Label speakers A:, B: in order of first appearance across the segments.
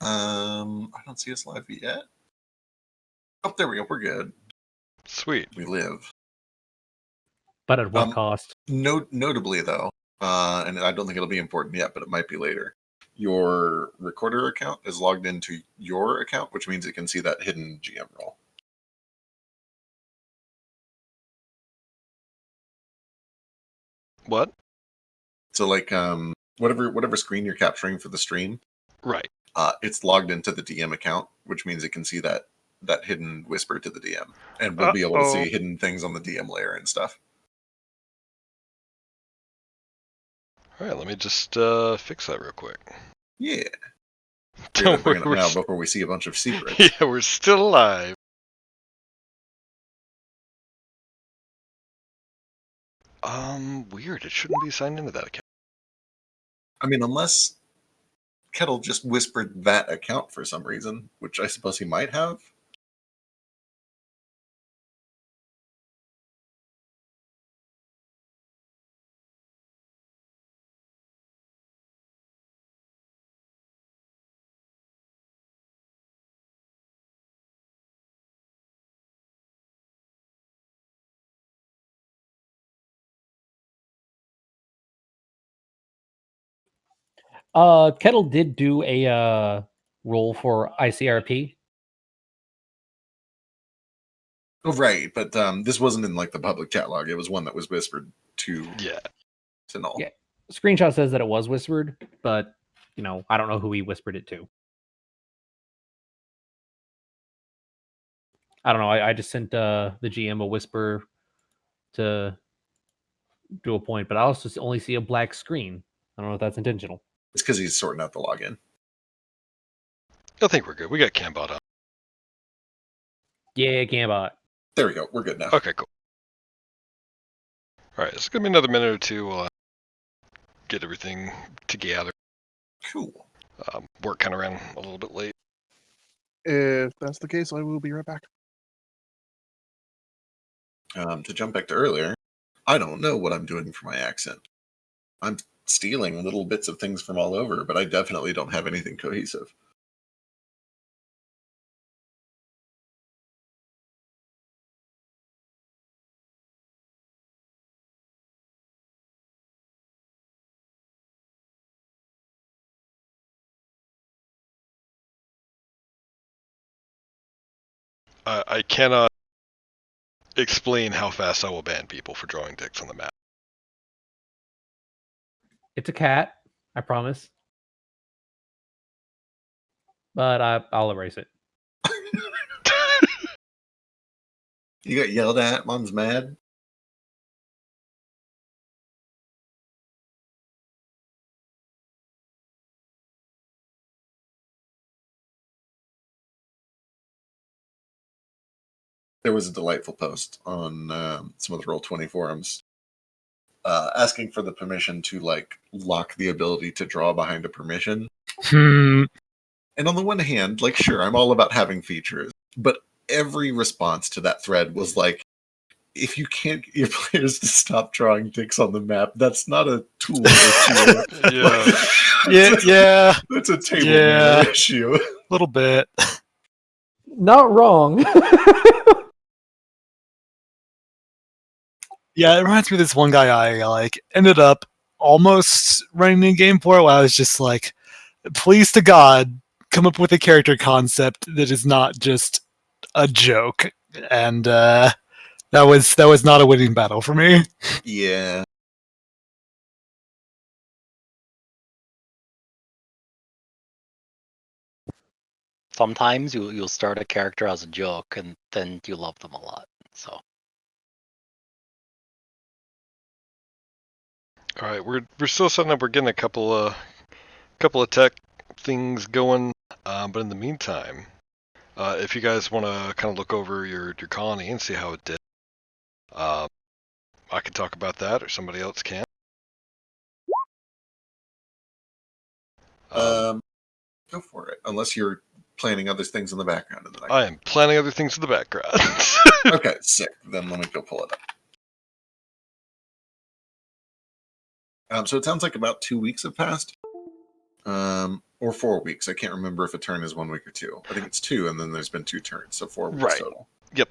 A: I don't see us live yet. Oh, there we go. We're good.
B: Sweet.
A: We live.
C: But at what cost?
A: Notably, though, and I don't think it'll be important yet, but it might be later. Your recorder account is logged into your account, which means it can see that hidden GM role.
B: What?
A: So, like, whatever screen you're capturing for the stream,
B: right?
A: It's logged into the DM account, which means it can see that hidden whisper to the DM, and we'll be able to see hidden things on the DM layer and stuff.
B: All right, let me just fix that real quick.
A: Yeah.
B: Don't
A: bring it up now before we see a bunch of secrets.
B: Yeah, we're still alive. Weird. It shouldn't be signed into that account.
A: I mean, unless Kettle just whispered that account for some reason, which I suppose he might have.
C: Kettle did do a roll for ICRP.
A: Oh, right, but this wasn't in like the public chat log. It was one that was whispered to Null.
C: Yeah, screenshot says that it was whispered, but I don't know who he whispered it to. I don't know. I just sent the GM a whisper to do a point, but I also only see a black screen. I don't know if that's intentional.
A: It's because he's sorting out the login.
B: I think we're good. We got Cambot on.
C: Yeah, Cambot.
A: There we go. We're good now.
B: Okay, cool. All right, it's gonna be another minute or two. We'll get everything together.
A: Cool.
B: Work kind of ran a little bit late.
D: If that's the case, I will be right back.
A: To jump back to earlier, I don't know what I'm doing for my accent. I'm stealing little bits of things from all over, but I definitely don't have anything cohesive.
B: I cannot explain how fast I will ban people for drawing dicks on the map.
C: It's a cat, I promise. But I'll erase it.
A: You got yelled at? Mom's mad? There was a delightful post on some of the Roll20 forums asking for the permission to lock the ability to draw behind a permission. And on the one hand, sure, I'm all about having features, but every response to that thread was like, if you can't get your players to stop drawing dicks on the map, that's not a tool issue.
E: Yeah.
A: That's a table issue.
E: A little bit.
C: Not wrong.
E: Yeah, it reminds me of this one guy I ended up almost running a game for, where I was just like, please to God, come up with a character concept that is not just a joke. And that was not a winning battle for me.
A: Yeah.
F: Sometimes you'll start a character as a joke and then you love them a lot. So.
B: All right, we're still setting up. We're getting a couple of tech things going, but in the meantime, if you guys want to kind of look over your colony and see how it did, I can talk about that, or somebody else can.
A: Go for it. Unless you're planning other things in the background.
B: I am planning other things in the background.
A: Okay, sick. Then let me go pull it up. So it sounds like about 2 weeks have passed. or 4 weeks. I can't remember if a turn is 1 week or 2. I think it's 2, and then there's been 2 turns, so 4 weeks
B: Right.
A: total.
B: Yep.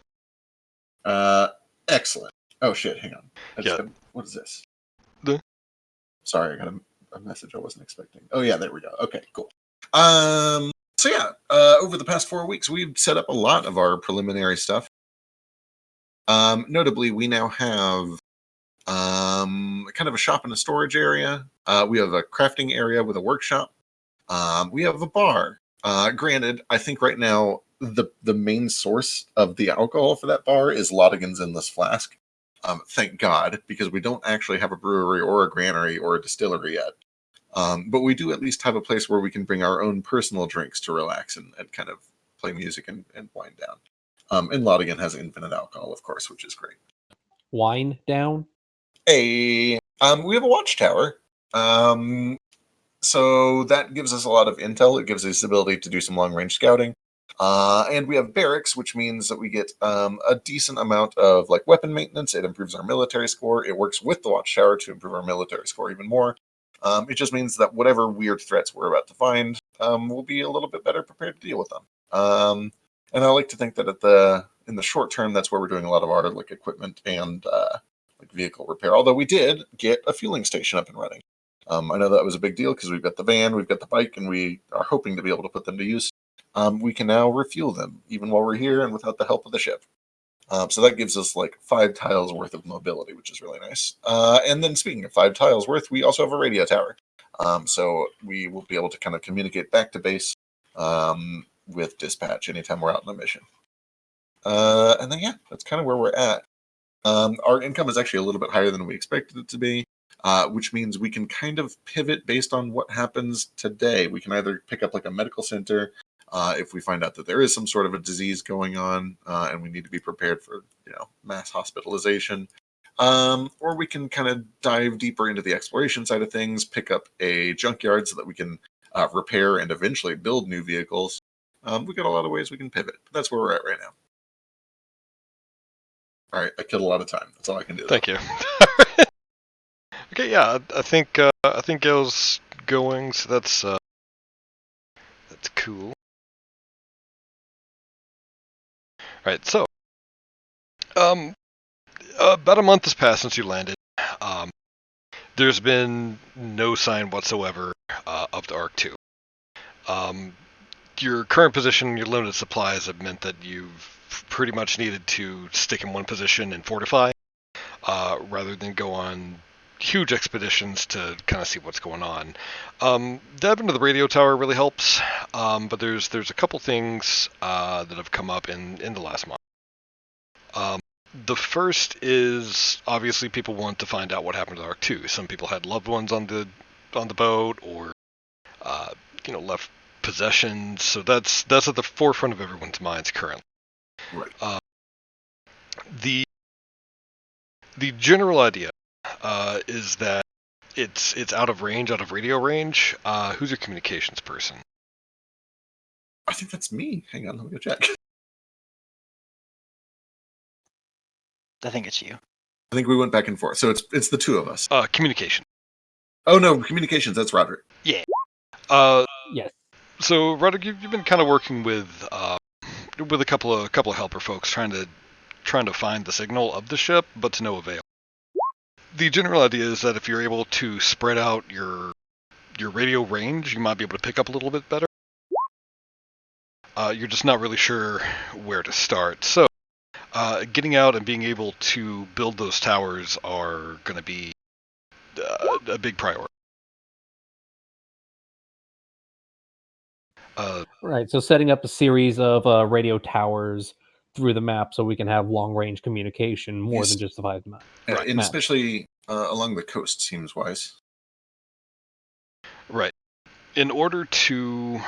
A: Excellent. Oh shit! Hang on. What is this? Sorry, I got a message I wasn't expecting. Oh yeah, there we go. Okay, cool. So yeah, over the past 4 weeks, we've set up a lot of our preliminary stuff. Notably, we now have kind of a shop and a storage area. We have a crafting area with a workshop. We have a bar. Granted, I think right now the main source of the alcohol for that bar is Lotigan's Endless Flask. Thank God, because we don't actually have a brewery or a granary or a distillery yet. But we do at least have a place where we can bring our own personal drinks to relax and kind of play music and wind down. And Lotigan has infinite alcohol, of course, which is great.
C: Wine down.
A: We have a watchtower. So that gives us a lot of intel. It gives us the ability to do some long-range scouting. And we have barracks, which means that we get a decent amount of like weapon maintenance. It improves our military score. It works with the watchtower to improve our military score even more. It just means that whatever weird threats we're about to find, we'll be a little bit better prepared to deal with them. And I like to think that in the short term, that's where we're doing a lot of our like equipment and like vehicle repair. Although we did get a fueling station up and running. I know that was a big deal because we've got the van, we've got the bike, and we are hoping to be able to put them to use. We can now refuel them even while we're here and without the help of the ship. So that gives us like 5 tiles worth of mobility, which is really nice. And then speaking of 5 tiles worth, we also have a radio tower. So we will be able to kind of communicate back to base with dispatch anytime we're out on a mission. And then, yeah, that's kind of where we're at. Our income is actually a little bit higher than we expected it to be, which means we can kind of pivot based on what happens today. We can either pick up like a medical center if we find out that there is some sort of a disease going on and we need to be prepared for, mass hospitalization. Or we can kind of dive deeper into the exploration side of things, pick up a junkyard so that we can repair and eventually build new vehicles. We've got a lot of ways we can pivot, but that's where we're at right now. All right, I killed a lot of time. That's all I can do.
B: Thank you. Okay, yeah, I think Gail's going, so that's cool. All right, so about a month has passed since you landed. There's been no sign whatsoever of the Ark 2. Your current position, your limited supplies have meant that you've pretty much needed to stick in one position and fortify, rather than go on huge expeditions to kind of see what's going on. The advent of the radio tower really helps, but there's a couple things that have come up in the last month. The first is obviously people want to find out what happened to Ark 2. Some people had loved ones on the boat, or left possessions. So that's at the forefront of everyone's minds currently.
A: Right.
B: The general idea is that it's out of range, out of radio range. Who's your communications person?
A: I think that's me. Hang on, let me go check.
F: I think it's you.
A: I think we went back and forth. So it's the two of us.
B: Communication.
A: Oh no, communications. That's Roderick.
B: Yeah.
C: Yes.
B: So Roderick, you've been kind of working with a couple of helper folks trying to find the signal of the ship, but to no avail. The general idea is that if you're able to spread out your radio range, you might be able to pick up a little bit better. You're just not really sure where to start. So getting out and being able to build those towers are going to be a big priority.
C: Right. So setting up a series of radio towers through the map so we can have long-range communication more than just the 5 maps.
A: Right. And especially along the coast seems wise.
B: Right. In order to,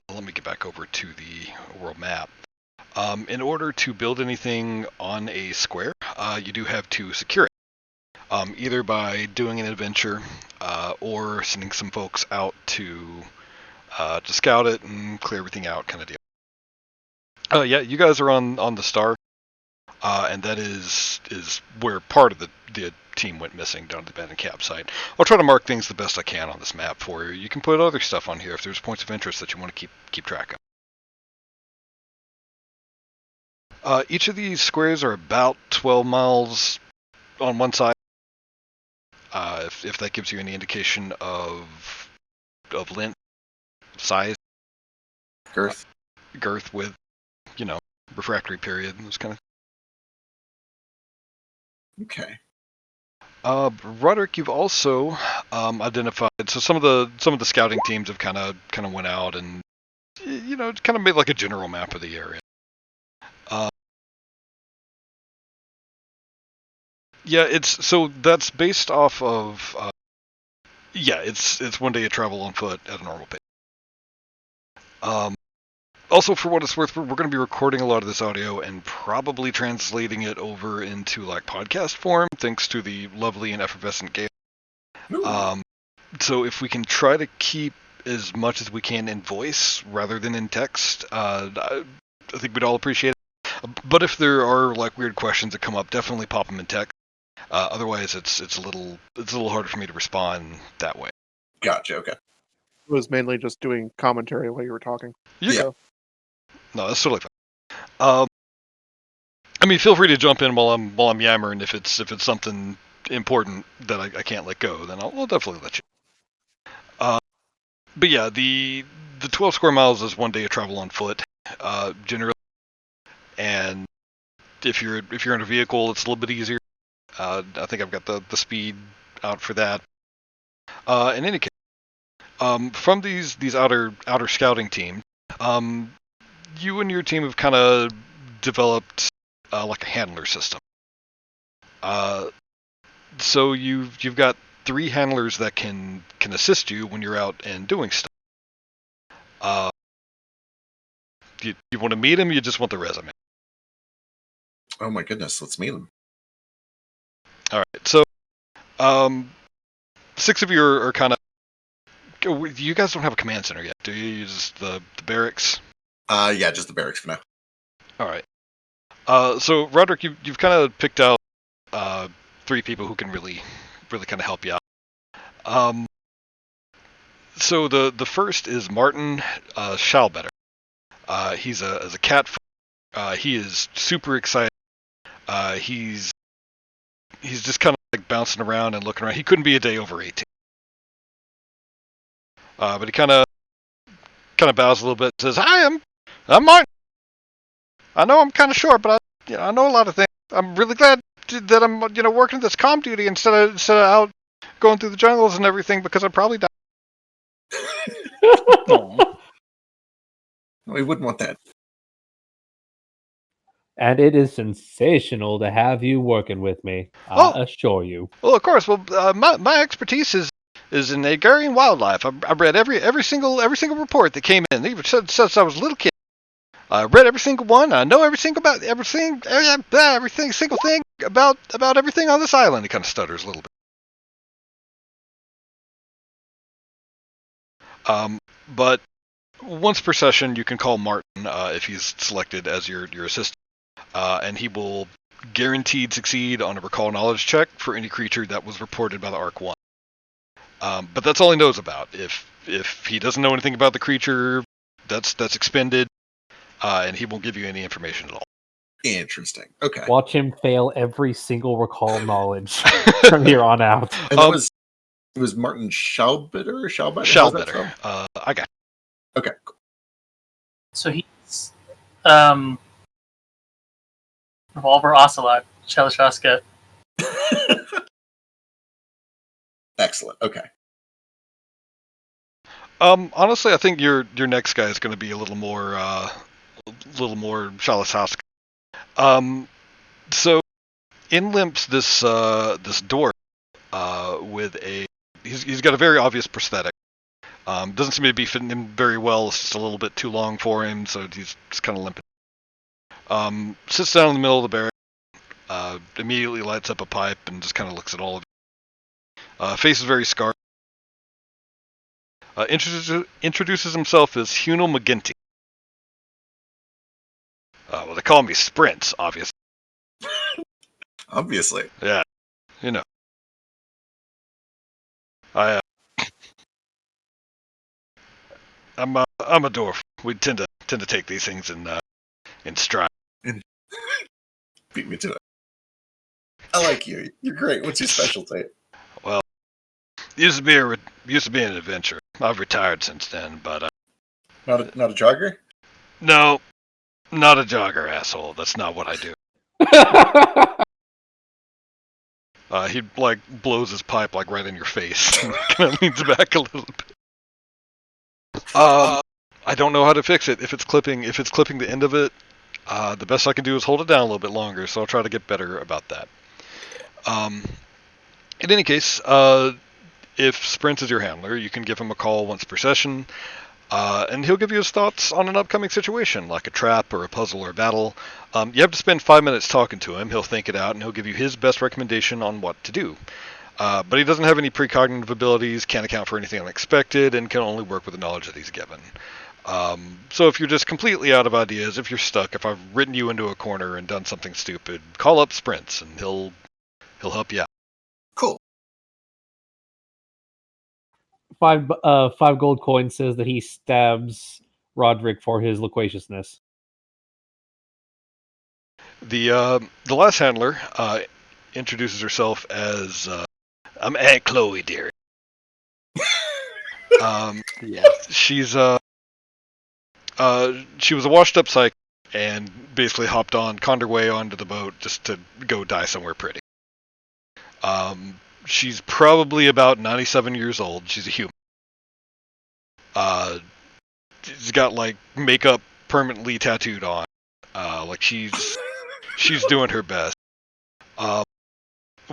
B: let me get back over to the world map. In order to build anything on a square, you do have to secure it. Either by doing an adventure or sending some folks out to scout it and clear everything out, kind of deal. Yeah, you guys are on the star. and that is where part of the team went missing down at the abandoned campsite. I'll try to mark things the best I can on this map for you. You can put other stuff on here if there's points of interest that you want to keep track of. Each of these squares are about 12 miles on one side. If that gives you any indication of length, size,
A: Girth.
B: girth with, refractory period, those kind of.
A: Okay.
B: Roderick, you've also identified. So some of the scouting teams have kind of went out and kind of made like a general map of the area. Yeah, that's based off of. It's 1 day of travel on foot at a normal pace. Also, for what it's worth, we're going to be recording a lot of this audio and probably translating it over into like podcast form, thanks to the lovely and effervescent Gale. So if we can try to keep as much as we can in voice rather than in text, I think we'd all appreciate it. But if there are like weird questions that come up, definitely pop them in text. Otherwise, it's a little harder for me to respond that way.
A: Gotcha. Okay.
D: It was mainly just doing commentary while you were talking.
B: Yeah. No, that's totally fine. I mean, feel free to jump in while I'm yammering if it's something important that I can't let go. Then I'll definitely let you. But yeah, the 12 square miles is 1 day of travel on foot, generally. And if you're in a vehicle, it's a little bit easier. I think I've got the speed out for that. In any case, from these outer scouting teams, you and your team have kind of developed like a handler system. So you've got 3 handlers that can assist you when you're out and doing stuff. You want to meet him? You just want the resume?
A: Oh my goodness, let's meet him.
B: All right. So, 6 of you are kind of. You guys don't have a command center yet, do you? You just the barracks.
A: Yeah, just the barracks for now.
B: All right. So Roderick, you've kind of picked out 3 people who can really kind of help you out. So the first is Martin Schalbetter. He's a cat. He is super excited. He's just kind of like bouncing around and looking around. He couldn't be a day over 18. But he kind of bows a little bit and says, "Hi, I'm Martin. I know I'm kind of short, but I know a lot of things. I'm really glad that I'm working this comm duty instead of out going through the jungles and everything because I probably died."
A: We wouldn't want that.
C: And it is sensational to have you working with me. I assure you.
B: Well, of course. Well, my expertise is in Agarian wildlife. I've read every single report that came in, even since I was a little kid. I read every single one. I know every single thing about everything on this island. He kind of stutters a little bit. But once per session, you can call Martin if he's selected as your assistant, and he will guaranteed succeed on a recall knowledge check for any creature that was reported by the Arc 1. But that's all he knows about. If he doesn't know anything about the creature, that's expended, and he won't give you any information at all.
A: Interesting. Okay.
C: Watch him fail every single recall knowledge from here on out.
A: And it was Martin Schalbetter?
B: Schalbetter. I got it.
A: Okay, cool.
G: So he's Revolver Ocelot, Shelishasket.
A: Excellent. Okay.
B: Honestly, I think your next guy is going to be a little more Shelishasket. So in limps this dwarf with he's got a very obvious prosthetic. Doesn't seem to be fitting him very well. It's just a little bit too long for him, so he's just kind of limping. Sits down in the middle of the barrack, immediately lights up a pipe and just kind of looks at all of you. Face is very scarred. Introduces himself as Hunal McGinty. Well, they call me Sprints, obviously.
A: Obviously.
B: Yeah, you know. I I'm a dwarf. We tend to take these things in stride.
A: Beat me to it. I like you. You're great. What's your specialty?
B: Well, used to be an adventurer. I've retired since then, but
A: Not a jogger?
B: no, not a jogger, asshole. That's not what I do. He like blows his pipe like right in your face. Kind of leans back a little bit. I don't know how to fix it. If it's clipping the end of it, the best I can do is hold it down a little bit longer. So I'll try to get better about that. In any case, if Sprint is your handler, you can give him a call once per session. And he'll give you his thoughts on an upcoming situation, like a trap or a puzzle or a battle. You have to spend 5 minutes talking to him. He'll think it out, and he'll give you his best recommendation on what to do. But he doesn't have any precognitive abilities, can't account for anything unexpected, and can only work with the knowledge that he's given. So if you're just completely out of ideas, if you're stuck, if I've written you into a corner and done something stupid, call up Sprints, and he'll help you out.
A: Cool.
C: 5 gold coins says that he stabs Roderick for his loquaciousness.
B: The last handler introduces herself as I'm Aunt Chloe, dear.
F: Yes.
B: She's she was a washed-up psychic and basically conned her way onto the boat just to go die somewhere pretty. She's probably about 97 years old. She's a human. She's got like makeup permanently tattooed on. Like she's doing her best.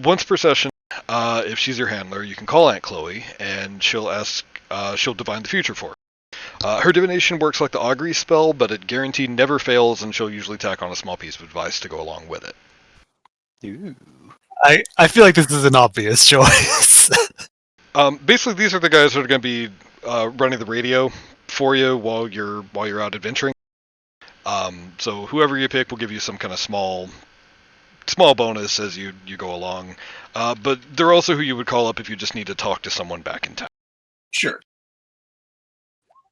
B: Once per session, if she's your handler, you can call Aunt Chloe and she'll divine the future for her. Her divination works like the augury spell, but it guaranteed never fails, and she'll usually tack on a small piece of advice to go along with it.
F: Ooh.
E: I feel like this is an obvious choice.
B: Basically, these are the guys that are going to be running the radio for you while you're out adventuring. So whoever you pick will give you some kind of small bonus as you go along. But they're also who you would call up if you just need to talk to someone back in town.
A: Sure.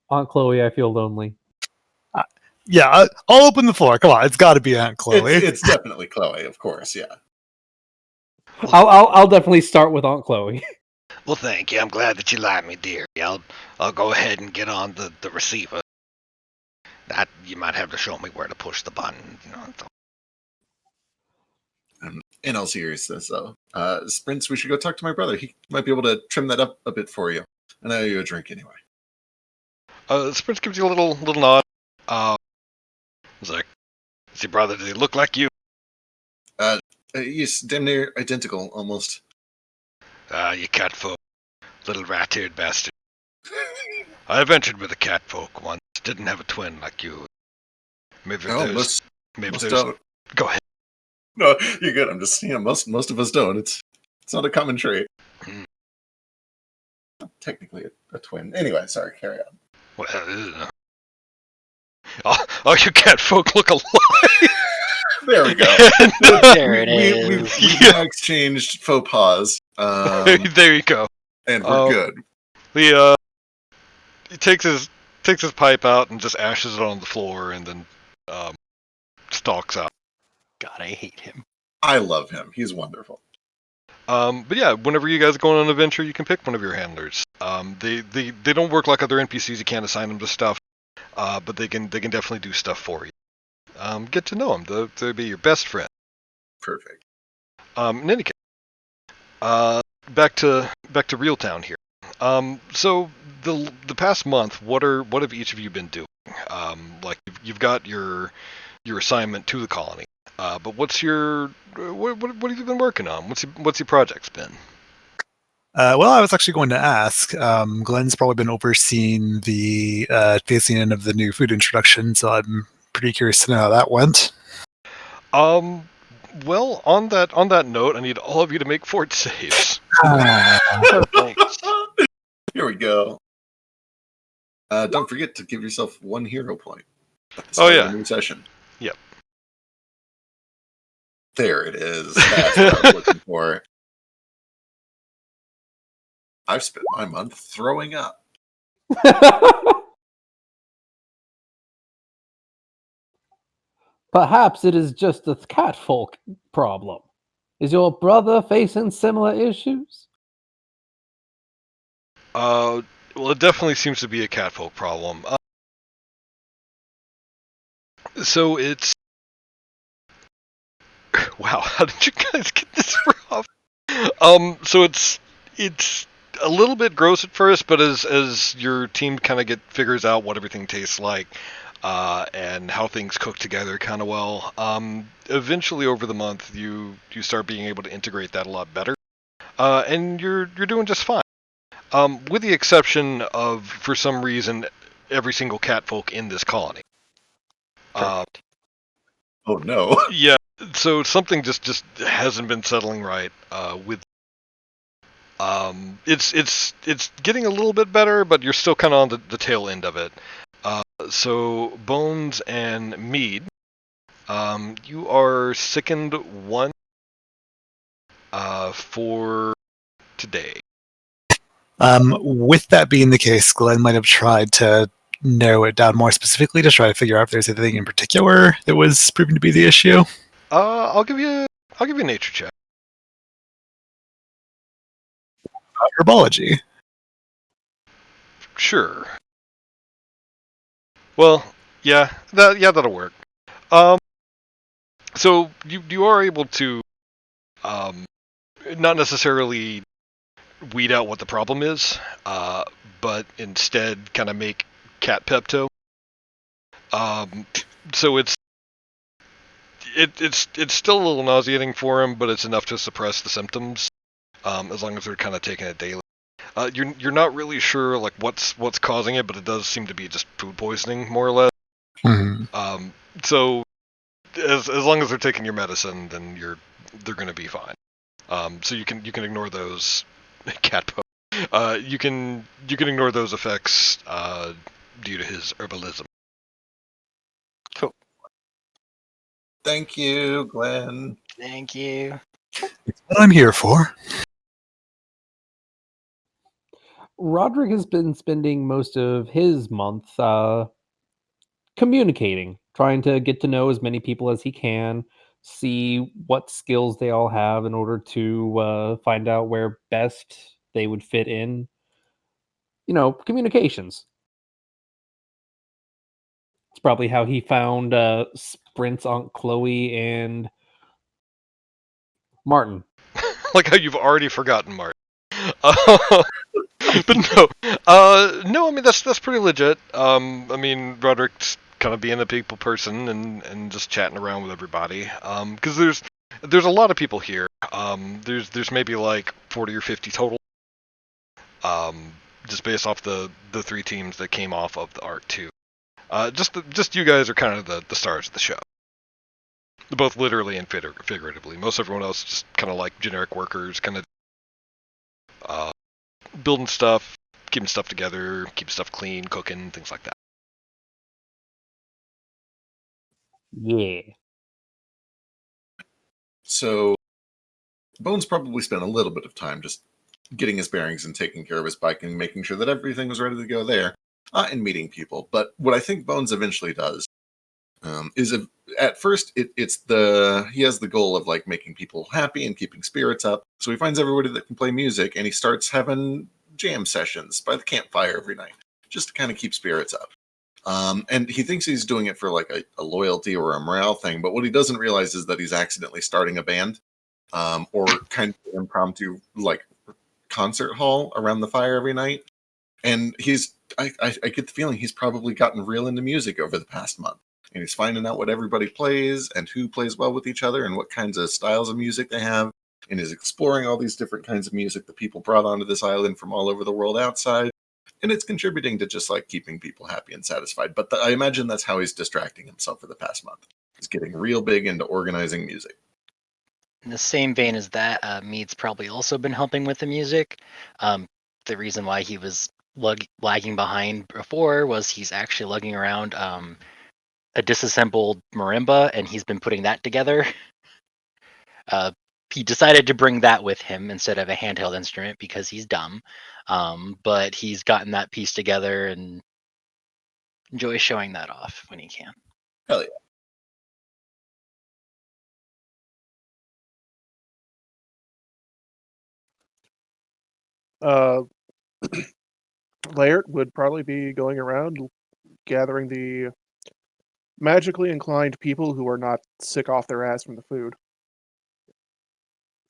C: Aunt Chloe, I feel lonely.
E: Yeah, I'll open the floor. Come on, it's got to be Aunt Chloe.
A: It's definitely Chloe, of course, yeah.
C: I'll definitely start with Aunt Chloe.
B: Well, thank you. I'm glad that you like me, dear. I'll go ahead and get on the receiver. That you might have to show me where to push the button.
A: In all seriousness, though, Sprints, we should go talk to my brother. He might be able to trim that up a bit for you. And I owe you a drink anyway.
B: Sprints gives you a little nod. He's like, "Is your brother? Does he look like you?"
A: Yes, damn near identical, almost.
B: You catfolk, little rat-eared bastard. I adventured with a catfolk once. Didn't have a twin like you. Maybe
A: most
B: there's.
A: don't.
B: Go ahead.
A: No, you're good. I'm just, most of us don't. It's not a common trait. Technically a twin. Anyway, sorry, carry on.
B: Well, all you catfolk look alike.
A: There we go.
F: There it is.
A: We've now exchanged faux pas.
B: There you go.
A: And we're good.
B: He takes his pipe out and just ashes it on the floor, and then stalks out.
F: God, I hate him.
A: I love him. He's wonderful.
B: But yeah, whenever you guys go on an adventure, you can pick one of your handlers. They don't work like other NPCs. You can't assign them to stuff, but they can definitely do stuff for you. Get to know them. They'll be your best friend.
A: Perfect.
B: In any case, back to Real Town here. So the past month, what have each of you been doing? Like you've got your assignment to the colony. But what have you been working on? What's your projects been?
E: Well, I was actually going to ask. Glenn's probably been overseeing the phasing in of the new food introduction, so I'm pretty curious to know how that went.
B: Well, on that note, I need all of you to make fort saves.
F: Perfect.
A: Here we go. Don't forget to give yourself 1 hero point.
B: Oh, yeah.
A: New session.
B: Yep.
A: There it is. That's what I was looking for. I've spent my month throwing up.
C: Perhaps it is just a catfolk problem. Is your brother facing similar issues?
B: Well, it definitely seems to be a catfolk problem. So it's wow. How did you guys get this rough? So it's a little bit gross at first, but as your team kind of figures out what everything tastes like, and how things cook together kind of well, eventually over the month you start being able to integrate that a lot better, and you're doing just fine. With the exception of, for some reason, every single catfolk in this colony.
F: Perfect.
A: Oh no.
B: Yeah, so something just hasn't been settling right with. It's getting a little bit better, but you're still kind of on the tail end of it. So Bones and Mead, you are sickened one for today.
E: With that being the case, Glenn might have tried to narrow it down more specifically to try to figure out if there's anything in particular that was proving to be the issue.
B: I'll give you a nature check.
E: Herbology.
B: Sure. Well, yeah, that'll work. So you are able to, not necessarily weed out what the problem is, but instead kind of make cat Pepto. So it's still a little nauseating for him, but it's enough to suppress the symptoms, as long as they're kind of taking it daily. You're not really sure like what's causing it, but it does seem to be just food poisoning, more or less.
E: Mm-hmm.
B: So as long as they're taking your medicine, then they're going to be fine. So you can ignore those cat po. You can ignore those effects due to his herbalism.
F: Cool.
A: Thank you, Glenn.
F: Thank you.
E: It's what I'm here for.
C: Roderick has been spending most of his month communicating, trying to get to know as many people as he can, see what skills they all have in order to find out where best they would fit in. Communications. It's probably how he found Sprint's Aunt Chloe and Martin.
B: Like how you've already forgotten, Martin. But no. I mean that's pretty legit. I mean Roderick's kind of being a people person and just chatting around with everybody. Because there's a lot of people here. There's maybe like 40 or 50 total. Just based off the 3 teams that came off of the Arc 2. Just you guys are kind of the stars of the show. Both literally and figuratively. Most everyone else is just kind of like generic workers, kind of building stuff, keeping stuff together, keeping stuff clean, cooking, things like that.
C: Yeah.
A: So Bones probably spent a little bit of time just getting his bearings and taking care of his bike and making sure that everything was ready to go there, and meeting people. But what I think Bones eventually does is at first he has the goal of like making people happy and keeping spirits up. So he finds everybody that can play music and he starts having jam sessions by the campfire every night just to kind of keep spirits up. And he thinks he's doing it for like a loyalty or a morale thing, but what he doesn't realize is that he's accidentally starting a band, or kind of impromptu like concert hall around the fire every night. And I get the feeling he's probably gotten real into music over the past month. And he's finding out what everybody plays and who plays well with each other and what kinds of styles of music they have. And is exploring all these different kinds of music that people brought onto this island from all over the world outside. And it's contributing to just like keeping people happy and satisfied. But I imagine that's how he's distracting himself for the past month. He's getting real big into organizing music.
F: In the same vein as that, Mead's probably also been helping with the music. The reason why he was lagging behind before was he's actually lugging around a disassembled marimba, and he's been putting that together. He decided to bring that with him instead of a handheld instrument because he's dumb. But he's gotten that piece together and enjoys showing that off when he can.
A: Hell yeah.
D: Laird would probably be going around gathering the magically inclined people who are not sick off their ass from the food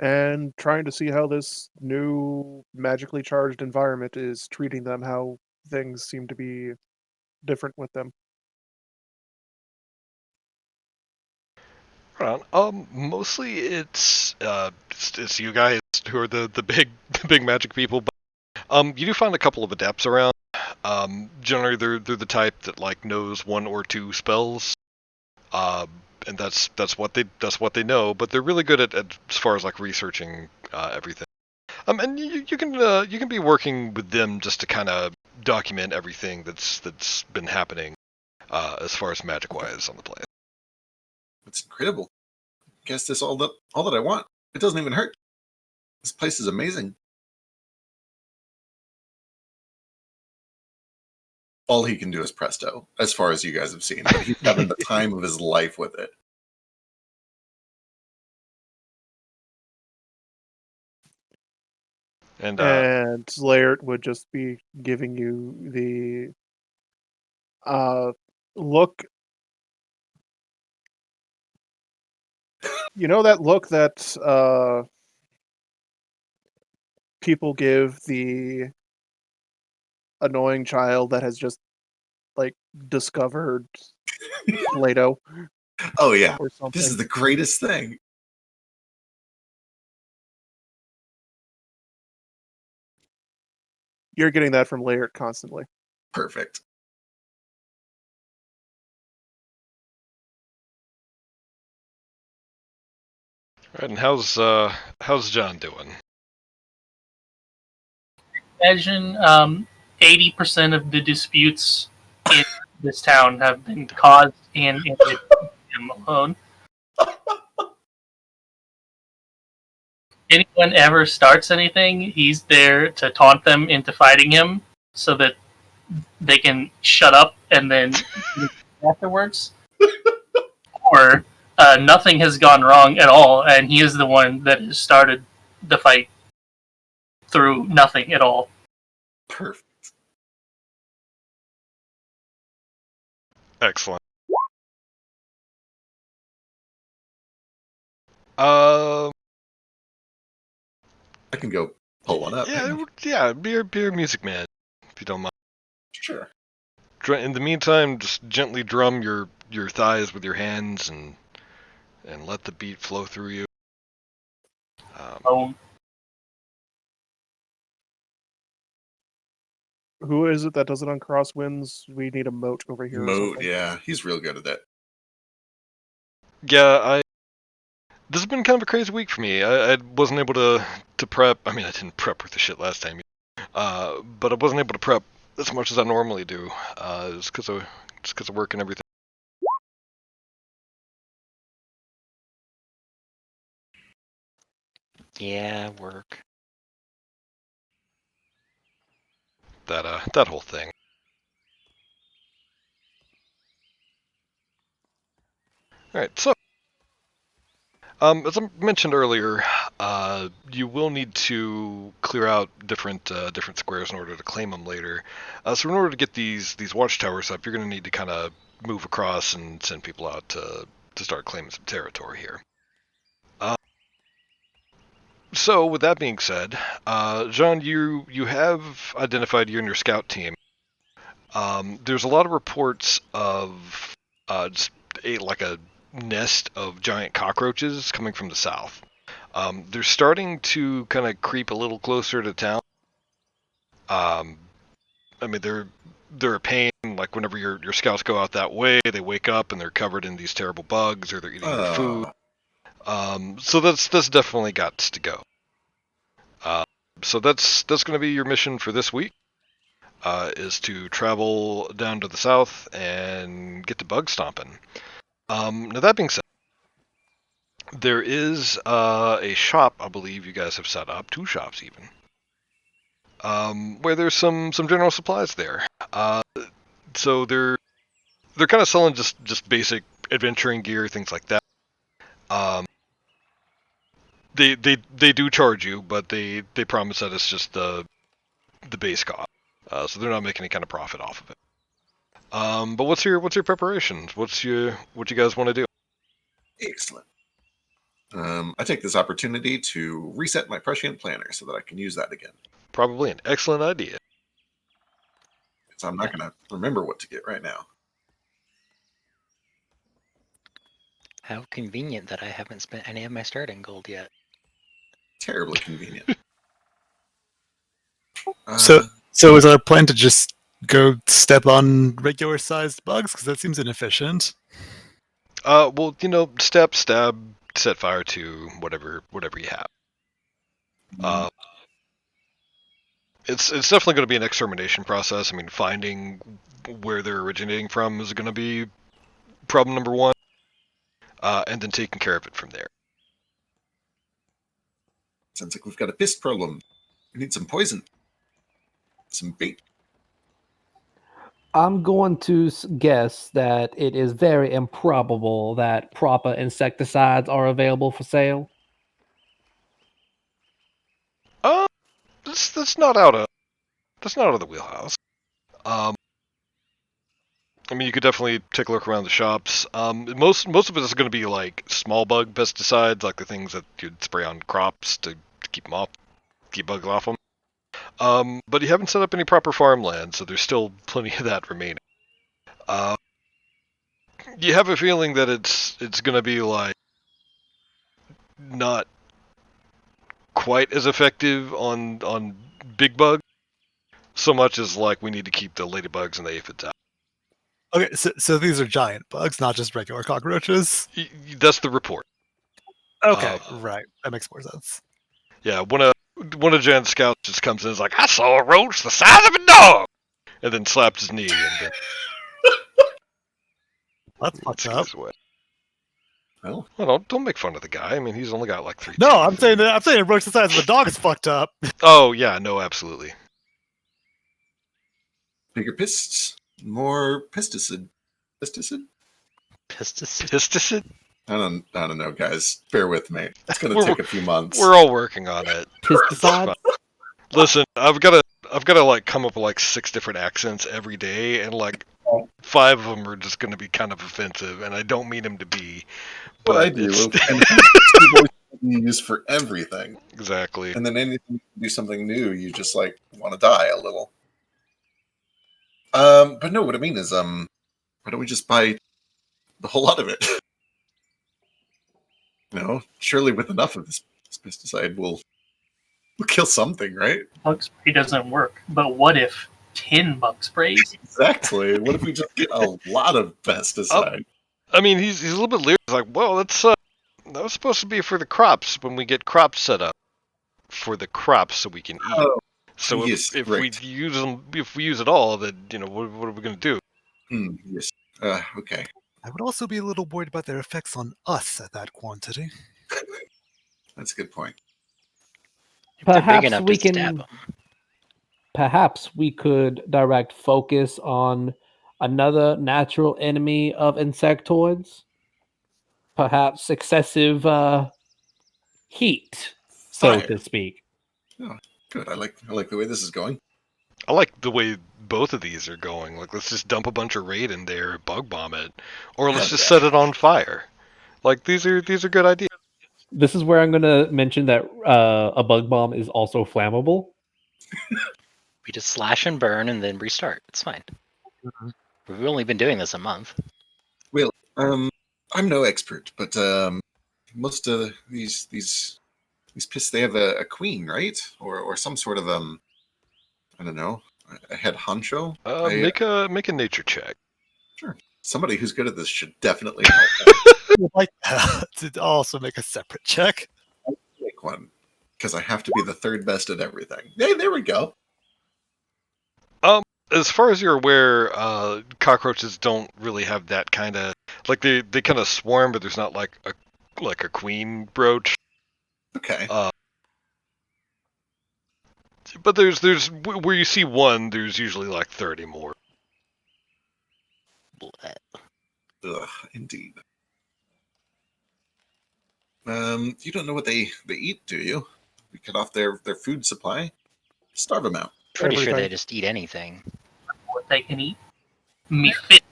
D: and trying to see how this new magically charged environment is treating them, how things seem to be different with them.
B: Right on. Mostly it's you guys who are the big the big magic people. But you do find a couple of adepts around. Generally they're the type that like knows one or two spells. And that's what they know. But they're really good at as far as like researching everything. And you can be working with them just to kind of document everything that's been happening as far as magic wise on the place.
A: It's incredible. Guess this all that I want. It doesn't even hurt. This place is amazing. All he can do is presto, as far as you guys have seen. But he's having the time of his life with it.
D: And Laird would just be giving you the look. You know that look that people give the annoying child that has just like discovered Play-Doh
A: Oh yeah,
D: or something.
A: this is the greatest thing.
D: You're getting that from Laird constantly.
A: Perfect.
B: Right, and how's John doing?
G: Imagine 80% of the disputes in this town have been caused and ended him alone. Anyone ever starts anything, he's there to taunt them into fighting him so that they can shut up and then afterwards. Or nothing has gone wrong at all, and he is the one that has started the fight through nothing at all.
A: Perfect.
B: Excellent.
A: I can go pull one up.
B: Yeah, be a music man if you don't mind.
A: Sure.
B: In the meantime, just gently drum your thighs with your hands and let the beat flow through you.
D: Who is it that does it on crosswinds? We need a moat over here.
A: Moat, yeah, he's real good at that.
B: Yeah, this has been kind of a crazy week for me. I wasn't able to prep. I mean, I didn't prep with the shit last time. But I wasn't able to prep as much as I normally do. Just because of work and everything.
F: Yeah, work.
B: That whole thing. All right, so as I mentioned earlier, you will need to clear out different squares in order to claim them later. So in order to get these watchtowers up, you're going to need to kind of move across and send people out to start claiming some territory here. So with that being said, John, you have identified you and your scout team. There's a lot of reports of just like a nest of giant cockroaches coming from the south. They're starting to kind of creep a little closer to town. I mean, they're a pain. Like whenever your scouts go out that way, they wake up and they're covered in these terrible bugs, or they're eating their food. So that's definitely got to go. So that's going to be your mission for this week. Is to travel down to the south and get the bug stomping. Now that being said, There is a shop, I believe you guys have set up, 2 shops even, where there's some general supplies there. So they're kind of selling just basic adventuring gear, things like that. They do charge you, but they promise that it's just the base cost. So they're not making any kind of profit off of it. But what's your preparations? What you guys want to do?
A: Excellent. I take this opportunity to reset my prescient planner so that I can use that again.
B: Probably an excellent idea.
A: So I'm not going to remember what to get right now.
F: How convenient that I haven't spent any of my starting gold yet.
A: Terribly convenient.
E: So is our plan to just go step on regular sized bugs? Because that seems inefficient.
B: Well, step, stab, set fire to whatever you have. It's definitely going to be an extermination process. I mean, finding where they're originating from is going to be problem number 1, and then taking care of it from there.
A: Sounds like we've got a pest problem. We need some poison. Some bait.
C: I'm going to guess that it is very improbable that proper insecticides are available for sale.
B: That's not out of the wheelhouse. I mean, you could definitely take a look around the shops. Most of it is going to be like small bug pesticides, like the things that you'd spray on crops to keep them off, keep bugs off them. But you haven't set up any proper farmland, so there's still plenty of that remaining. You have a feeling that it's going to be like not quite as effective on big bugs, so much as like we need to keep the ladybugs and the aphids out.
E: Okay, so these are giant bugs, not just regular cockroaches.
B: That's the report.
E: Okay, right. That makes more sense.
B: Yeah, one of Jan's scouts just comes in and is like, I saw a roach the size of a dog! And then slaps his knee and then
E: That's fucked up.
B: away.
A: Well,
B: Don't make fun of the guy. I mean, he's only got like 3
E: No,
B: teeth.
E: I'm saying a roach the size of a dog is fucked up.
B: Oh, yeah, no, absolutely.
A: bigger pests. More pesticide. Pesticide?
B: Pesticide?
A: I don't know, guys. Bear with me. It's going to take a few months.
B: We're all working on it.
C: Pesticides?
B: Listen, I've got to like come up with like 6 different accents every day, and like 5 of them are just going to be kind of offensive, and I don't mean them to be. But
A: what I do, and people use for everything.
B: Exactly.
A: And then anything you do something new, you just like want to die a little. But no, what I mean is, why don't we just buy the whole lot of it? Surely with enough of this pesticide, we'll kill something, right?
G: Bug spray doesn't work. But what if 10 bug sprays?
A: Exactly. What if we just get a lot of pesticide?
B: I mean, he's a little bit leery. He's like, well, that was supposed to be for the crops when we get crops set up for the crops so we can eat.
A: Oh,
B: so
A: yes,
B: if
A: right.
B: we use it all, then what are we going to do?
A: Yes. Okay.
E: I would also be a little worried about their effects on us at that quantity.
A: That's a good point.
F: If they're big
C: Perhaps
F: enough
C: we
F: to stab
C: can.
F: them.
C: Perhaps we could direct focus on another natural enemy of insectoids. Perhaps excessive heat, so
A: Fire.
C: to speak.
A: Oh, good. I like the way this is going.
B: I like the way both of these are going. Like, let's just dump a bunch of raid in there, bug bomb it, or let's just set it on fire. Like, these are good ideas.
C: This is where I'm going to mention that a bug bomb is also flammable.
F: We just slash and burn and then restart. It's fine.
E: Mm-hmm.
F: We've only been doing this a month.
A: Well, I'm no expert, but most of these piss, they have a queen, right? Or some sort of I don't know, a head honcho.
B: Make a nature check.
A: Sure. Somebody who's good at this should definitely help.
E: Would like to also make a separate check.
A: Make one because I have to be the third best at everything. Hey, there we go.
B: As far as you're aware, cockroaches don't really have that kind of like they kind of swarm, but there's not like like a queen brooch.
A: Okay.
B: But there's where you see one, there's usually like 30 more.
A: Ugh, indeed. You don't know what they eat, do you? We cut off their food supply. Starve them out.
F: Pretty sure
D: Everything.
F: they just eat anything.
G: What they can eat. Me fit.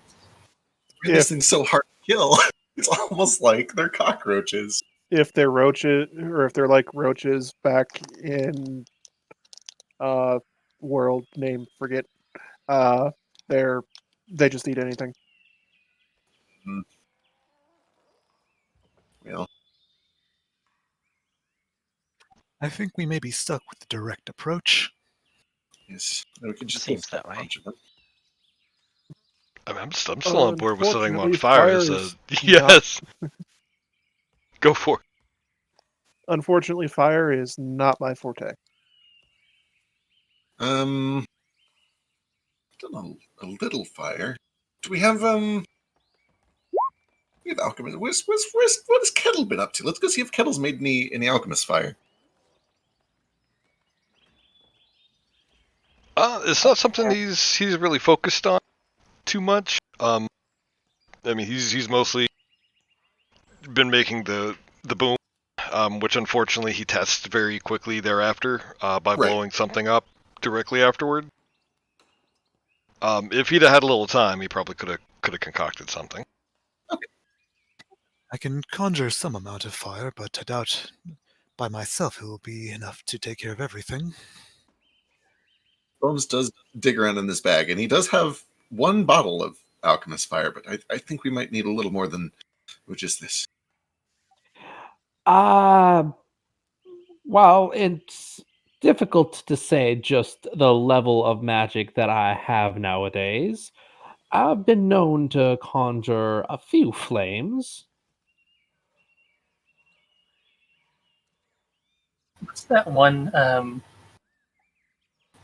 A: This thing's so hard to kill. It's almost like they're cockroaches.
D: If they're roaches, or if they're like roaches back in world name forget, they just eat anything.
A: Well,
E: I think we may be stuck with the direct approach.
A: yes. We could just
F: Seems
A: pull
F: that way.
A: a bunch of them.
B: I mean, I'm still on board with setting them on
D: Unfortunately,
B: fire.
D: fire
B: So
D: is
B: yes, go for it.
D: Unfortunately, fire is not my forte.
A: Done a little fire. Do we have We have alchemist. What has Kettle been up to? Let's go see if Kettle's made any alchemist fire.
B: It's not something he's really focused on too much. I mean, he's mostly been making the boom, which unfortunately he tests very quickly thereafter by blowing something up directly afterward. If he'd have had a little time, he probably could have concocted something.
E: I can conjure some amount of fire, but I doubt by myself it will be enough to take care of everything.
A: Bones does dig around in this bag, and he does have one bottle of alchemist fire, but I think we might need a little more than just this.
C: Well, it's difficult to say just the level of magic that I have nowadays. I've been known to conjure a few flames.
G: What's that one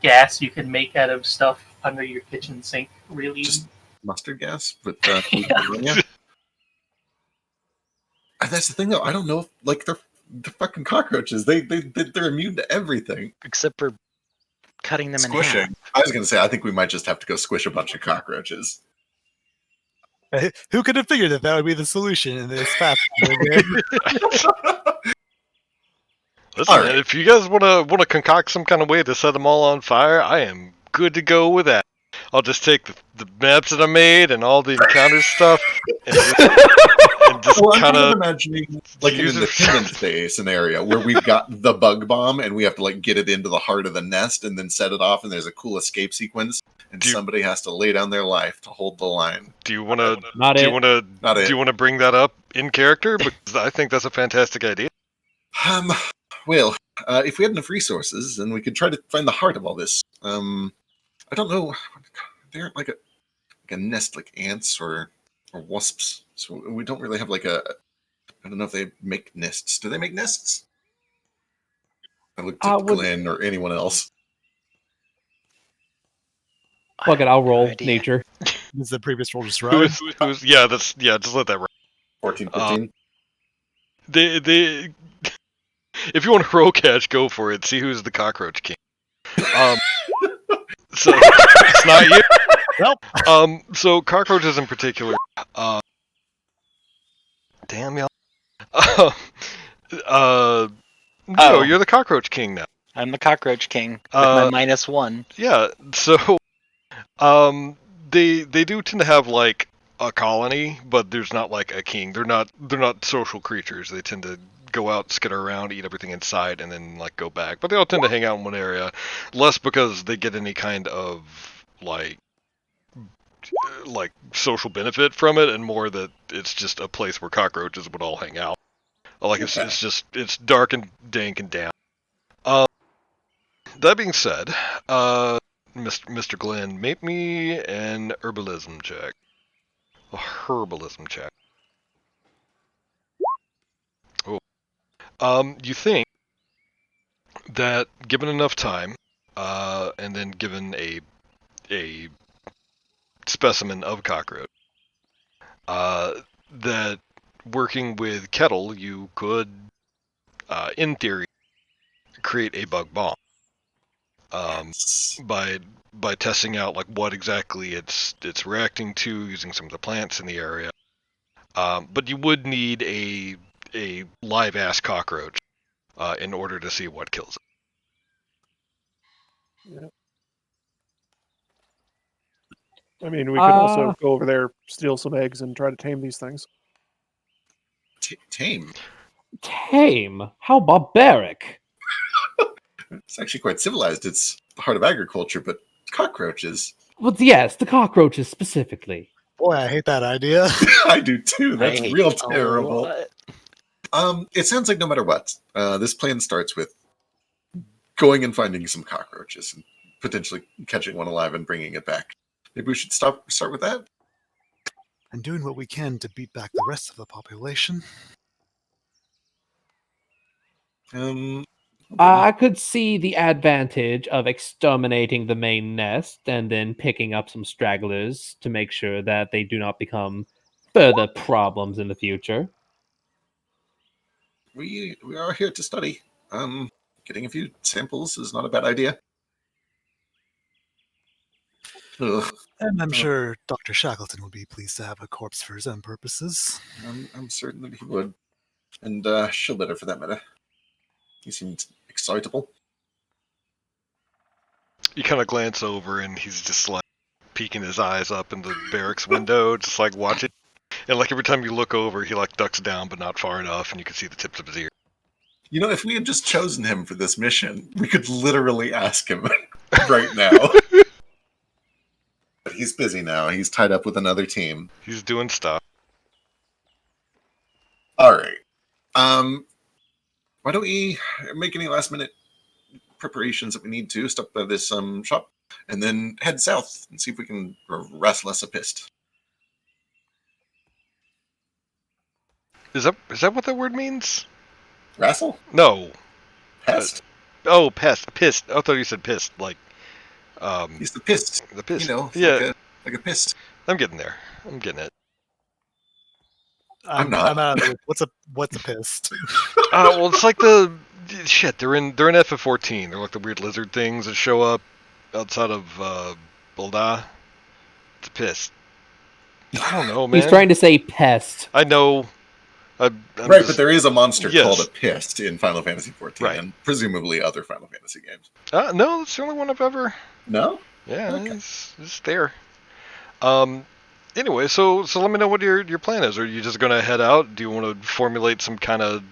G: gas you can make out of stuff under your kitchen sink? Really?
A: Just mustard gas with
G: Yeah.
A: ammonia. And that's the thing, though. I don't know if they're fucking cockroaches. They're immune to everything
F: Except for cutting them in
A: squishing.
F: half.
A: I was gonna say I think we might just have to go squish a bunch of cockroaches.
E: Who could have figured that would be the solution in this fast game?
B: Listen,
A: Right.
B: if you guys want to concoct some kind of way to set them all on fire, I am good to go with that. I'll just take the maps that I made and all the encounter stuff and just
A: Well, I'm
B: kind of
A: imagining like an
B: use it-
A: Independence Day scenario where we've got the bug bomb and we have to get it into the heart of the nest and then set it off, and there's a cool escape sequence, and somebody has to lay down their life to hold the line.
B: Do you want to?
C: Not
B: Do
C: it.
B: you want to?
A: Not
B: Do
A: it.
B: you want to bring that up in character? Because I think that's a fantastic idea.
A: Well, if we had enough resources, then we could try to find the heart of all this. I don't know. They aren't like a nest like ants or wasps, so we don't really have I don't know if they make nests. Do they make nests? I looked at Glenn or anyone else.
C: Fuck it, I'll
F: No
C: roll
F: idea.
C: nature.
E: Is the previous roll just right?
B: Yeah, just let that run.
A: 14, 15.
B: They if you want to roll catch, go for it. See who's the cockroach king. So it's not you.
E: Nope.
B: So cockroaches in particular. Damn y'all. No, you're the cockroach king now.
F: I'm the cockroach king with my -1.
B: Yeah. So, they do tend to have like a colony, but there's not like a king. They're not social creatures. They tend to go out, skitter around, eat everything in sight, and then go back. But they all tend to hang out in one area, less because they get any kind of like social benefit from it, and more that it's just a place where cockroaches would all hang out. It's dark and dank and damp. That being said, Mr. Glenn, make me an herbalism check. A herbalism check. Oh. You think that given enough time, and then given a specimen of cockroach, that working with Kettle, you could, in theory, create a bug bomb. By testing out like what exactly it's reacting to, using some of the plants in the area. But you would need a live ass cockroach in order to see what kills it.
D: Yeah. I mean, we could also go over there, steal some eggs, and try to tame these things.
A: Tame?
C: Tame? How barbaric!
A: It's actually quite civilized. It's the heart of agriculture, but cockroaches.
C: Well, yes, the cockroaches specifically.
E: Boy, I hate that idea.
A: I do too. That's
F: I
A: real
F: hate a
A: terrible.
F: lot.
A: It sounds like no matter what, this plan starts with going and finding some cockroaches and potentially catching one alive and bringing it back. Maybe we should start with that.
E: And doing what we can to beat back the rest of the population.
C: I could see the advantage of exterminating the main nest and then picking up some stragglers to make sure that they do not become further problems in the future.
A: We are here to study. Getting a few samples is not a bad idea. Ugh.
E: And I'm sure Dr. Shackleton would be pleased to have a corpse for his own purposes.
A: I'm certain that he would. And Shillbetter for that matter. He seems excitable.
B: You kind of glance over and he's just like peeking his eyes up in the barracks window, just like watching. And like every time you look over, he like ducks down, but not far enough, and you can see the tips of his ear.
A: You know, if we had just chosen him for this mission, we could literally ask him right now. But he's busy now. He's tied up with another team.
B: He's doing stuff.
A: All right. Why don't we make any last minute preparations that we need to stop by this shop and then head south and see if we can wrestle us a pist.
B: Is that what that word means?
A: Wrestle?
B: No.
A: Pest?
B: Pest. Pissed. I thought you said pissed. Like,
A: he's the pist.
B: The pissed.
A: You know,
B: yeah.
A: like a pist.
B: I'm getting there. I'm getting it.
A: I'm not.
E: I'm out of it. What's a pissed?
B: Well, it's like the shit. They're in FF14. They're like the weird lizard things that show up outside of Bulda. It's a piss. I don't know, man.
C: He's trying to say pest.
B: I know.
A: Right, but there is a monster
B: Yes.
A: called a pist in Final Fantasy XIV,
B: Right.
A: and presumably other Final Fantasy games.
B: No, that's the only one I've ever.
A: No?
B: Yeah,
A: Okay.
B: it's there. Anyway, so let me know what your plan is. Are you just gonna head out? Do you want to formulate some kind of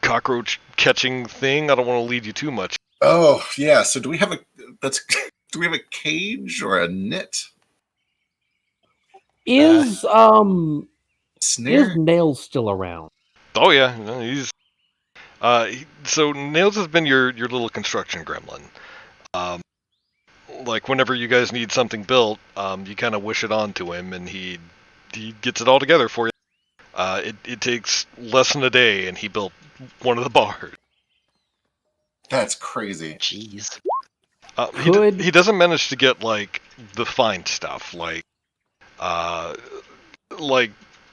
B: cockroach catching thing? I don't want to lead you too much.
A: Oh, yeah. So do we have a cage or a net?
C: Is
A: Snare?
C: Nails still around?
B: Oh yeah, no, he's. So Nails has been your little construction gremlin. Like whenever you guys need something built, you kind of wish it on to him, and he gets it all together for you. It takes less than a day, and he built one of the bars.
A: That's crazy.
F: Jeez.
B: He doesn't manage to get like the fine stuff, like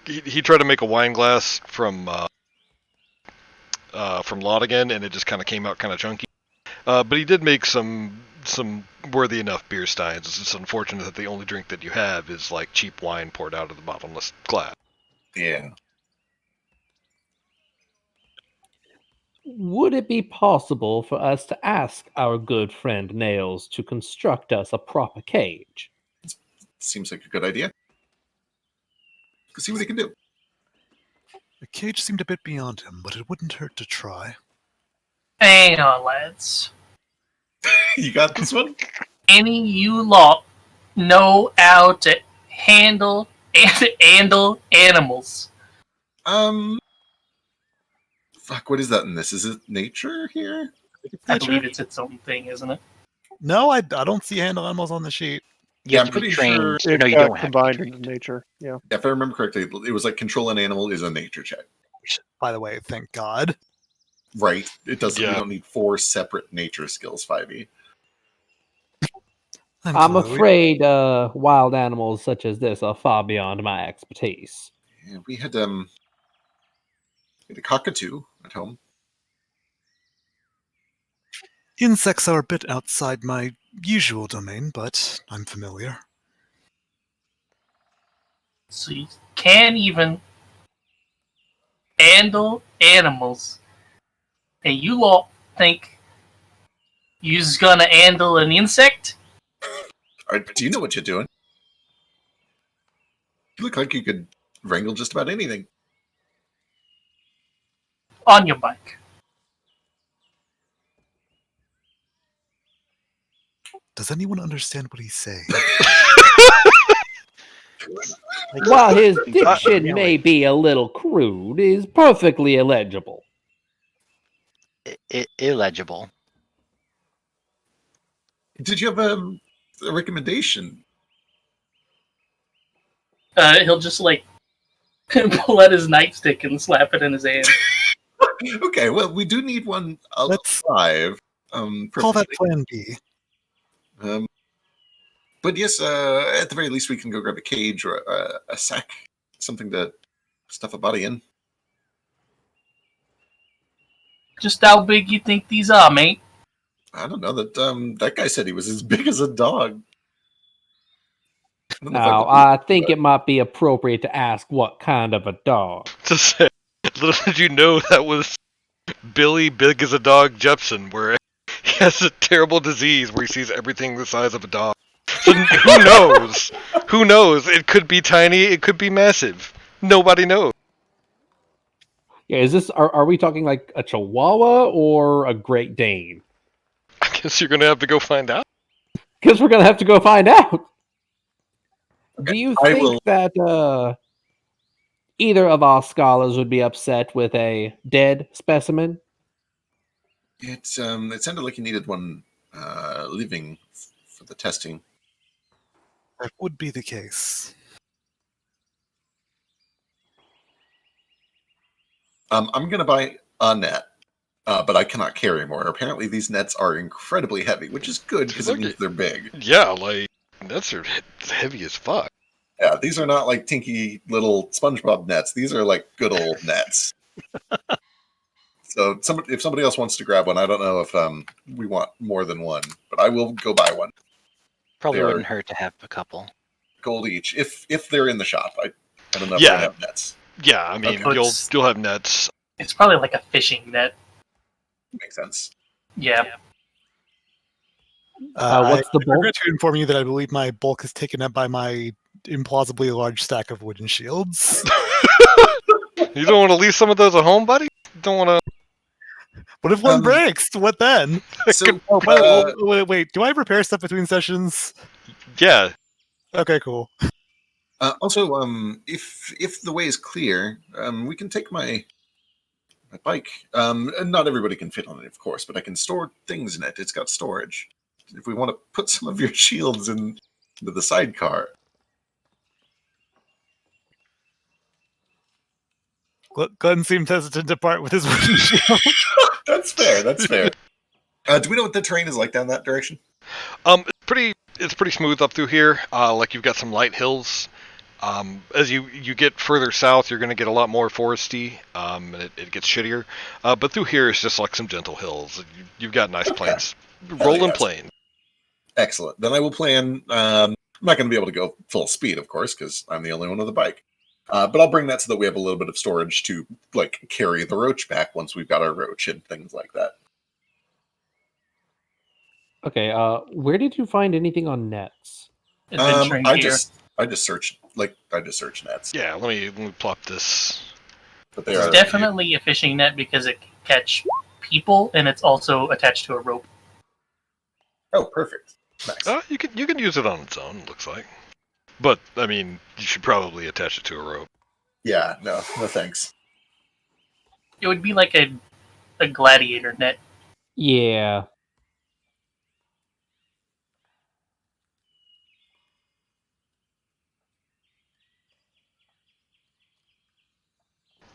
B: he tried to make a wine glass from Lottigan, and it just kind of came out kind of chunky. But he did make some worthy enough beer steins. It's just unfortunate that the only drink that you have is like cheap wine poured out of the bottomless glass.
A: Yeah.
C: Would it be possible for us to ask our good friend Nails to construct us a proper cage?
A: Seems like a good idea. Let's see what he can do.
E: The cage seemed a bit beyond him, but it wouldn't hurt to try.
G: Hang on, lads.
A: You got this one?
G: Any you lot know how to handle animals?
A: Fuck, what is that in this? Is it nature here?
G: I believe it's its own thing, isn't it?
E: No, I don't see handle animals on the sheet.
F: You have
A: I'm
F: to be
A: pretty
F: trained.
A: sure
D: It
F: No, you
D: got
F: don't have to be
D: combined
F: trained.
D: into nature. Yeah.
A: If I remember correctly, it was like control an animal is a nature check.
E: By the way, thank God.
A: Right. It doesn't.
B: Yeah.
A: We don't need 4 separate nature skills, 5e.
C: I'm
E: Chloe.
C: afraid wild animals such as this are far beyond my expertise.
A: Yeah, we had a cockatoo at home.
E: Insects are a bit outside my usual domain, but I'm familiar.
G: So you can't even handle animals, and you all think you's gonna handle an insect?
A: Do you know what you're doing? You look like you could wrangle just about anything.
G: On your bike.
E: Does anyone understand what he's saying?
C: While his diction may be a little crude, is perfectly illegible.
F: Illegible.
A: Did you have a recommendation?
G: He'll just like pull out his nightstick and slap it in his hand.
A: Okay, well, we do need one
E: Let's
A: alive.
E: call that
A: Preferably.
E: Plan B.
A: But yes, at the very least, we can go grab a cage or a sack, something to stuff a body in.
G: Just how big you think these are, mate?
A: I don't know that guy said he was as big as a dog. I don't know if
C: Now,
A: believe
C: I
A: it,
C: think
A: but-
C: it might be appropriate to ask what kind of a dog.
B: To say, little did you know that was Billy Big as a Dog Jepson, where he has a terrible disease where he sees everything the size of a dog. So who knows? Who knows? It could be tiny, it could be massive. Nobody knows.
C: Yeah, is this are we talking like a Chihuahua or a Great Dane?
B: I guess you're gonna have to go find out.
C: Because we're gonna have to go find out. Do you
A: I
C: think
A: will-
C: that either of our scholars would be upset with a dead specimen?
A: It sounded like you needed one living for the testing.
E: That would be the case.
A: I'm gonna buy a net, but I cannot carry more. Apparently, these nets are incredibly heavy, which is good because it
B: Look
A: means
B: at-
A: they're big.
B: Yeah, like nets are heavy as fuck.
A: Yeah, these are not like tinky little SpongeBob nets. These are like good old nets. So, if somebody else wants to grab one, I don't know if we want more than one, but I will go buy one.
F: Probably
A: They are-
F: wouldn't hurt to have a couple.
A: Gold each, if they're in the shop. I don't know if
B: Yeah.
A: they have nets.
B: Yeah, I mean
A: Okay.
B: you'll have nets.
G: It's probably like a fishing net.
A: Makes sense.
G: Yeah.
C: What's the
E: I
C: bulk?
E: regret to inform you that I believe my bulk is taken up by my implausibly large stack of wooden shields.
B: You don't want to leave some of those at home, buddy? Don't want to.
E: What if one
A: Um,
E: breaks? What then?
A: So,
E: Oh, by the way, wait, do I repair stuff between sessions?
B: Yeah,
E: Okay, cool.
A: also, if the way is clear, we can take my bike. And not everybody can fit on it, of course, but I can store things in it. It's got storage. If we want to put some of your shields into the sidecar,
E: Glenn seemed hesitant to part with his wooden shield.
A: that's fair. That's fair. Do we know what the terrain is like down that direction?
B: it's pretty smooth up through here. Like you've got some light hills. As you get further south, you're going to get a lot more foresty, and it gets shittier. But through here, it's just like some gentle hills. You've got nice plains, rolling
A: yes.
B: plain.
A: Excellent. Then I will plan. I'm not going to be able to go full speed, of course, because I'm the only one with a bike. But I'll bring that so that we have a little bit of storage to like carry the roach back once we've got our roach and things like that.
C: Okay, where did you find anything on nets?
G: Adventuring
A: I
G: gear.
A: just searched nets.
B: Yeah, let me plop this.
A: But they
G: It's
A: are
G: definitely a fishing net because it can catch people and it's also attached to a rope.
A: Oh, perfect. Nice.
B: You can use it on its own. It looks like, but I mean, you should probably attach it to a rope.
A: Yeah. No thanks.
G: It would be like a gladiator net.
C: Yeah.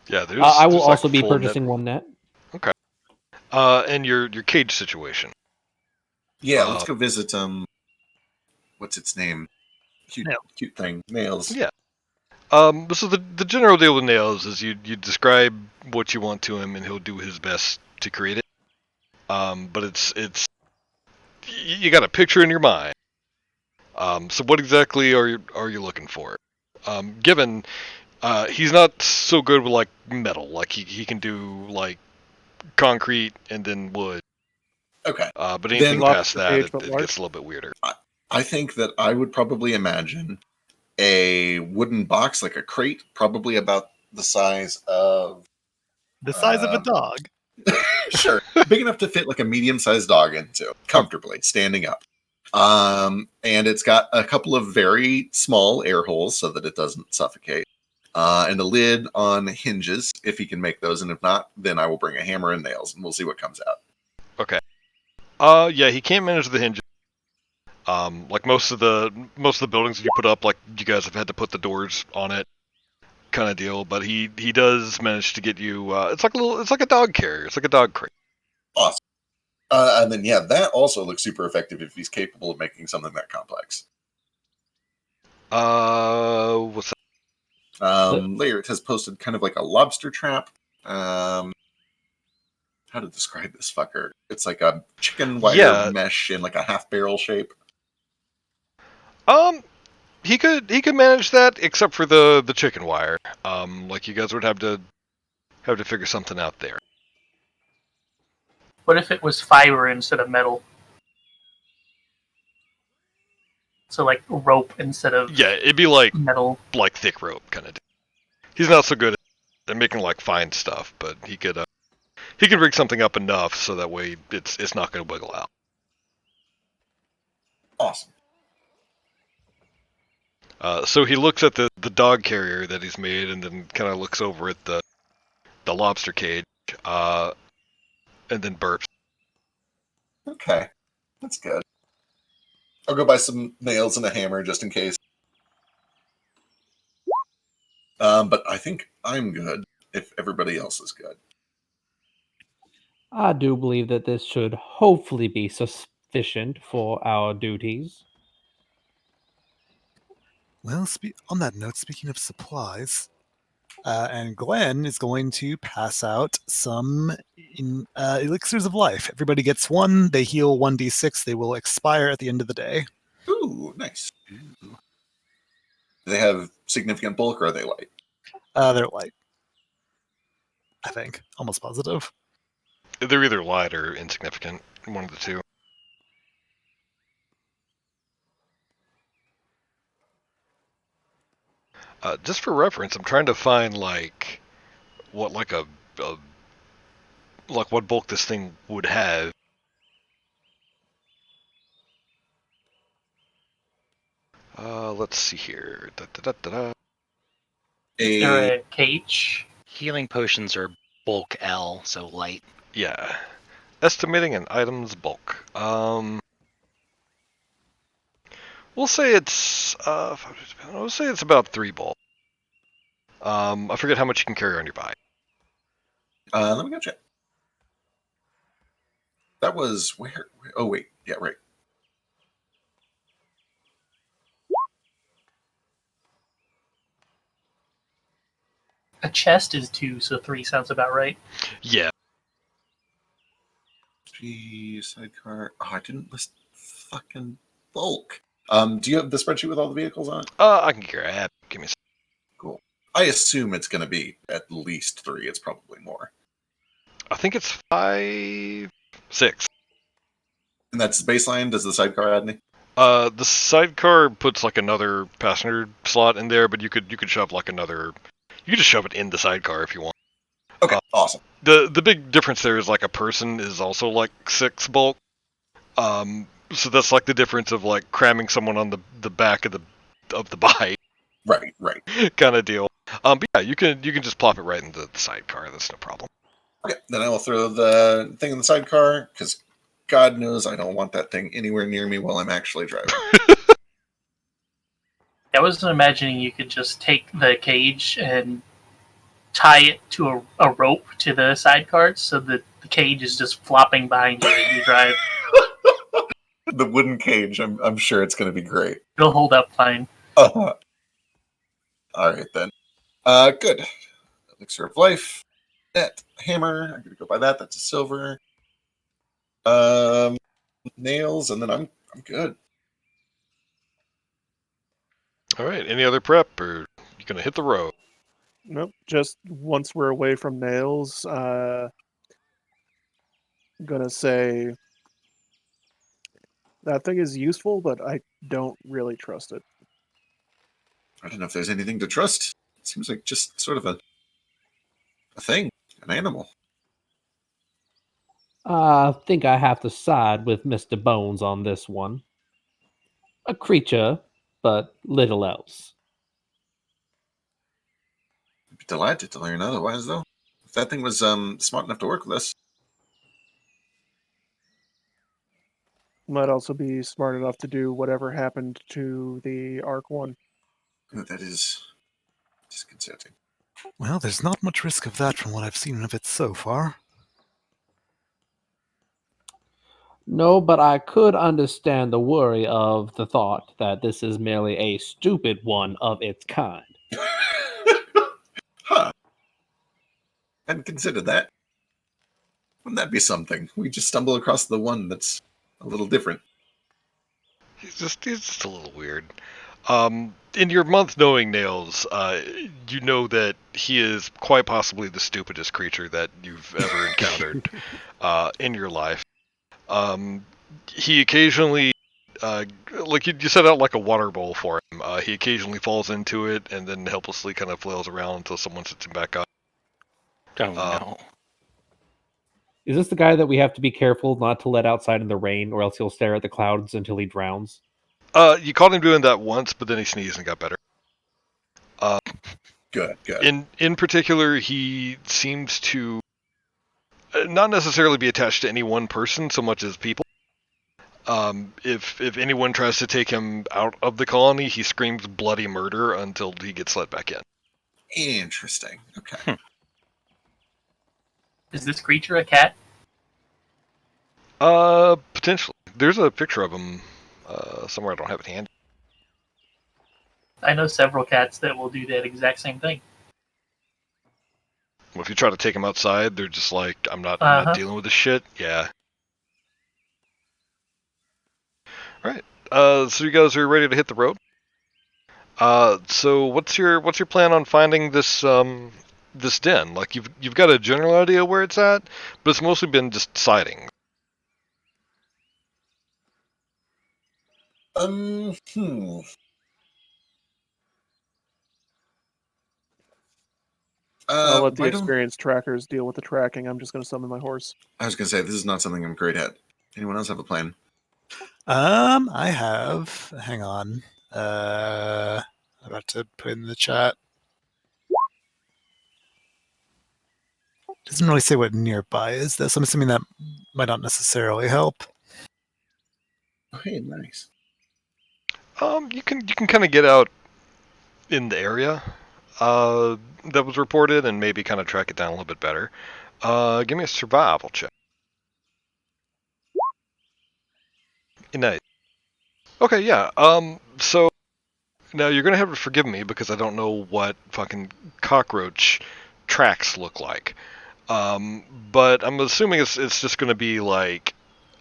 B: Yeah, there's.
C: I will
B: there's, like,
C: also be
B: full net.
C: purchasing one net.
B: And your cage situation.
A: Yeah. Let's go visit. What's its name? Cute,
E: Nail.
A: cute thing. Nails.
B: Yeah. So the general deal with nails is you describe what you want to him, and he'll do his best to create it. But it's you got a picture in your mind. So what exactly are you looking for? Given he's not so good with like metal, like he can do like concrete and then wood.
A: Okay.
B: But
A: Then
B: anything
D: Lock
B: past
D: the
B: that,
D: cage,
B: it
D: but large.
B: gets a little bit weirder.
A: I think that I would probably imagine a wooden box, like a crate, probably about the size of
E: The size of a dog.
A: sure, big enough to fit like a medium-sized dog into comfortably, standing up. And it's got a couple of very small air holes so that it doesn't suffocate. And a lid on hinges if he can make those, and if not, then I will bring a hammer and nails, and we'll see what comes out.
B: Okay. Yeah, he can't manage the hinges. Like most of the buildings that you put up, like you guys have had to put the doors on it, kind of deal. But he does manage to get you. It's like a dog carrier. It's like a dog crate.
A: Awesome. And then, yeah, that also looks super effective if he's capable of making something that complex.
B: What's that?
A: Layert has posted kind of like a lobster trap. How to describe this fucker? It's like a chicken wire mesh in like a half barrel shape.
B: He could manage that, except for the chicken wire. Like you guys would have to figure something out there.
G: What if it was fiber instead of metal? So like rope instead of
B: it'd be like
G: metal,
B: like thick rope kind of. He's not so good at making like fine stuff, but he could rig something up enough so that way it's not going to wiggle out.
A: Awesome.
B: So he looks at the dog carrier that he's made, and then kind of looks over at the lobster cage, and then burps.
A: Okay, that's good. I'll go buy some nails and a hammer just in case. But I think I'm good if everybody else is good.
C: I do believe that this should hopefully be sufficient for our duties.
E: Well, on that note, speaking of supplies, and Glenn is going to pass out some elixirs of life. Everybody gets one. They heal 1d6. They will expire at the end of the day.
A: Ooh, nice. Ooh. Do they have significant bulk or are they light?
E: They're light. I think. Almost positive.
B: They're either light or insignificant. One of the two. Just for reference, I'm trying to find like what like a like what bulk this thing would have. Let's see here.
G: is there a cage?
F: Healing potions are bulk L, so light.
B: Yeah. Estimating an item's bulk. We'll say it's about 3 bulk. I forget how much you can carry on your body.
A: Let me go check. That was where? Oh wait, yeah, right.
G: A chest is 2, so 3 sounds about right.
B: Yeah.
A: Sidecar. Oh, I didn't list fucking bulk. Do you have the spreadsheet with all the vehicles on it?
B: I can grab. Give me a second.
A: Cool. I assume it's going to be at least 3. It's probably more.
B: I think it's 5, 6.
A: And that's baseline. Does the sidecar add any?
B: The sidecar puts like another passenger slot in there, but you could shove like another. You could just shove it in the sidecar if you want.
A: Okay, awesome.
B: The big difference there is like a person is also like 6 bulk. So that's like the difference of like cramming someone on the back of the bike.
A: Right.
B: Kind of deal. But yeah, you can just plop it right into the sidecar. That's no problem.
A: Okay, then I will throw the thing in the sidecar because God knows I don't want that thing anywhere near me while I'm actually driving.
G: I was imagining you could just take the cage and tie it to a rope to the sidecar so that the cage is just flopping behind you as you drive.
A: The wooden cage, I'm sure it's going to be great.
G: It'll hold up fine.
A: Uh-huh. All right then. Good. Elixir of life. That hammer. I'm gonna go by that. That's a silver. Nails, and then I'm good.
B: All right. Any other prep, or you gonna hit the road?
D: Nope. Just once we're away from nails, gonna say that thing is useful, but I don't really trust it.
A: I don't know if there's anything to trust. It seems like just sort of a thing, an animal.
C: I think I have to side with Mr. Bones on this one. A creature, but little else.
A: I'd be delighted to learn otherwise, though. If that thing was smart enough to work with us,
D: Might also be smart enough to do whatever happened to the Arc One.
A: that is disconcerting.
E: Well, there's not much risk of that from what I've seen of it so far.
C: No, but I could understand the worry of the thought that this is merely a stupid one of its kind.
A: Huh. Hadn't considered that. Wouldn't that be something? We just stumble across the one that's a little different.
B: He's just a little weird. In your month knowing Nails, you know that he is quite possibly the stupidest creature that you've ever encountered in your life. He occasionally, like you set out like a water bowl for him. He occasionally falls into it and then helplessly kind of flails around until someone sets him back up.
F: Oh no.
C: Is this the guy that we have to be careful not to let outside in the rain, or else he'll stare at the clouds until he drowns?
B: You caught him doing that once, but then he sneezed and got better.
A: Good.
B: In particular, he seems to not necessarily be attached to any one person so much as people. If anyone tries to take him out of the colony, he screams bloody murder until he gets let back in.
A: Interesting. Okay.
G: Is this creature a cat?
B: Potentially. There's a picture of him somewhere. I don't have it handy.
G: I know several cats that will do that exact same thing.
B: Well, if you try to take him outside, they're just like, I'm not dealing with this shit. Yeah. All right. So you guys are ready to hit the road. So what's your plan on finding this this den? Like you've got a general idea where it's at, but it's mostly been just sightings.
D: I'll let the
A: Why don't
D: experienced trackers deal with the tracking. I'm just going to summon my horse.
A: I was gonna say this is not something I'm great at. Anyone else have a plan?
E: I have. Hang on. I'm about to put in the chat. Doesn't really say what nearby is, though, so I'm assuming that might not necessarily help.
A: Oh, hey, nice.
B: You can kind of get out in the area that was reported and maybe kind of track it down a little bit better. Give me a survival check. Nice. Okay, yeah. So now you're gonna have to forgive me because I don't know what fucking cockroach tracks look like. But I'm assuming it's just gonna be like,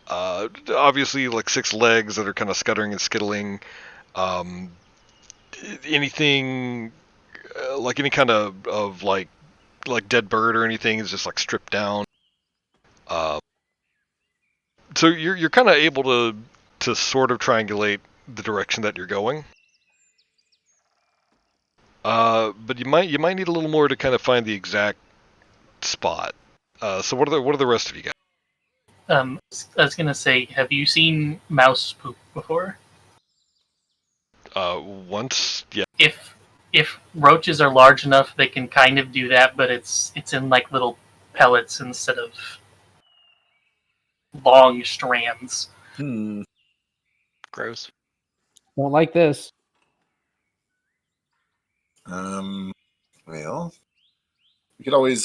B: obviously like 6 legs that are kind of scuttering and skittling. Anything like any kind of like dead bird or anything is just like stripped down. So you're kind of able to sort of triangulate the direction that you're going. But you might need a little more to kind of find the exact spot. So what are the rest of you guys?
G: I was gonna say, have you seen mouse poop before?
B: Once, yeah.
G: If roaches are large enough, they can kind of do that, but it's in like little pellets instead of long strands.
F: Gross.
C: Don't like this.
A: Well, we could always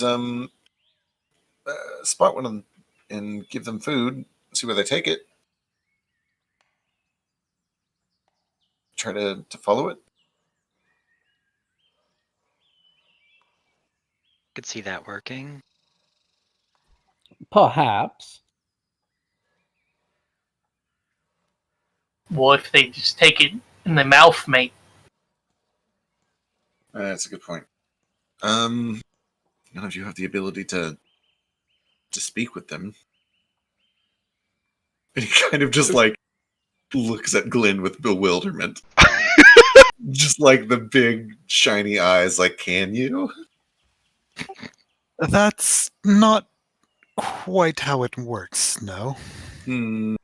A: spot one of them and give them food. See where they take it. Try to follow it.
F: Could see that working.
C: Perhaps.
G: Well, if they just take it in the mouth, mate.
A: That's a good point. None of you have the ability to speak with them. And he kind of just like looks at Glenn with bewilderment. Just like the big shiny eyes, like, can you?
E: That's not quite how it works, no.
A: At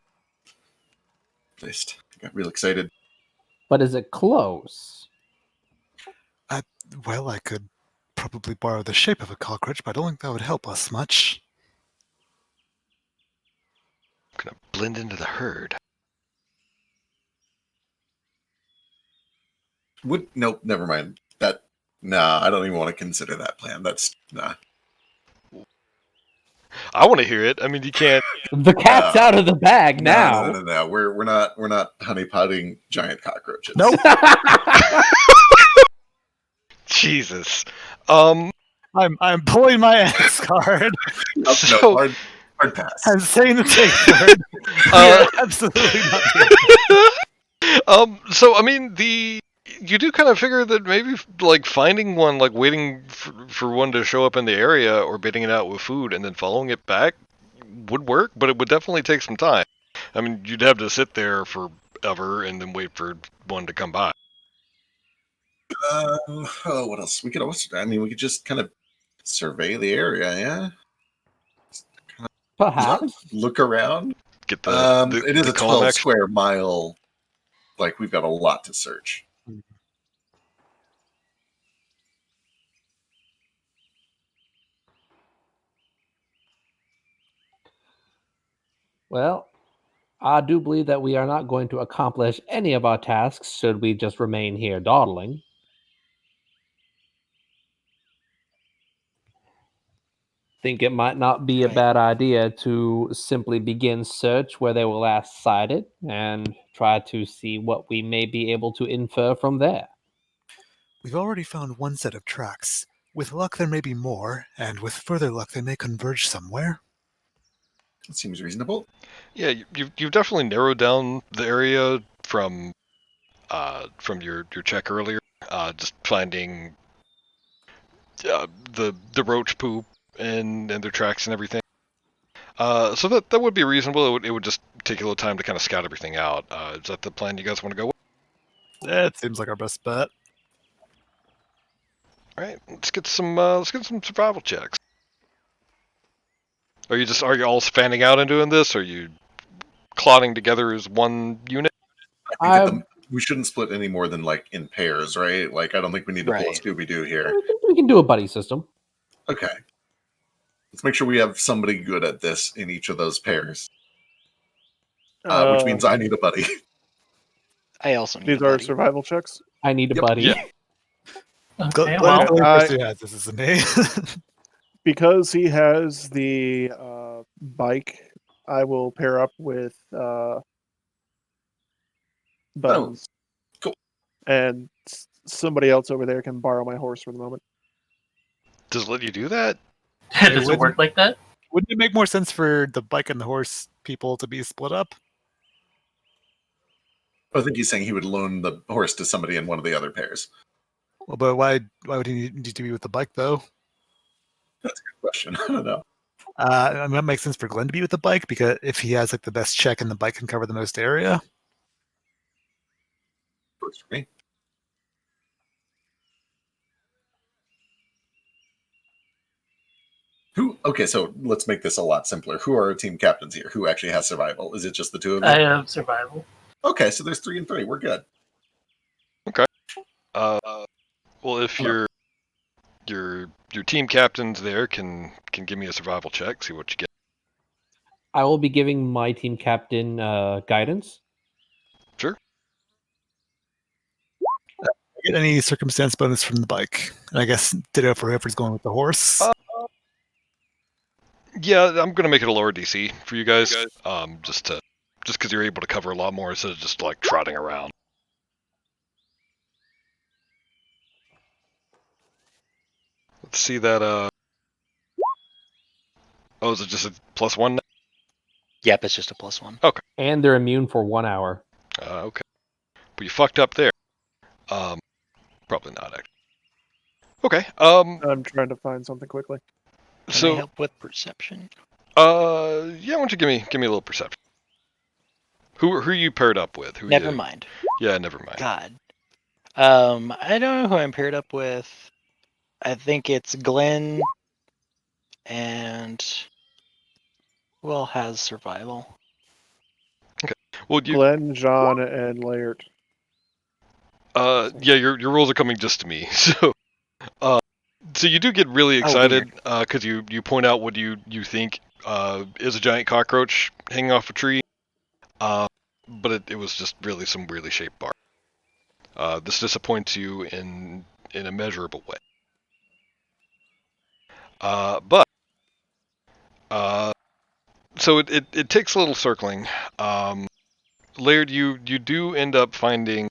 A: least I got real excited.
C: But is it close?
E: Well, I could probably borrow the shape of a cockroach, but I don't think that would help us much.
B: Gonna blend into the herd.
A: Nope, never mind. I don't even want to consider that plan. That's nah.
B: I want to hear it. I mean, you can't.
C: The cat's out of the bag now.
A: No. We're not honeypotting giant cockroaches.
E: Nope.
B: Jesus.
E: I'm pulling my X card.
A: No,
B: So,
A: hard pass.
E: I'm saying the safe word.
B: Uh,
E: Absolutely not.
B: So I mean, you do kind of figure that maybe like finding one, like waiting for one to show up in the area, or baiting it out with food and then following it back would work, but it would definitely take some time. I mean, you'd have to sit there forever and then wait for one to come by.
A: What else? We could just kind of survey the area, yeah?
C: Perhaps.
A: Look around.
B: Get
A: It is
B: the
A: a
B: column
A: 12
B: action.
A: square mile. Like, we've got a lot to search.
C: Well, I do believe that we are not going to accomplish any of our tasks should we just remain here dawdling. Think it might not be a
F: Right.
C: bad idea to simply begin search where they were last sighted and try to see what we may be able to infer from there.
E: We've already found one set of tracks. With luck, there may be more, and with further luck, they may converge somewhere.
A: That seems reasonable.
B: Yeah, you've definitely narrowed down the area from your check earlier. Just finding the roach poop and their tracks and everything. So that would be reasonable. It would just take a little time to kind of scout everything out. Is that the plan you guys want to go with?
E: That seems like our best bet.
B: All right, let's get some survival checks. Are you all fanning out and doing this? Or are you clotting together as one unit?
A: We shouldn't split any more than like in pairs, right? Like, I don't think we need to pull a
F: Right.
A: Scooby-Doo here.
C: We can do a buddy system.
A: Okay. Let's make sure we have somebody good at this in each of those pairs. Which means I need a buddy.
F: I also need
D: These
F: a
D: are
F: buddy.
D: survival checks.
C: I need a
A: Yep.
C: buddy.
B: Yeah.
G: Okay,
E: Glenn's
G: well,
E: the only
D: I-
E: person who has this, isn't he?
D: Because he has the bike, I will pair up with Buttons.
A: cool.
D: And somebody else over there can borrow my horse for the moment.
B: Does it let you do that?
G: does it work like that?
E: Wouldn't it make more sense for the bike and the horse people to be split up?
A: I think he's saying he would loan the horse to somebody in one of the other pairs.
E: Well, but why would he need to be with the bike, though?
A: That's a good question. I don't know.
E: I mean, that makes sense for Glenn to be with the bike, because if he has like the best check and the bike can cover the most area.
A: Works for me. Okay, so let's make this a lot simpler. Who are our team captains here? Who actually has survival? Is it just the two of you?
G: I have survival.
A: Okay, so there's 3 and 3. We're good.
B: Well, if your team captains there can give me a survival check, see what you get.
C: I will be giving my team captain guidance.
B: Sure.
E: Get any circumstance bonus from the bike, and I guess ditto for whoever's going with the horse.
B: Yeah, I'm gonna make it a lower DC for you guys. Just because you're able to cover a lot more instead of just like trotting around. Let's see that. Oh, is it just a +1?
F: Yep, it's just a +1.
C: And they're immune for 1 hour.
B: Okay. But you fucked up there. Probably not, actually. Okay,
D: I'm trying to find something quickly.
F: Can I
B: so,
F: help with perception?
B: yeah, why don't you give me a little perception? Who are you paired up with?
F: Never mind.
B: Yeah, never mind.
F: God. I don't know who I'm paired up with. I think it's Glenn and who all has survival?
B: Well, you,
D: Glenn, John, and Laird.
B: yeah, your rolls are coming just to me. So you do get really
F: Oh,
B: excited
F: weird.
B: because you point out what you think is a giant cockroach hanging off a tree, but it was just really some weirdly shaped bark. This disappoints you in a measurable way. But so it takes a little circling. Laird, you do end up finding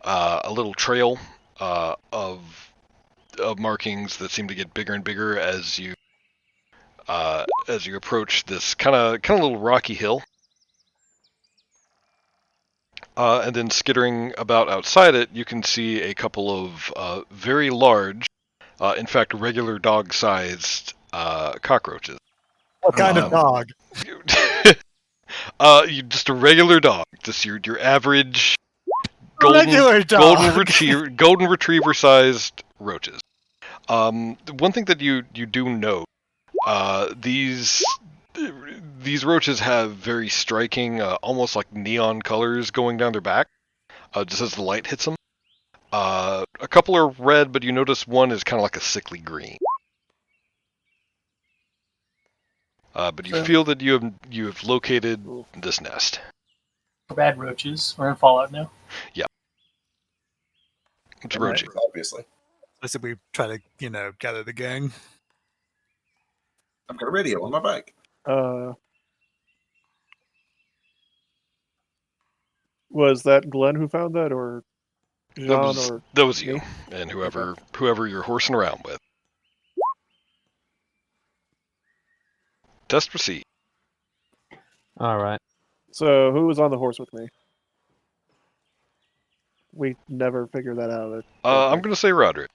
B: a little trail of markings that seem to get bigger and bigger as you approach this kind of little rocky hill. And then skittering about outside it, you can see a couple of very large, in fact, regular dog-sized cockroaches.
E: What kind of
A: wow.
E: dog?
B: Just a regular dog, just your average
E: Regular dog.
B: golden retriever sized roaches. One thing that you do note, these roaches have very striking, almost like neon colors going down their back, just as the light hits them. A couple are red, but you notice one is kind of like a sickly green. But you feel that you have located this nest.
G: Bad roaches. We're in Fallout now.
B: It's
A: Right,
B: Roji.
A: obviously.
E: I said we try to, gather the gang.
A: I've got a radio on my bike.
D: Was that Glenn who found that, or John, or
B: That was you,
D: me?
B: and whoever you're horsing around with. Test proceed.
C: All right.
D: So who was on the horse with me? We never figured that out.
B: I'm gonna say Roderick.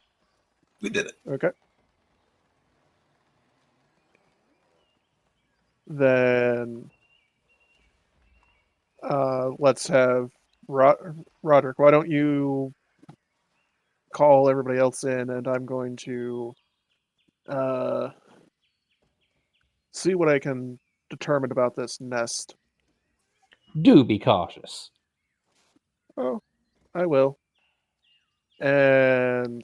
A: We did it.
D: Okay. Then let's have Roderick. Why don't you call everybody else in, and I'm going to see what I can determine about this nest.
C: Do be cautious.
D: Oh, I will. And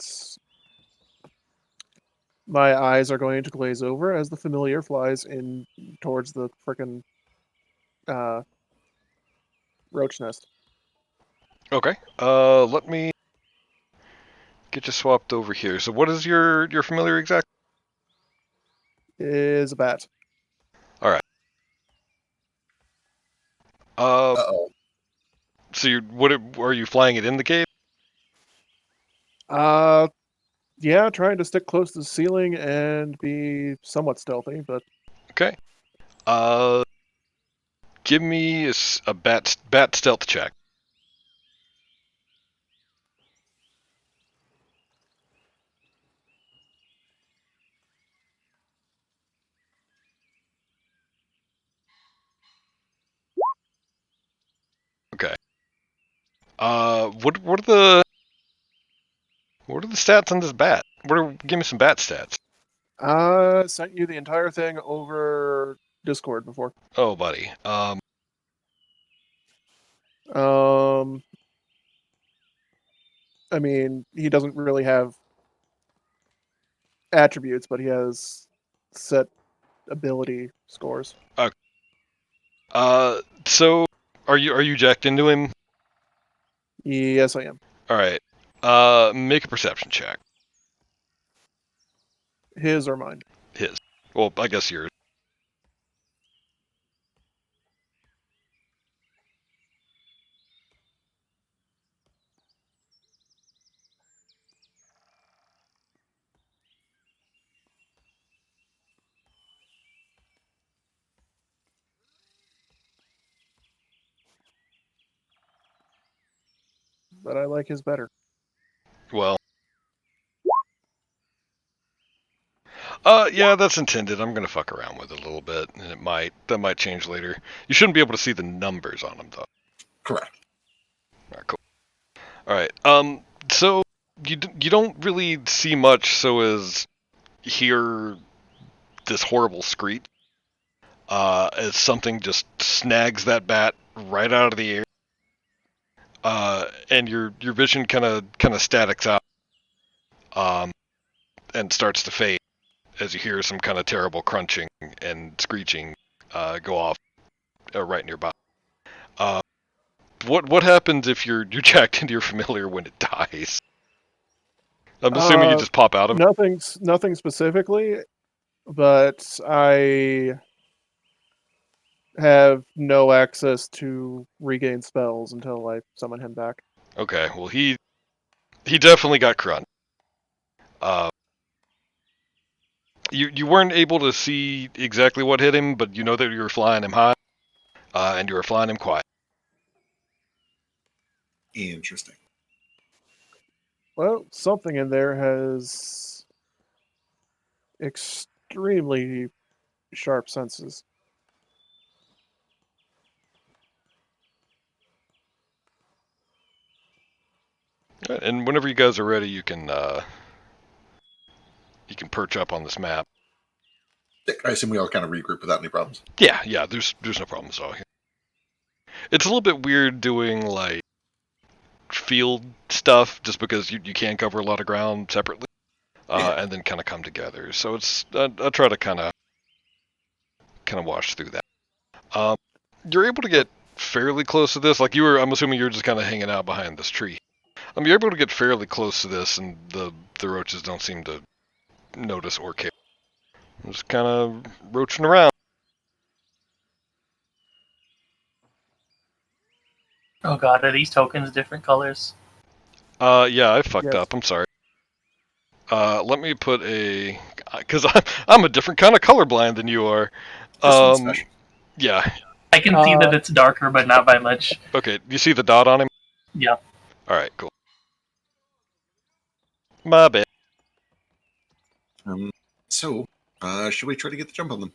D: my eyes are going to glaze over as the familiar flies in towards the frickin' roach nest.
B: Okay. Let me get you swapped over here. So, what is your familiar exact?
D: Is a bat.
B: All right.
A: Uh-oh.
B: So are you flying it in the cave?
D: Yeah, trying to stick close to the ceiling and be somewhat stealthy, but
B: Okay. Give me a bat stealth check. Okay. What are the stats on this bat? Give me some bat stats.
D: sent you the entire thing over Discord before.
B: Oh, buddy.
D: I mean, he doesn't really have attributes, but he has set ability scores.
B: So are you jacked into him?
D: Yes, I am.
B: All right. Make a perception check.
D: His or mine?
B: His. Well, I guess yours.
D: but I like his better.
B: Well, yeah, that's intended. I'm gonna fuck around with it a little bit, and that might change later. You shouldn't be able to see the numbers on them though.
A: Correct.
B: All right, cool. All right. So you don't really see much, so as hear this horrible screech. As something just snags that bat right out of the air. And your vision kind of statics out, and starts to fade as you hear some kind of terrible crunching and screeching go off right nearby. What happens if you're jacked into your familiar when it dies? I'm assuming you just pop out of it.
D: Nothing specifically, but I have no access to regain spells until I summon him back.
B: Okay, well he definitely got crunched. You weren't able to see exactly what hit him, but you know that you were flying him high, and you were flying him quiet.
A: Interesting.
D: Well, something in there has extremely sharp senses.
B: And whenever you guys are ready, you can perch up on this map.
A: I assume we all kind of regroup without any problems.
B: Yeah. There's no problems at all here. It's a little bit weird doing like field stuff just because you can cover a lot of ground separately, and then kind of come together. So it's I try to kind of wash through that. You're able to get fairly close to this. Like I'm assuming you're just kind of hanging out behind this tree. You're able to get fairly close to this, and the roaches don't seem to notice or care. I'm just kind of roaching around.
G: Oh god, are these tokens different colors?
B: Yeah, I fucked up. I'm sorry. Let me put because I'm a different kind of colorblind than you are. Yeah.
G: I can see that it's darker, but not by much.
B: Okay, do you see the dot on him?
G: Yeah.
B: Alright, cool. My bad.
A: So, should we try to get the jump on them?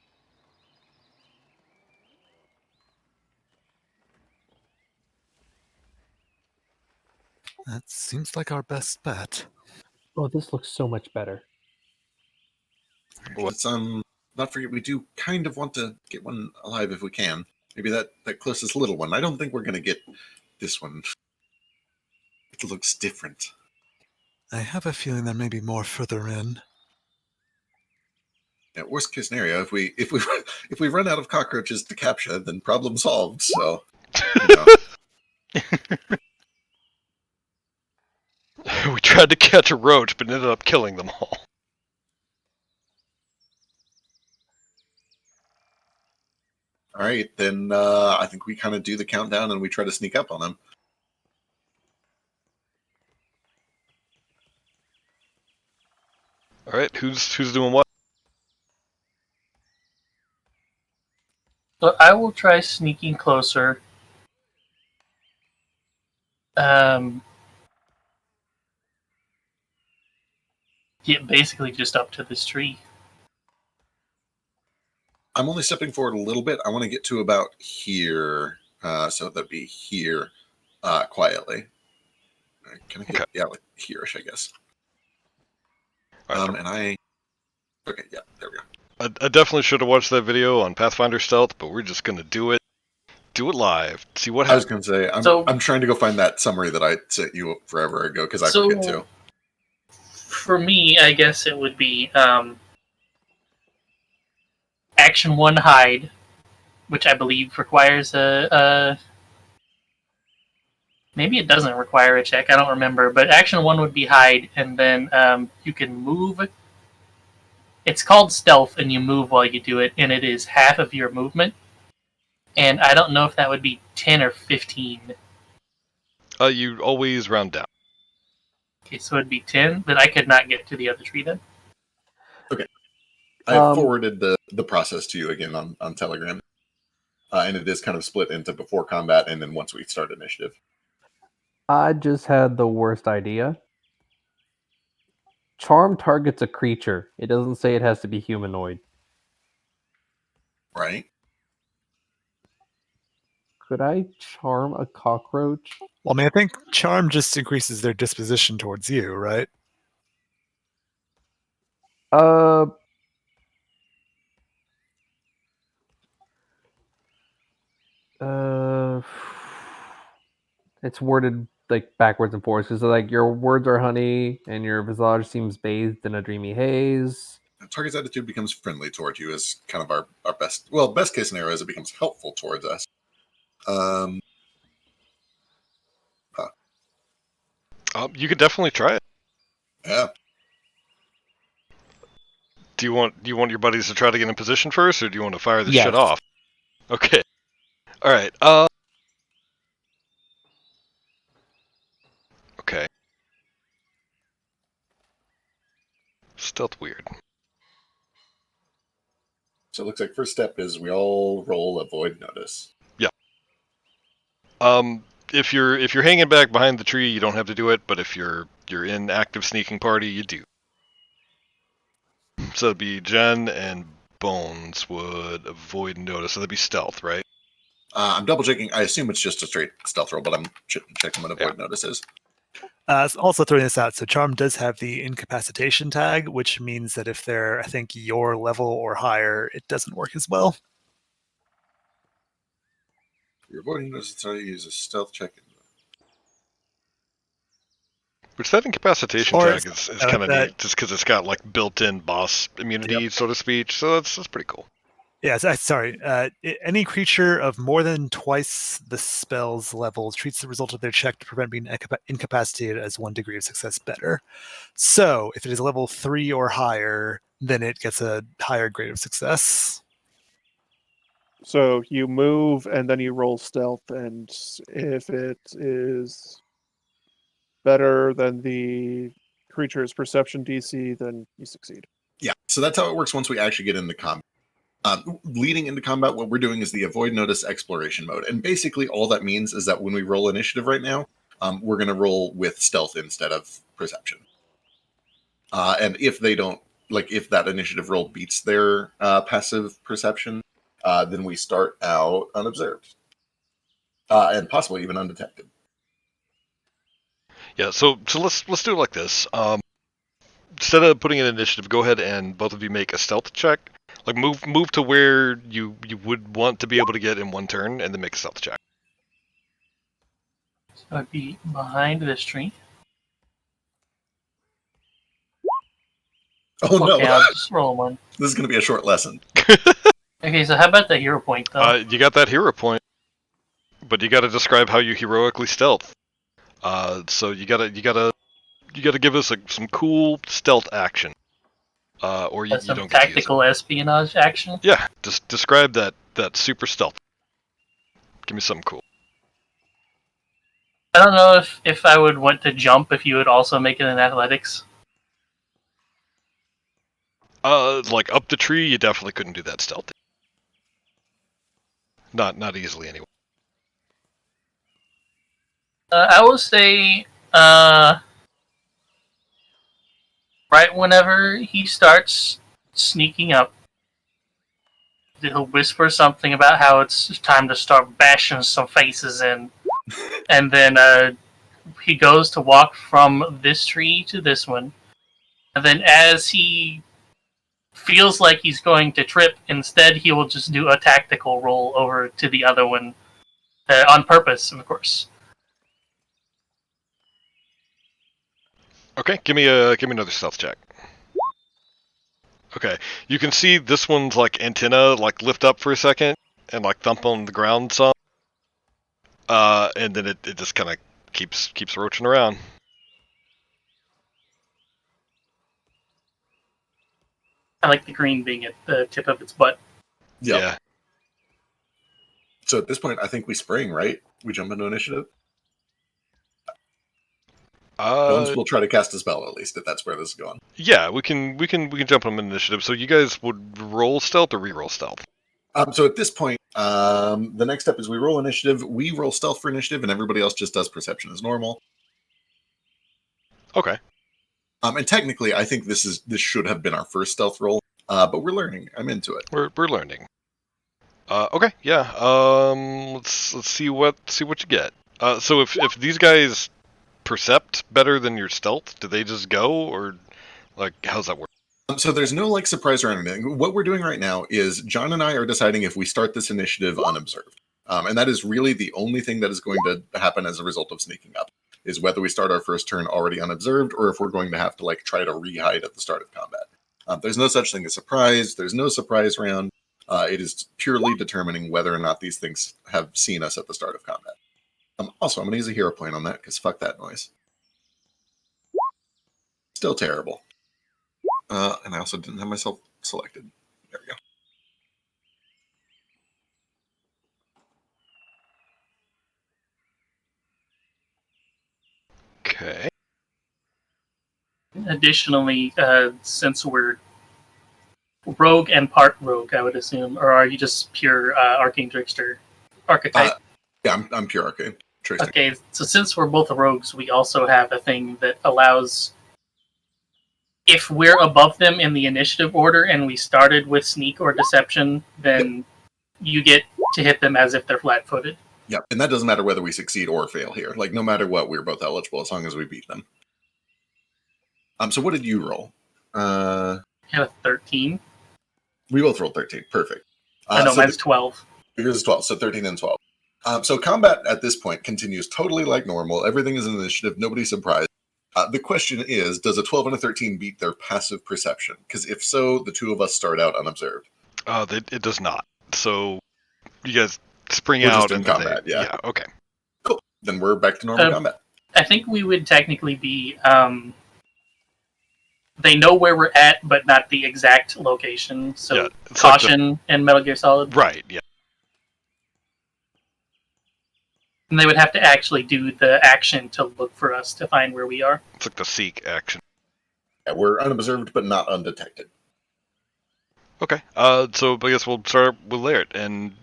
E: That seems like our best bet.
C: Oh, this looks so much better.
A: Let's not forget we do kind of want to get one alive if we can. Maybe that closest little one. I don't think we're gonna get this one. It looks different.
E: I have a feeling there may be more further in.
A: Yeah, worst case scenario, if we if we run out of cockroaches to capture, then problem solved. So, you know.
B: We tried to catch a roach, but ended up killing them all.
A: All right, then I think we kind of do the countdown and we try to sneak up on them.
B: All right, who's doing what?
G: So I will try sneaking closer. Get basically just up to this tree.
A: I'm only stepping forward a little bit. I want to get to about here, so that'd be here, quietly. Can I get like here-ish, I guess.
B: Right,
A: okay, yeah, there we go.
B: I definitely should have watched that video on Pathfinder Stealth, but we're just gonna do it live. See what happens.
A: I was gonna say I'm trying to go find that summary that I sent you forever ago because I forget to.
G: For me, I guess it would be Action 1 hide, which I believe requires a maybe it doesn't require a check, I don't remember, but Action 1 would be hide, and then you can move. It's called stealth, and you move while you do it, and it is half of your movement. And I don't know if that would be 10 or 15.
B: You always round down.
G: Okay, so it'd be 10, but I could not get to the other tree then.
A: Okay. I forwarded the process to you again on Telegram. And it is kind of split into before combat and then once we start initiative.
C: I just had the worst idea. Charm targets a creature. It doesn't say it has to be humanoid.
A: Right?
C: Could I charm a cockroach?
E: Well, I mean, I think charm just increases their disposition towards you, right?
C: Uh, uh, it's worded like backwards and forwards. Because like your words are honey, and your visage seems bathed in a dreamy haze.
A: The target's attitude becomes friendly towards you is kind of our best. Well, best case scenario is it becomes helpful towards us.
B: You could definitely try it.
A: Yeah.
B: Do you want your buddies to try to get in position first, or do you want to fire this
C: Yes.
B: shit off? Okay. All right. Okay. Stealth weird.
A: So it looks like first step is we all roll avoid notice.
B: Yeah. If you're hanging back behind the tree, you don't have to do it. But if you're in active sneaking party, you do. So it'd be Jen and Bones would avoid notice. So that'd be stealth, right?
A: I'm double checking. I assume it's just a straight stealth roll, but I'm checking what avoid notice is.
E: Also throwing this out, so charm does have the incapacitation tag, which means that if they're, I think, your level or higher, it doesn't work as well.
A: You're avoiding notice, so you use a stealth check.
B: Which that incapacitation
E: Or
B: tag is kind of neat, just because it's got like built-in boss immunity, so to speak. So that's pretty cool.
E: Yeah, sorry. Any creature of more than twice the spell's level treats the result of their check to prevent being incapacitated as 1 degree of success better. So, if it is level 3 or higher, then it gets a higher grade of success.
D: So you move and then you roll stealth, and if it is better than the creature's perception DC, then you succeed.
A: Yeah, so that's how it works once we actually get into combat. Leading into combat, what we're doing is the avoid notice exploration mode. And basically all that means is that when we roll initiative right now, we're going to roll with stealth instead of perception. And if they don't, like if that initiative roll beats their passive perception, then we start out unobserved. And possibly even undetected.
B: Yeah, so let's do it like this. Instead of putting an initiative, go ahead and both of you make a stealth check. Like move to where you would want to be able to get in 1 turn, and then make a stealth check.
G: So I'd be behind this tree.
A: Oh
G: Okay,
A: no!
G: I'll just roll 1.
A: This is going to be a short lesson.
G: Okay, so how about the hero point though?
B: You got that hero point, but you got to describe how you heroically stealth. So you gotta give us some cool stealth action. Or you
G: That's
B: don't
G: some
B: get to use it.
G: tactical espionage action.
B: Yeah, just describe that super stealth. Give me something cool.
G: I don't know if I would want to jump if you would also make it in athletics.
B: Like up the tree, you definitely couldn't do that stealth. Not easily anyway.
G: I will say, right whenever he starts sneaking up, he'll whisper something about how it's time to start bashing some faces in, and then he goes to walk from this tree to this one, and then as he feels like he's going to trip, instead he will just do a tactical roll over to the other one, on purpose, of course.
B: Okay, give me another stealth check. Okay, you can see this one's like antenna like lift up for a second and like thump on the ground some. And then it just kind of keeps roaching around.
G: I like the green being at the tip of its butt.
A: Yep.
B: Yeah.
A: So at this point, I think we spring, right? We jump into initiative. Bones will try to cast a spell, at least, if that's where this is going.
B: Yeah, we can jump on initiative. So you guys would roll stealth or re-roll stealth?
A: So at this point, the next step is we roll initiative. We roll stealth for initiative, and everybody else just does perception as normal.
B: Okay.
A: And technically, I think this should have been our first stealth roll, but we're learning. I'm into it.
B: We're learning. Okay, yeah. Let's see what you get. So if these guys percept better than your stealth, do they just go, or like how's that work?
A: So there's no like surprise or anything. What we're doing right now is John and I are deciding if we start this initiative unobserved, and that is really the only thing that is going to happen as a result of sneaking up. Is whether we start our first turn already unobserved, or if we're going to have to like try to re-hide at the start of combat. There's no such thing as surprise. There's no surprise round. It is purely determining whether or not these things have seen us at the start of combat. Also, I'm going to use a hero point on that because fuck that noise. Still terrible. And I also didn't have myself selected. There we go.
B: Okay.
G: Additionally, since we're rogue and part rogue, I would assume, or are you just pure arcane trickster archetype?
A: Yeah, I'm pure arcane. Trickster.
G: Okay, so since we're both rogues, we also have a thing that allows, if we're above them in the initiative order and we started with sneak or deception, then you get to hit them as if they're flat-footed.
A: Yep, and that doesn't matter whether we succeed or fail here. Like, no matter what, we're both eligible as long as we beat them. So what did you roll?
G: I have a 13.
A: We both rolled 13. Perfect.
G: No,
A: so
G: mine's 12.
A: Yours is 12, so 13 and 12. So combat at this point continues totally like normal. Everything is an initiative. Nobody's surprised. The question is, does a 12 and a 13 beat their passive perception? Because if so, the two of us start out unobserved.
B: It does not. So you guys spring
A: We're
B: out
A: just in
B: and
A: combat,
B: they,
A: yeah.
B: Okay.
A: Cool. Then we're back to normal combat.
G: I think we would technically be... they know where we're at, but not the exact location. So
B: Yeah,
G: caution and Metal Gear Solid.
B: Right, yeah.
G: And they would have to actually do the action to look for us to find where we are.
B: It's like the seek action.
A: Yeah, we're unobserved, but not undetected.
B: Okay. So I guess we'll start with Laird. And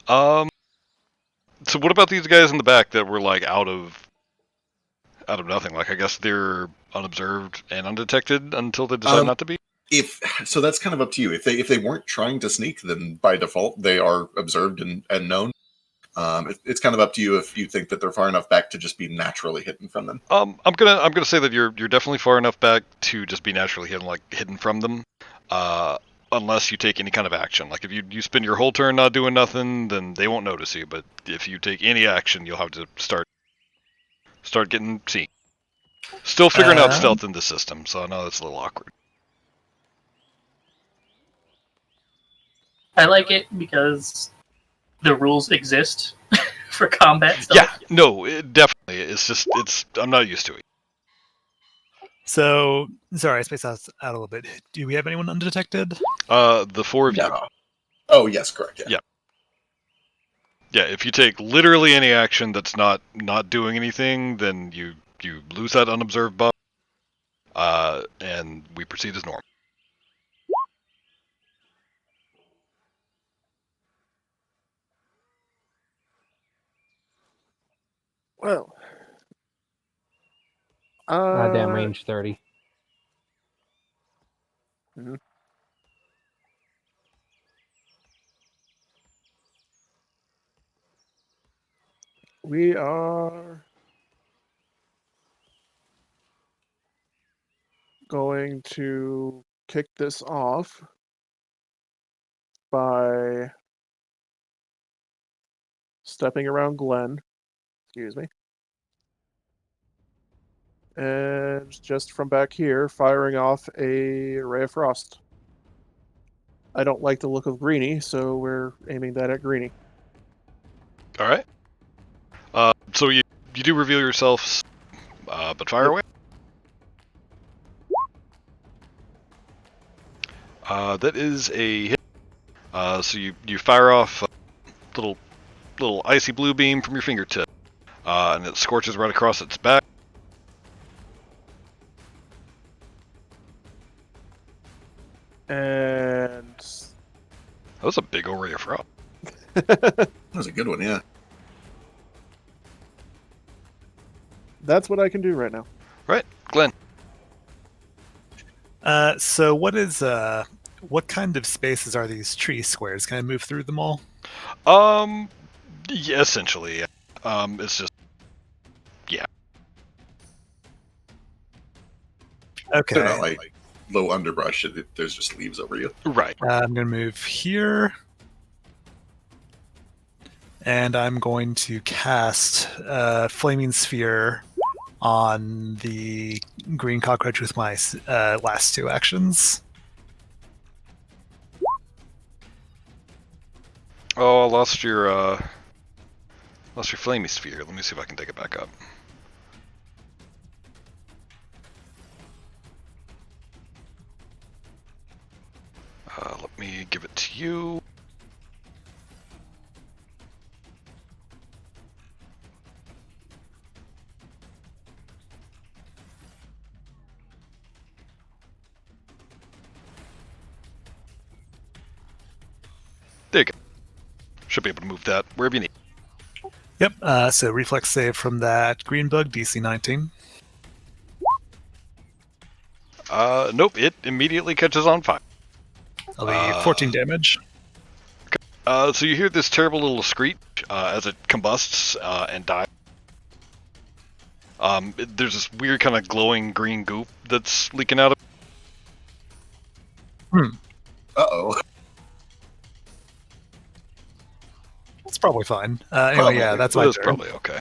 B: so what about these guys in the back that were like out of nothing? Like I guess they're unobserved and undetected until they decide not to be?
A: So that's kind of up to you. If they weren't trying to sneak, then by default they are observed and known. It's kind of up to you if you think that they're far enough back to just be naturally hidden from them.
B: I'm gonna say that you're definitely far enough back to just be naturally hidden from them, unless you take any kind of action. Like if you spend your whole turn not doing nothing, then they won't notice you. But if you take any action, you'll have to start getting seen. Still figuring out stealth in the system, so I know that's a little awkward.
G: I like it because the rules exist for combat stuff.
B: Yeah, no, definitely. I'm not used to it.
E: So, sorry, I spaced out a little bit. Do we have anyone undetected?
B: The four of you.
A: No. Oh, yes, correct. Yeah.
B: Yeah, if you take literally any action that's not doing anything, then you lose that unobserved buff, and we proceed as normal.
D: Well,
C: Goddamn range 30.
D: Mhm. We are going to kick this off by stepping around Glenn. Excuse me. And just from back here, firing off a Ray of Frost. I don't like the look of Greenie, so we're aiming that at Greenie.
B: All right. So you do reveal yourselves, but fire away. That is a hit. So you fire off a little icy blue beam from your fingertip, and it scorches right across its back.
D: And
B: That was a big old ray of frost.
A: That was a good one, yeah.
D: That's what I can do right now.
B: Right, Glenn.
E: So what kind of spaces are these tree squares? Can I move through them all?
B: Yeah, essentially, yeah. It's just, yeah.
E: Okay.
A: They're not like low underbrush. There's just leaves over you.
B: Right.
E: I'm going to move here. And I'm going to cast Flaming Sphere on the green cockroach with my last 2 actions.
B: Oh, I lost your flamey sphere. Let me see if I can take it back up. Let me give it to you. There you go. Should be able to move that wherever you need.
E: Yep, so reflex save from that green bug, DC 19.
B: Nope, it immediately catches on fire.
E: I'll be 14 damage.
B: So you hear this terrible little screech as it combusts and dies. There's this weird kind of glowing green goop that's leaking out of it.
A: Uh-oh.
E: It's probably fine. Anyway,
A: Probably.
E: yeah, that's my
B: That's
E: turn.
B: probably okay.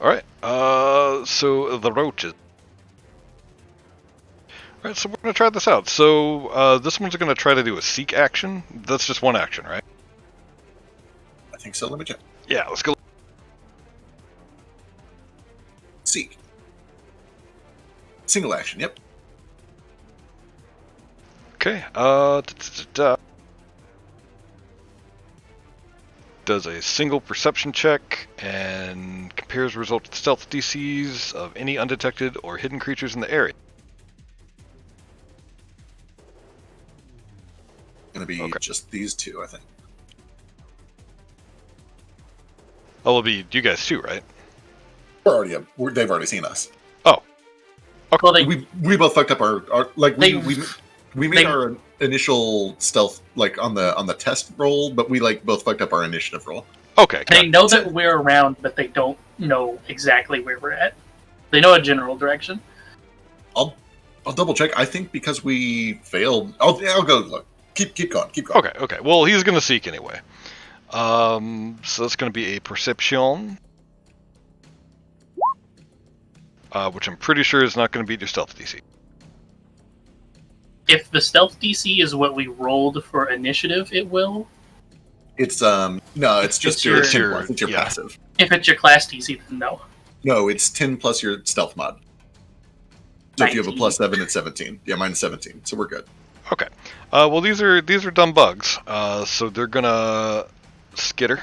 B: Alright, so the roaches. Alright, so we're going to try this out. So, this one's going to try to do a seek action. That's just one action, right?
A: I think so. Let me check.
B: Yeah, let's go.
A: Seek. Single action, yep.
B: Okay, does a single perception check and compares result to stealth DCs of any undetected or hidden creatures in the area.
A: Gonna be just these 2, I think.
B: Oh, it'll be you guys too, right?
A: We're already up. They've already seen us.
B: Oh. Okay.
G: Well,
A: We both fucked up our like
G: They-
A: we made our initial stealth like on the test roll, but we like both fucked up our initiative roll.
B: Okay.
G: they know that we're around, but they don't know exactly where we're at. They know a general direction.
A: I'll double check. I think because we failed. I'll go look. Keep going. Keep going.
B: Okay. Well, he's gonna seek anyway. So that's gonna be a perception, which I'm pretty sure is not gonna beat your stealth DC.
G: If the stealth DC is what we rolled for initiative, it will.
A: It's no, it's just
G: It's
A: your,
G: your-
A: 10 plus. It's your
B: yeah.
A: passive.
G: If it's your class DC, then no.
A: No, it's 10 plus your stealth mod. So if you have a
G: 19.
A: plus 7, it's 17. Yeah, mine's 17. So we're good.
B: Okay. Well, these are dumb bugs. So they're gonna skitter.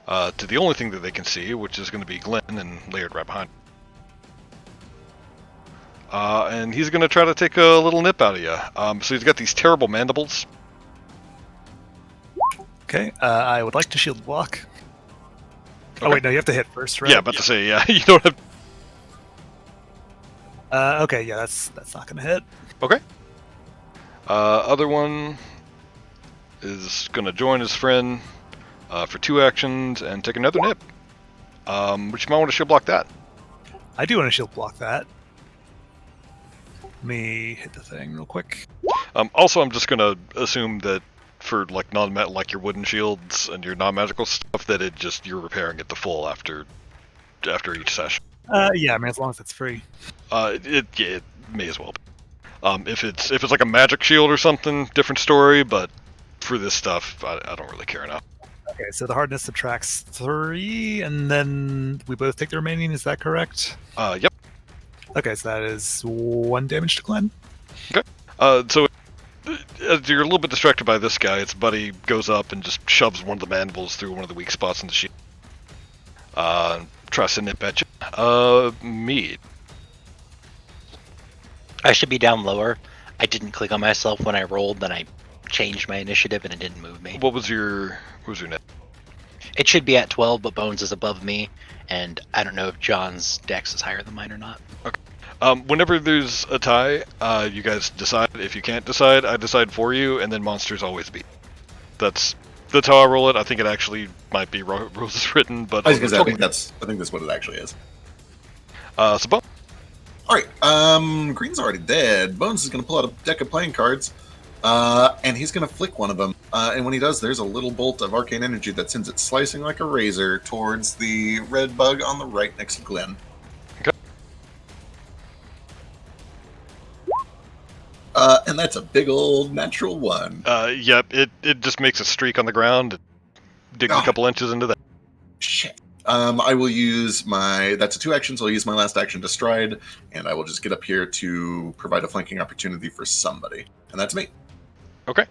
B: To the only thing that they can see, which is going to be Glenn and layered right behind. And he's going to try to take a little nip out of you. So he's got these terrible mandibles.
E: Okay, I would like to shield block.
B: Okay.
E: Oh wait, no, you have to hit first, right?
B: Yeah, about to say, yeah, you don't have.
E: Okay, yeah, that's not gonna hit.
B: Okay. Other one is going to join his friend for 2 actions and take another nip. Which you might want to shield block that.
E: I do want to shield block that. Let me hit the thing real quick.
B: Also, I'm just going to assume that for like like your wooden shields and your non-magical stuff, that you're repairing it to full after each session.
E: Yeah, I mean, as long as it's free.
B: It may as well be. If it's like a magic shield or something, different story. But for this stuff, I don't really care enough.
E: Okay, so the hardness subtracts 3, and then we both take the remaining. Is that correct?
B: Yep.
E: Okay, so that is 1 damage to Glenn.
B: So you're a little bit distracted by this guy, its buddy goes up and just shoves one of the mandibles through one of the weak spots in the shield. Tries to nip at you. Mead.
F: I should be down lower. I didn't click on myself when I rolled, then I changed my initiative and it didn't move me.
B: What was your net?
F: It should be at 12, but Bones is above me, and I don't know if John's dex is higher than mine or not.
B: Whenever there's a tie, you guys decide. If you can't decide, I decide for you, and then monsters always beat. That's how I roll it. I think it actually might be rules is written, but
A: I think that's what it actually is.
B: So Bones.
A: All right, Green's already dead. Bones is going to pull out a deck of playing cards, and he's going to flick one of them. And when he does, there's a little bolt of arcane energy that sends it slicing like a razor towards the red bug on the right next to Glenn.
B: Okay.
A: And that's a big old natural 1.
B: Yep, it just makes a streak on the ground, digs a couple inches into that.
A: Shit. I will use that's a 2 action, so I'll use my last action to stride, and I will just get up here to provide a flanking opportunity for somebody. And that's me.
B: Okay.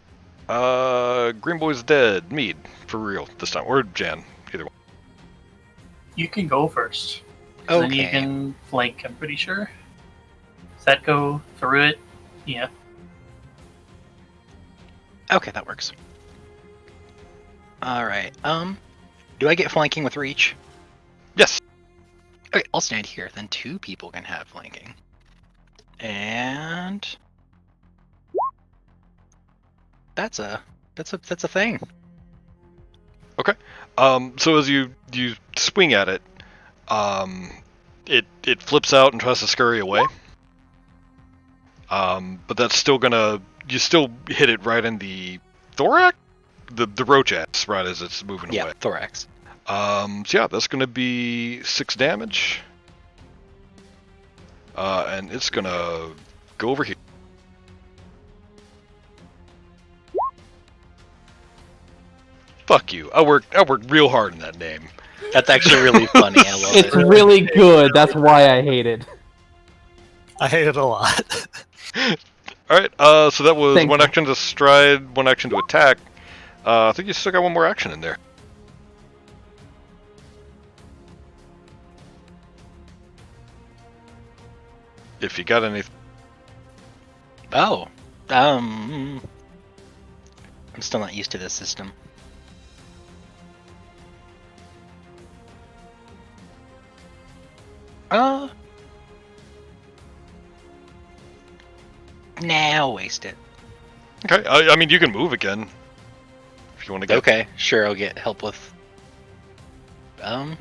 B: Green Boy's dead. Mead, for real this time. Or Jan, either one.
G: You can go first.
F: Okay.
G: Then you can flank, I'm pretty sure. Does that go through it? Yeah.
F: Okay, that works. Alright, do I get flanking with reach?
B: Yes.
F: Okay, I'll stand here, then 2 people can have flanking. And that's a thing.
B: Okay. So as you swing at it, it flips out and tries to scurry away. But that's still you still hit it right in the thorax, the roach ass right as it's moving away.
F: Yeah, thorax.
B: So yeah, that's gonna be 6 damage. And it's gonna go over here. Fuck you. I worked real hard in that name.
F: That's actually really funny. I love
C: It's
F: it.
C: really good. That's why I hate it.
E: I hate it a lot.
B: Alright, so that was
C: Thank
B: one
C: you.
B: action to stride, one action to attack. I think you still got one more action in there. If you got anything.
F: Oh. I'm still not used to this system. Nah, I'll waste it.
B: Okay, I mean, you can move again. If you want to get.
F: Okay, sure, I'll get help with... I'll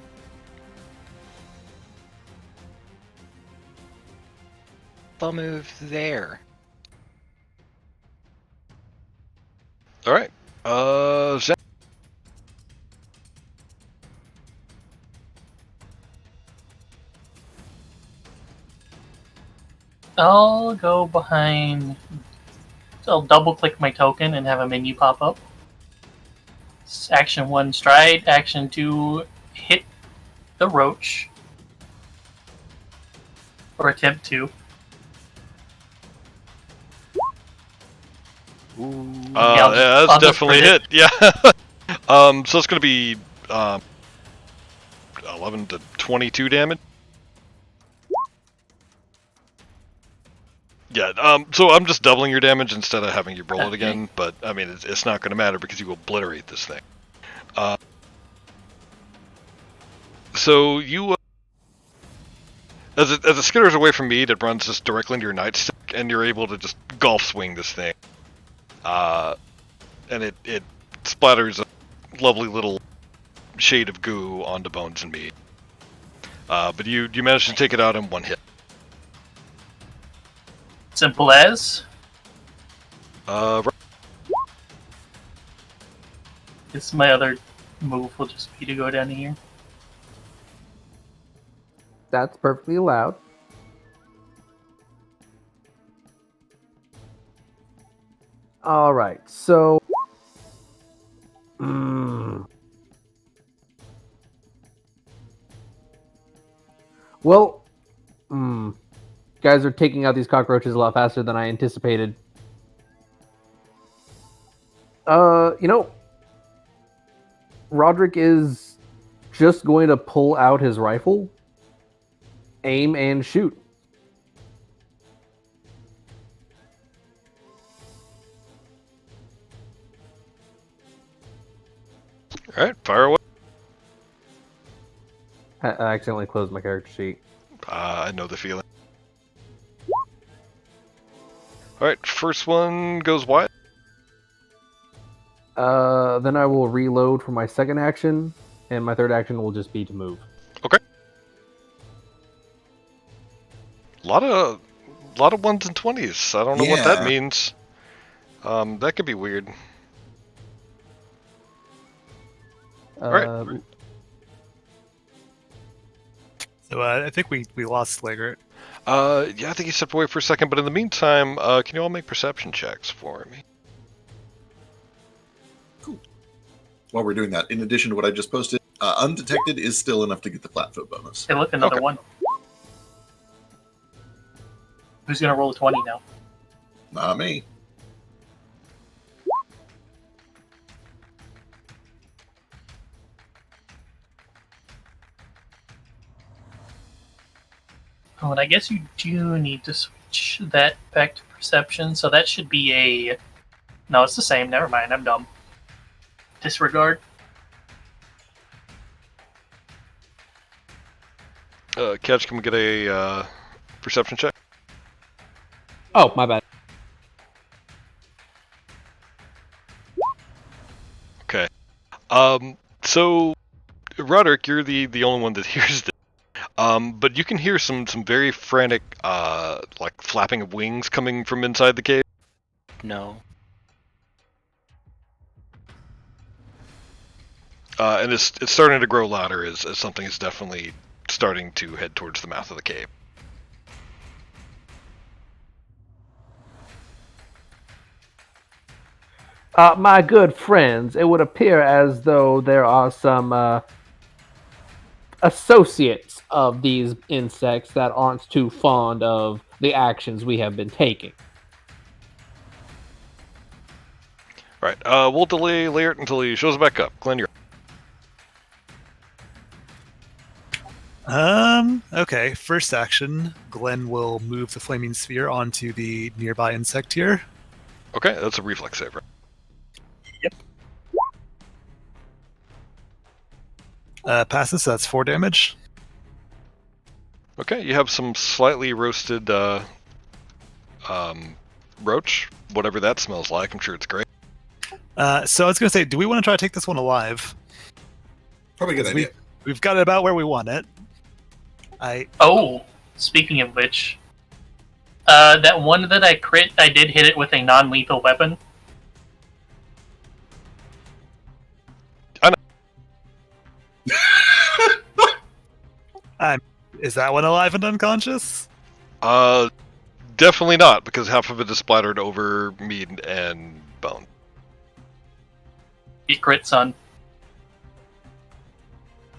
F: move there.
B: Alright. Zen.
G: I'll go behind. So I'll double click my token and have a menu pop up. Action 1 stride, action 2 hit the roach. Or attempt to.
B: Yeah, that's
G: I'll just
B: definitely
G: crit
B: hit. Yeah. So it's gonna be 11 to 22 damage. Yeah. So I'm just doubling your damage instead of having you roll it again. But I mean, it's not gonna matter because you obliterate this thing. So you, as it skitters away from Mead, it runs just directly into your nightstick, and you're able to just golf swing this thing. And it splatters a lovely little shade of goo onto Bones and Mead. But you managed to take it out in one hit.
G: Simple as.
B: Right.
G: This my other move will just be to go down here.
C: That's perfectly allowed. All right, so. Well, guys are taking out these cockroaches a lot faster than I anticipated. Roderick is just going to pull out his rifle, aim, and shoot.
B: All right, fire away.
C: I accidentally closed my character sheet.
B: I know the feeling. All right, first one goes wide.
C: Then I will reload for my second action, and my third action will just be to move.
B: Okay. A lot of 1s and 20s. I don't know what that
A: Yeah.
B: means. That could be weird. Right.
E: So I think we lost Slager.
B: Yeah, I think he stepped away for a second, but in the meantime, can you all make perception checks for me?
A: While we're doing that, in addition to what I just posted, undetected is still enough to get the flatfoot bonus.
G: Hey, look, another
B: Okay.
G: one. Who's gonna roll a 20 now?
A: Not me.
G: Oh, and I guess you do need to switch that back to perception, so that should be a... No, it's the same. Never mind, I'm dumb. Disregard.
B: Catch, can we get a perception check?
C: Oh, my bad.
B: Okay. So, Roderick, you're the only one that hears this. But you can hear some very frantic, like flapping of wings coming from inside the cave.
F: No.
B: And it's starting to grow louder as something is definitely starting to head towards the mouth of the cave.
C: My good friends, it would appear as though there are some associates of these insects that aren't too fond of the actions we have been taking.
B: Right. We'll delay Laird until he shows back up. Glenn, you're...
E: Okay, first action, Glenn will move the flaming sphere onto the nearby insect here.
B: Okay, that's a reflex save, right?
E: Passes, so that's 4 damage.
B: Okay, you have some slightly roasted roach, whatever that smells like. I'm sure it's great.
E: So I was going to say, do we want to try to take this one alive?
A: Probably a good idea.
E: We've got it about where we want it.
G: Oh, speaking of which, that one that I crit, I did hit it with a non-lethal weapon.
E: Is that one alive and unconscious?
B: Definitely not, because half of it is splattered over meat and bone.
G: You crit, son.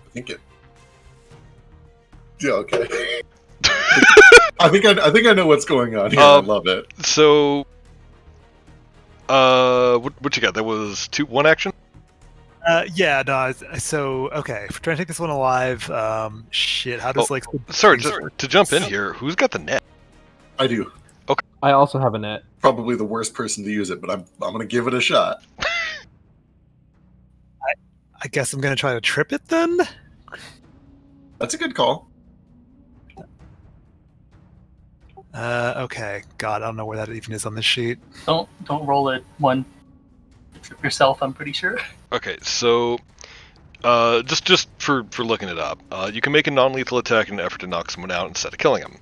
A: I think it. Yeah, okay. I think I know what's going on here. I love it.
B: So, what you got? That was 1 action?
E: Yeah, no, so, okay, if we're trying to take this one alive, shit, how does,
B: Sorry, to jump in here, who's got the net?
A: I do.
C: I also have a net.
A: Probably the worst person to use it, but I'm gonna give it a shot.
E: I guess I'm gonna try to trip it then?
A: That's a good call.
E: Okay, God, I don't know where that even is on this sheet.
G: Don't roll a 1 to trip yourself, I'm pretty sure.
B: Okay, so just for looking it up, you can make a non-lethal attack in an effort to knock someone out instead of killing them.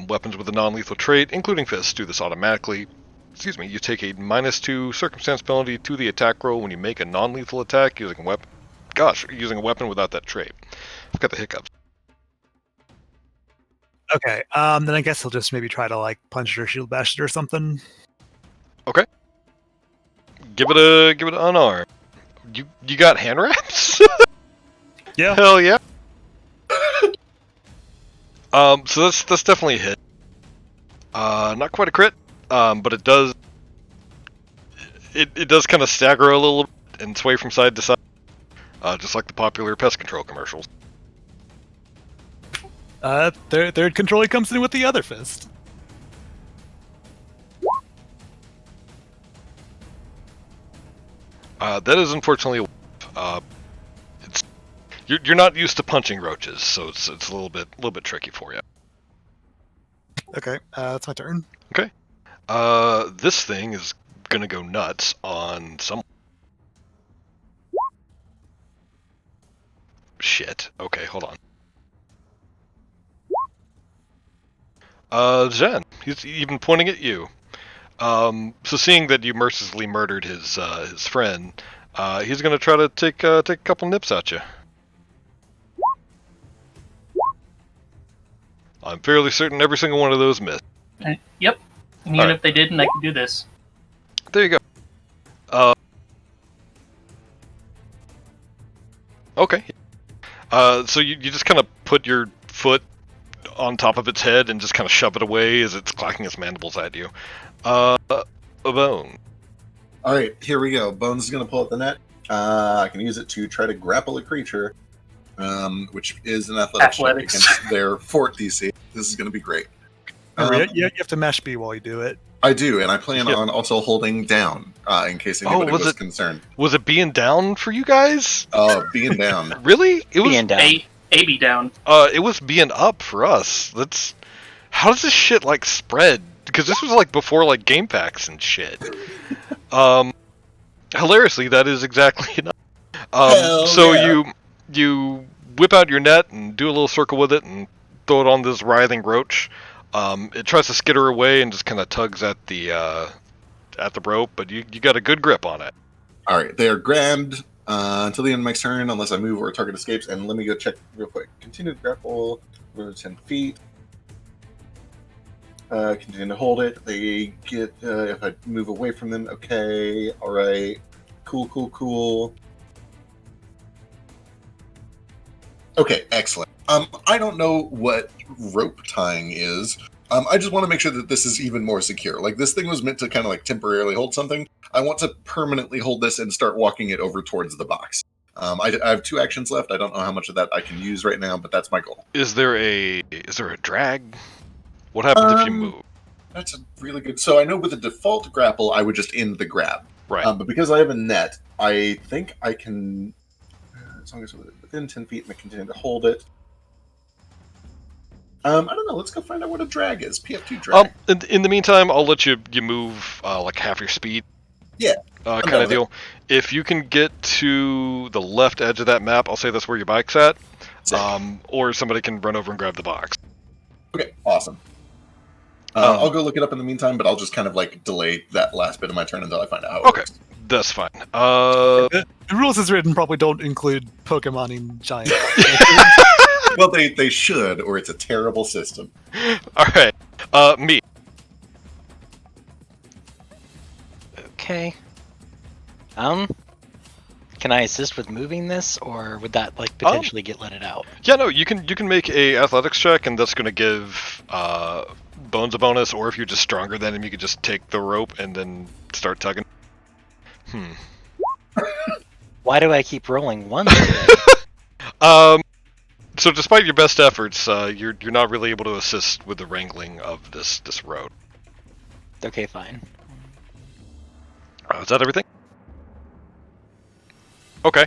B: Weapons with a non-lethal trait, including fists, do this automatically. Excuse me, you take a -2 circumstance penalty to the attack roll when you make a non-lethal attack using a weapon. Using a weapon without that trait. I've got the hiccups.
E: Okay, then I guess he'll just maybe try to, punch it or shield bash it or something.
B: Okay. Give it an unarmed. You got hand wraps?
E: Yeah.
B: Hell yeah. So that's definitely a hit. Not quite a crit, but it it does kind of stagger a little bit and sway from side to side, just like the popular pest control commercials.
E: Third controller comes in with the other fist.
B: That is unfortunately, it's you're not used to punching roaches, so it's a little bit tricky for you.
E: Okay, that's my turn.
B: Okay. This thing is gonna go nuts on some. Shit. Okay, hold on. Zen, he's even pointing at you. So seeing that you mercilessly murdered his friend, he's gonna try to take a couple nips at you. I'm fairly certain every single one of those missed.
G: Yep. And even
B: Alright.
G: if they didn't, I could do this.
B: There you go. Okay. So you just kind of put your foot on top of its head and just kind of shove it away as it's clacking its mandibles at you. A bone.
A: All right, here we go. Bones is going to pull out the net. I can use it to try to grapple a creature, which is an athletics check against their fort DC. This is going to be great.
E: You have to mash B while you do it.
A: I do, and I plan on also holding down in case anybody was concerned.
B: Was it being down for you guys?
A: Being down.
B: Really? It was
F: Being down.
G: A be down.
B: It was being up for us. How does this shit like spread? Because this was like before like game packs and shit. Hilariously, that is exactly enough. So yeah. you whip out your net and do a little circle with it and throw it on this writhing roach. It tries to skitter away and just kind of tugs at the rope, but you got a good grip on it.
A: All right, they are grabbed until the end of my turn, unless I move or a target escapes. And let me go check real quick. Continue to grapple for 10 feet. Continue to hold it. They get if I move away from them. Okay, all right, cool. Okay, excellent. I don't know what rope tying is. I just want to make sure that this is even more secure. Like, this thing was meant to kind of like temporarily hold something. I want to permanently hold this and start walking it over towards the box. I have 2 actions left. I don't know how much of that I can use right now, but that's my goal.
B: Is there a drag? What happens if you move?
A: That's a really good... So I know with the default grapple, I would just end the grab.
B: Right.
A: But because I have a net, I think I can... As long as we're within 10 feet and I continue to hold it. I don't know. Let's go find out what a drag is. PF2 drag.
B: In the meantime, I'll let you move like half your speed.
A: Yeah.
B: Kind of deal. If you can get to the left edge of that map, I'll say that's where your bike's at. Or somebody can run over and grab the box.
A: Okay, awesome. I'll go look it up in the meantime, but I'll just kind of like delay that last bit of my turn until I find out how it works.
B: That's fine.
E: The rules as written probably don't include Pokemoning giant.
A: Well, they should, or it's a terrible system.
B: All right. Me.
F: Okay. Can I assist with moving this, or would that like potentially get let it out?
B: Yeah, no. You can make a athletics check, and that's going to give Bones a bonus. Or if you're just stronger than him, you could just take the rope and then start tugging.
F: Why do I keep rolling ones?
B: So despite your best efforts, you're not really able to assist with the wrangling of this road.
F: Okay, fine.
B: Is that everything? Okay.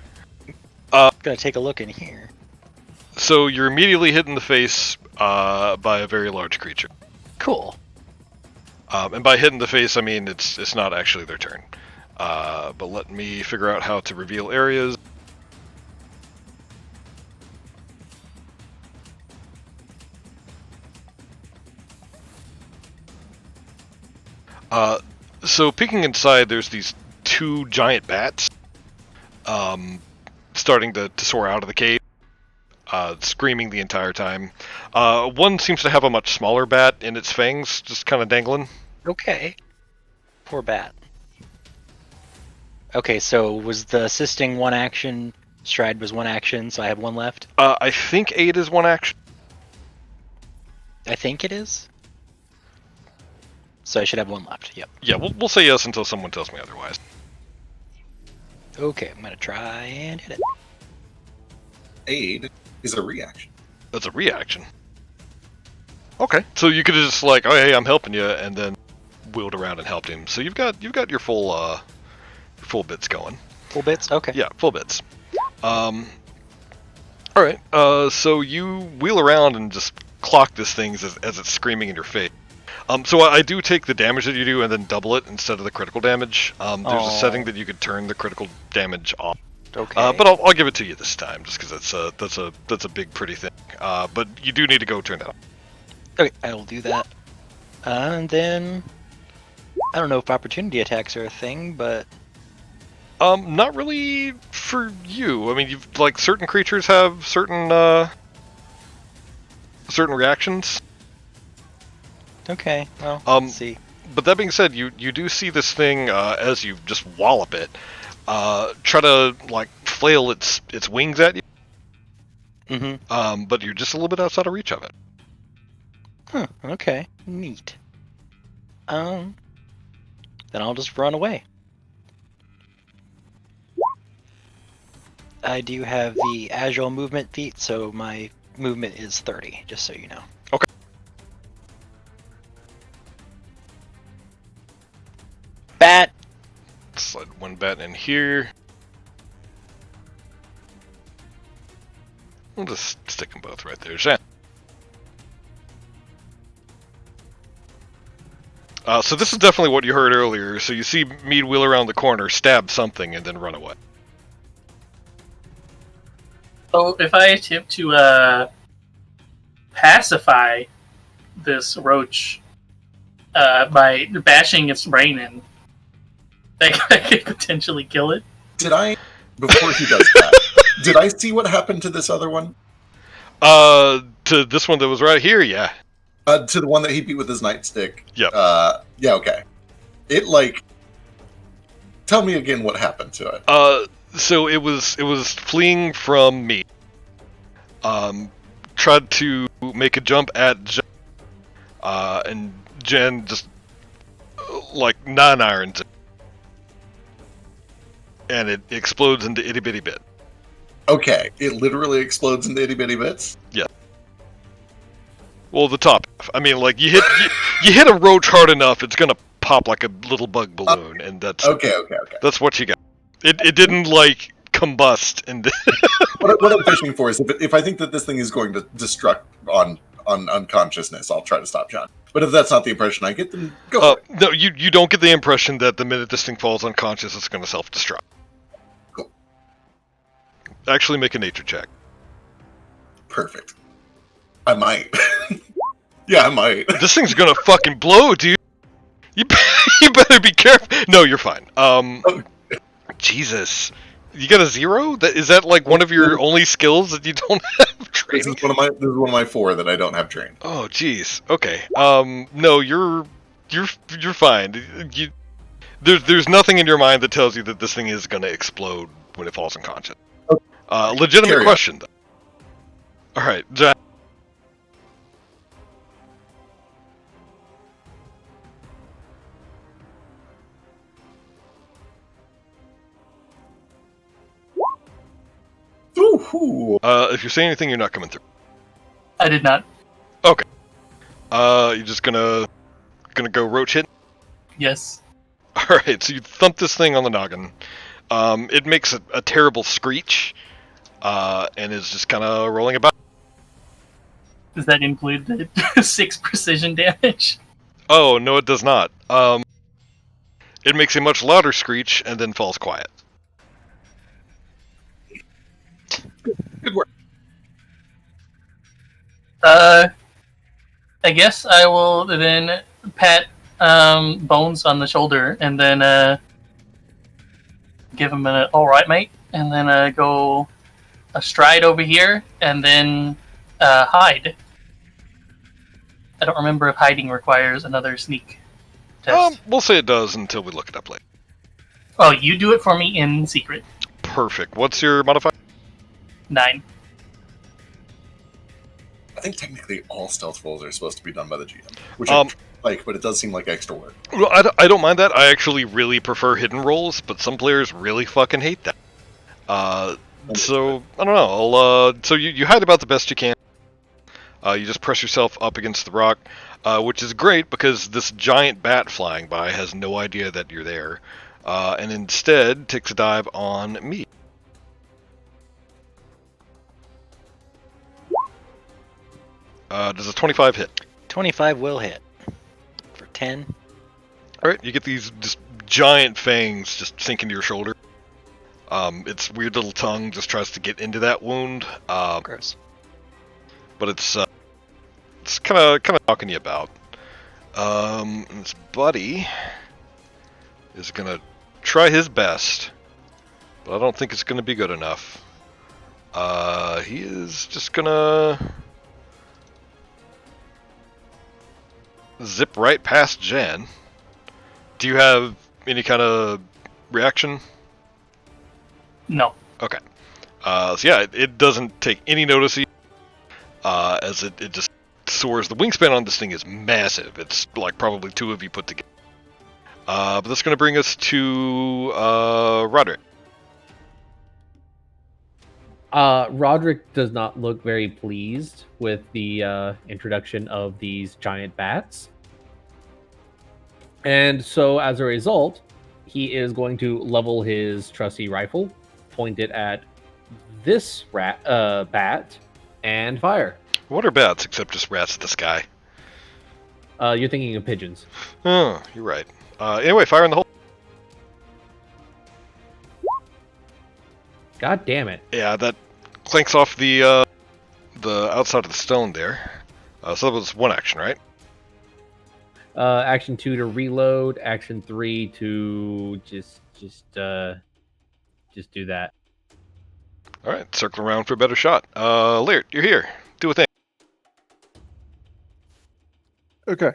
F: Gonna take a look in here.
B: So you're immediately hit in the face by a very large creature.
F: Cool.
B: And by hit in the face, I mean it's not actually their turn. But let me figure out how to reveal areas. So peeking inside, there's these 2 giant bats starting to soar out of the cave, screaming the entire time. One seems to have a much smaller bat in its fangs, just kind of dangling.
F: Okay. Poor bat. Okay, so was the assisting 1 action, stride was 1 action, so I have 1 left?
B: I think 8 is 1 action.
F: I think it is. So I should have 1 left, yep.
B: Yeah, we'll say yes until someone tells me otherwise.
F: Okay, I'm gonna try and hit it.
A: Aid is a reaction.
B: That's a reaction. Okay, so you could have just like, oh hey, I'm helping you, and then wheeled around and helped him. So you've got your full bits going.
F: Full bits? Okay.
B: Yeah, full bits. All right. So you wheel around and just clock this thing as it's screaming in your face. So I do take the damage that you do and then double it instead of the critical damage. There's a setting that you could turn the critical damage off.
F: Okay.
B: But I'll give it to you this time, just because that's a big pretty thing. But you do need to go turn that off.
F: Okay, I will do that. And then I don't know if opportunity attacks are a thing, but
B: Not really for you. I mean, you've like certain creatures have certain reactions.
F: okay. Well, let's see.
B: But that being said, you do see this thing as you just wallop it, try to like flail its wings at you.
F: Mm-hmm.
B: But you're just a little bit outside of reach of it.
F: Huh. Okay. Neat. Then I'll just run away. I do have the agile movement feat, so my movement is 30, just so you know.
B: Okay.
F: Bat!
B: Slide one bat in here. We'll just stick them both right there. Zhan. So this is definitely what you heard earlier. So you see Mead wheel around the corner, stab something, and then run away.
G: So if I attempt to pacify this roach by bashing its brain in, I could potentially kill it.
A: Did I, before he does that, did I see what happened to this other one?
B: To this one that was right here, yeah.
A: To the one that he beat with his nightstick.
B: Yep.
A: Yeah, okay. It, like... Tell me again what happened to it.
B: So it was fleeing from me. Tried to make a jump at Jen. And Jen just, like, 9-irons it. And it explodes into itty-bitty bit.
A: Okay, it literally explodes into itty-bitty bits?
B: Yeah. Well, the top. I mean, like, you hit a roach hard enough, it's gonna pop like a little bug balloon, and that's...
A: Okay.
B: That's what you got. It didn't, like, combust, and...
A: What I'm fishing for is if I think that this thing is going to destruct on unconsciousness, I'll try to stop John. But if that's not the impression I get, then go for it.
B: No, you don't get the impression that the minute this thing falls unconscious, it's gonna self-destruct.
A: Cool.
B: Actually make a nature check.
A: Perfect. I might. Yeah, I might.
B: This thing's gonna fucking blow, dude. You better be careful. No, you're fine. Jesus. You got a 0? Is that like one of your only skills that you don't have training?
A: This is one of my 4 that I don't have trained.
B: Oh, jeez. Okay. No, you're fine. There's nothing in your mind that tells you that this thing is gonna explode when it falls unconscious. Legitimate
A: Carry
B: question, though. All right, Jack.
A: Ooh.
B: If you're saying anything, you're not coming through.
G: I did not.
B: Okay. You're just gonna go roach hit.
G: Yes.
B: All right. So you thump this thing on the noggin. It makes a terrible screech, and is just kind of rolling about.
G: Does that include the 6 precision damage?
B: Oh no, it does not. It makes a much louder screech and then falls quiet.
A: Good work.
G: I guess I will then pat Bones on the shoulder and then give him an all right, mate, and then go a stride over here and then hide. I don't remember if hiding requires another sneak test.
B: We'll say it does until we look it up later.
G: Oh, you do it for me in secret.
B: Perfect. What's your modifier?
G: 9.
A: I think technically all stealth rolls are supposed to be done by the GM. Which But it does seem like extra work.
B: Well, I don't mind that. I actually really prefer hidden rolls, but some players really fucking hate that. So I don't know. So you hide about the best you can. You just press yourself up against the rock, which is great because this giant bat flying by has no idea that you're there, and instead takes a dive on me. Does a 25 hit?
F: 25 will hit. For 10.
B: Alright, you get these just giant fangs just sink into your shoulder. Its weird little tongue just tries to get into that wound.
F: Gross.
B: But it's kind of talking you about. And its buddy is gonna try his best, but I don't think it's gonna be good enough. He is just gonna zip right past Jan. Do you have any kind of reaction?
G: No.
B: Okay. So yeah, it doesn't take any notice as it just soars. The wingspan on this thing is massive. It's like probably two of you put together. But that's going to bring us to Roderick.
C: Roderick does not look very pleased with the introduction of these giant bats. And so as a result, he is going to level his trusty rifle, point it at this bat, and fire.
B: What are bats except just rats in the sky?
C: You're thinking of pigeons.
B: Oh, you're right. Anyway, fire in the hole.
C: God damn it.
B: Yeah, that clanks off the outside of the stone there. So that was one action, right?
C: Action 2 to reload. Action 3 to just do that.
B: All right, circle around for a better shot. Laird, you're here. Do a thing.
D: Okay.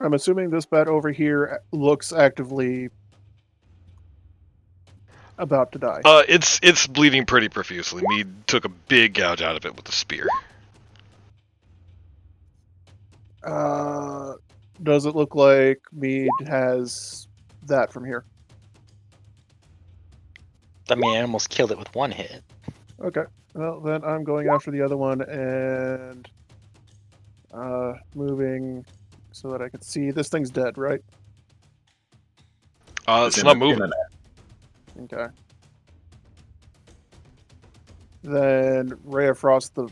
D: I'm assuming this bat over here looks actively about to die.
B: It's bleeding pretty profusely. Mead took a big gouge out of it with the spear.
D: Does it look like Mead has that from here?
F: I mean, I almost killed it with one hit.
D: Okay. Well, then I'm going after the other one and moving so that I can see. This thing's dead, right?
B: It's not moving.
D: Okay. Then Ray of Frost the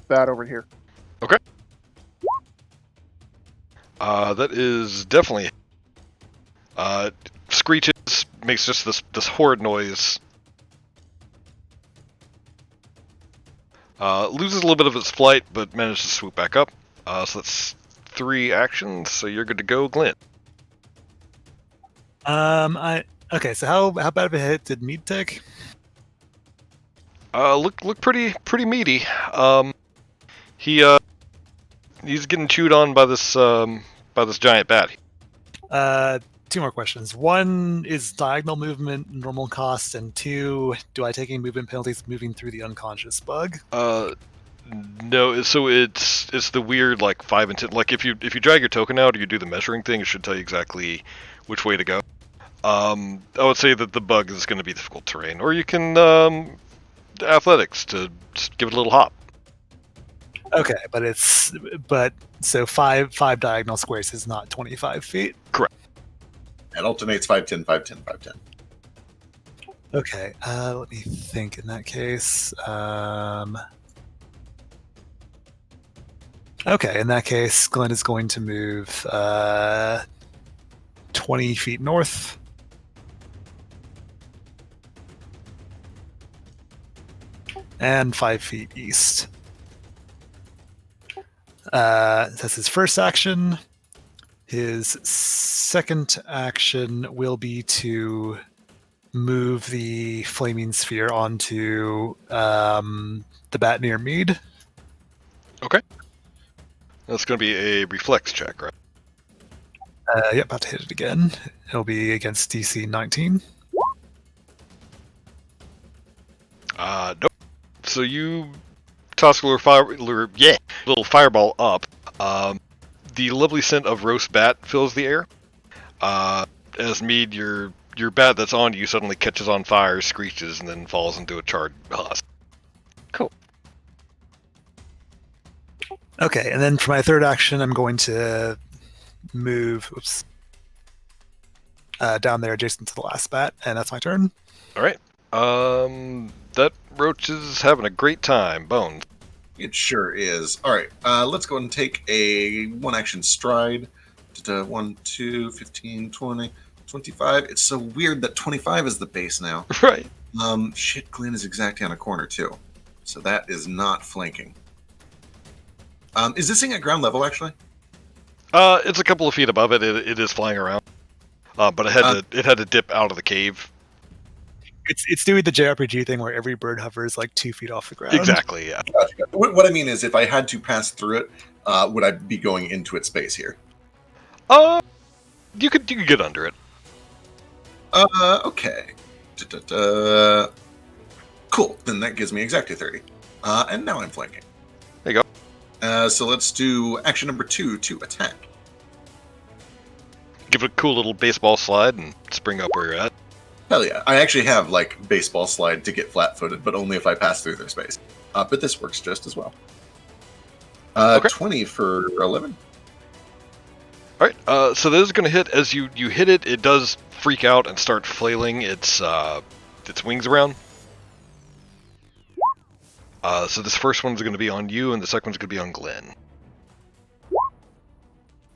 D: bat over here.
B: Okay. That is definitely. Screeches, makes just this horrid noise. Loses a little bit of its flight, but manages to swoop back up. So that's 3 actions. So you're good to go, Glint.
E: Okay. So how bad of a hit did Mead take?
B: Look pretty meaty. He's getting chewed on by this giant bat.
E: 2 more questions. 1 is diagonal movement normal cost, and 2, do I take any movement penalties moving through the unconscious bug?
B: No. So it's the weird like 5 and 10. Like if you drag your token out or you do the measuring thing, it should tell you exactly which way to go. I would say that the bug is going to be difficult terrain, or you can athletics to just give it a little hop.
E: Okay, but so 5 diagonal squares is not 25 feet.
B: Correct.
A: It alternates 5, 10, 5, 10, 5, 10.
E: Okay, let me think in that case. Okay, in that case, Glenn is going to move 20 feet north. And 5 feet east. That's his first action. His second action will be to move the flaming sphere onto the bat near Mead.
B: Okay. That's going to be a reflex check, right?
E: Yep, about to hit it again. It'll be against DC 19.
B: Nope. So you toss a little fireball up. The lovely scent of roast bat fills the air. As Mead, your bat that's on you suddenly catches on fire, screeches, and then falls into a charred husk.
F: Cool.
E: Okay, and then for my third action, I'm going to move down there adjacent to the last bat, and that's my turn.
B: All right. That roach is having a great time. Bones.
A: It sure is. All right, let's go and take a one-action stride. 1, 2, 15, 20, 25. It's so weird that 25 is the base now.
B: Right.
A: Shit, Glenn is exactly on a corner, too. So that is not flanking. Is this thing at ground level, actually?
B: It's a couple of feet above it. It is flying around. But it had to dip out of the cave.
E: It's doing the JRPG thing where every bird hovers like 2 feet off the ground.
B: Exactly, yeah.
A: Gotcha. What I mean is, if I had to pass through it, would I be going into its space here?
B: You could get under it.
A: Okay. Cool. Then that gives me exactly 30. And now I'm flanking.
B: There you
A: go. So let's do action number 2 to attack.
B: Give it a cool little baseball slide and spring up where you're at.
A: Hell yeah. I actually have, like, baseball slide to get flat-footed, but only if I pass through their space. But this works just as well.
B: Okay.
A: 20 for 11.
B: All right, so this is going to hit. As you hit it, it does freak out and start flailing its wings around. So this first one's going to be on you, and the second one's going to be on Glenn.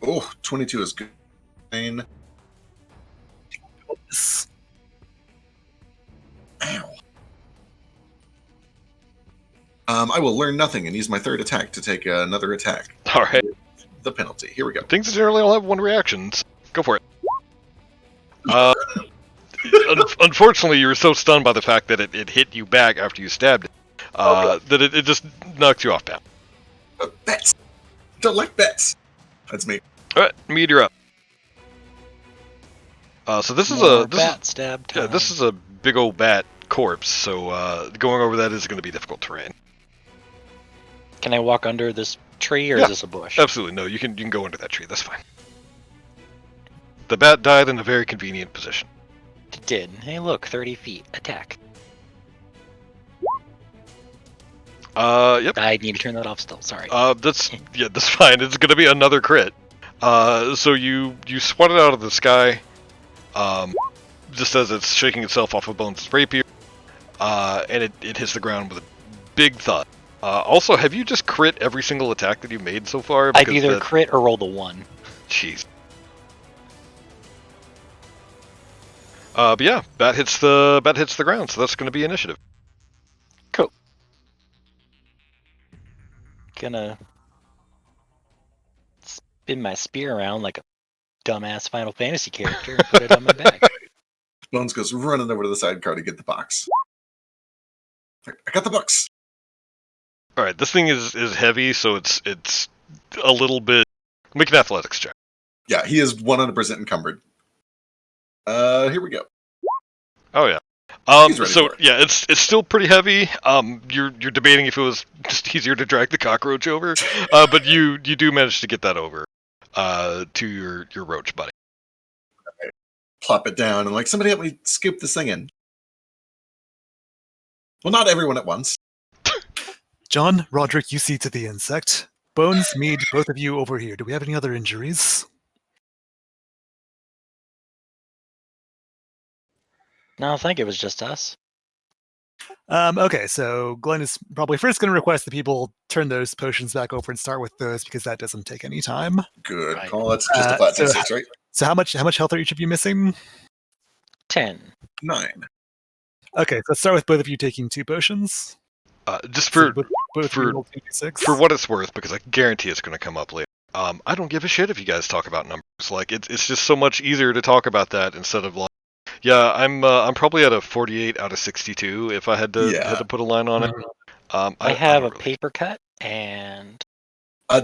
A: Oh, 22 is good. Ow. I will learn nothing and use my third attack to take another attack.
B: All right.
A: The penalty. Here we go.
B: Things generally all have one reaction. So go for it. Unfortunately, you were so stunned by the fact that it hit you back after you stabbed it that it just knocked you off, pal.
A: Bets. Don't like bets. That's me.
B: All right, Mead, you're up. So this is
F: stab time.
B: Yeah, this is a big old bat corpse. So going over that is going to be difficult terrain.
F: Can I walk under this tree, or is this a bush?
B: Absolutely, no. You can go under that tree. That's fine. The bat died in a very convenient position.
F: It did. Hey, look, 30 feet. Attack.
B: Yep.
F: I need to turn that off still. Sorry.
B: That's fine. It's going to be another crit. So you swat it out of the sky, just as it's shaking itself off of Bones' rapier, and it hits the ground with a big thud. Also, have you just crit every single attack that you've made so far?
F: I've either crit or rolled a 1.
B: Jeez. But yeah, bat hits the ground, so that's going to be initiative.
F: Cool. Gonna spin my spear around like a dumbass Final Fantasy character and put it on my back.
A: Bones goes running over to the sidecar to get the box. I got the box.
B: All right, this thing is heavy, so it's a little bit. Make an athletics check.
A: Yeah, he is 100% encumbered. Here we go.
B: Oh yeah. So yeah, it's still pretty heavy. You're debating if it was just easier to drag the cockroach over, but you do manage to get that over to your roach buddy.
A: Right. Plop it down and somebody help me scoop this thing in. Well, not everyone at once.
E: John, Roderick, you see to the insect. Bones, Mead, both of you over here. Do we have any other injuries?
F: No, I think it was just us.
E: Okay, so Glenn is probably first going to request that people turn those potions back over and start with those because that doesn't take any time.
A: Good call. That's just a flat 6, right?
E: So how much health are each of you missing?
F: 10.
A: 9.
E: Okay, so let's start with both of you taking 2 potions.
B: Just for
E: both roll 2d6.
B: For what it's worth, because I guarantee it's going to come up later. I don't give a shit if you guys talk about numbers. It's just so much easier to talk about that instead of yeah, I'm probably at a 48 out of 62 if I had to put a line on it.
F: I have a paper cut and.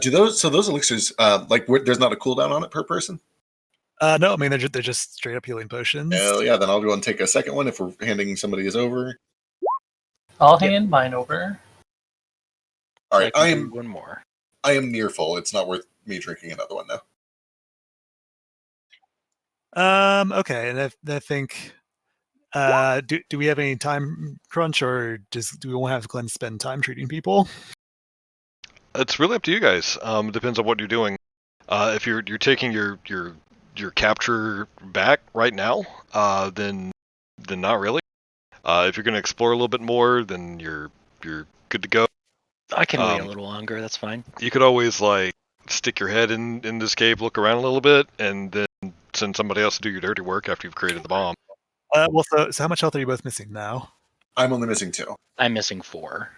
A: Do those elixirs there's not a cooldown on it per person?
E: No, I mean they're just straight up healing potions.
A: Hell yeah, then I'll go and take a second one if we're handing somebody is over.
G: I'll hand mine over.
A: All right,
F: I
A: I
F: can do
A: am
F: one more.
A: near full. It's not worth me drinking another one now.
E: Okay, and I think. Do we have any time crunch, or do we want to have Glenn spend time treating people?
B: It's really up to you guys. It depends on what you're doing. If you're taking your capture back right now, then not really. If you're going to explore a little bit more, then you're good to go.
F: I can wait a little longer. That's fine.
B: You could always like stick your head in this cave, look around a little bit, and then send somebody else to do your dirty work after you've created the bomb.
E: Well, so how much health are you both missing now?
A: I'm only missing 2.
F: I'm missing 4.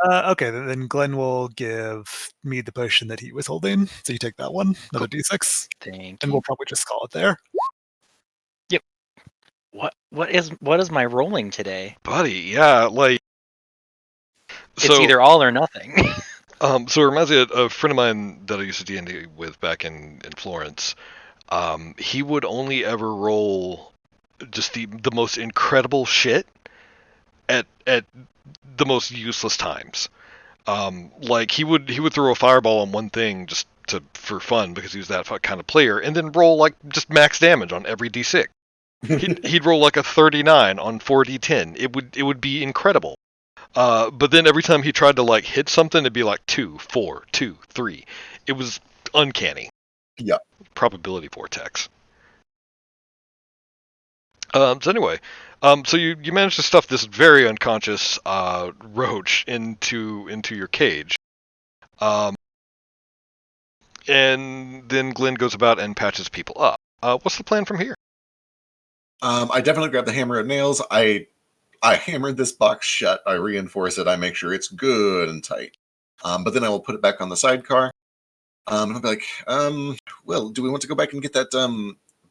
E: Okay, then Glenn will give me the potion that he was holding. So you take that one, another D6,
F: Thank
E: and
F: you.
E: we'll probably just call it there.
F: What is my rolling today?
B: Buddy, yeah, like
F: It's either all or nothing.
B: So it reminds me of a friend of mine that I used to D&D with back in Florence. He would only ever roll just the most incredible shit at the most useless times. Like he would throw a fireball on one thing just for fun because he was that kind of player, and then roll like just max damage on every D6. He'd roll like a 39 on 4d10. It would be incredible. But then every time he tried to like hit something, it'd be like 2, 4, 2, 3. It was uncanny.
A: Yeah.
B: Probability vortex. So anyway, so you managed to stuff this very unconscious roach into your cage. And then Glenn goes about and patches people up. What's the plan from here?
A: I definitely grab the hammer and nails. I hammered this box shut. I reinforce it. I make sure it's good and tight. But then I will put it back on the sidecar. And I'll be like, well, do we want to go back and get that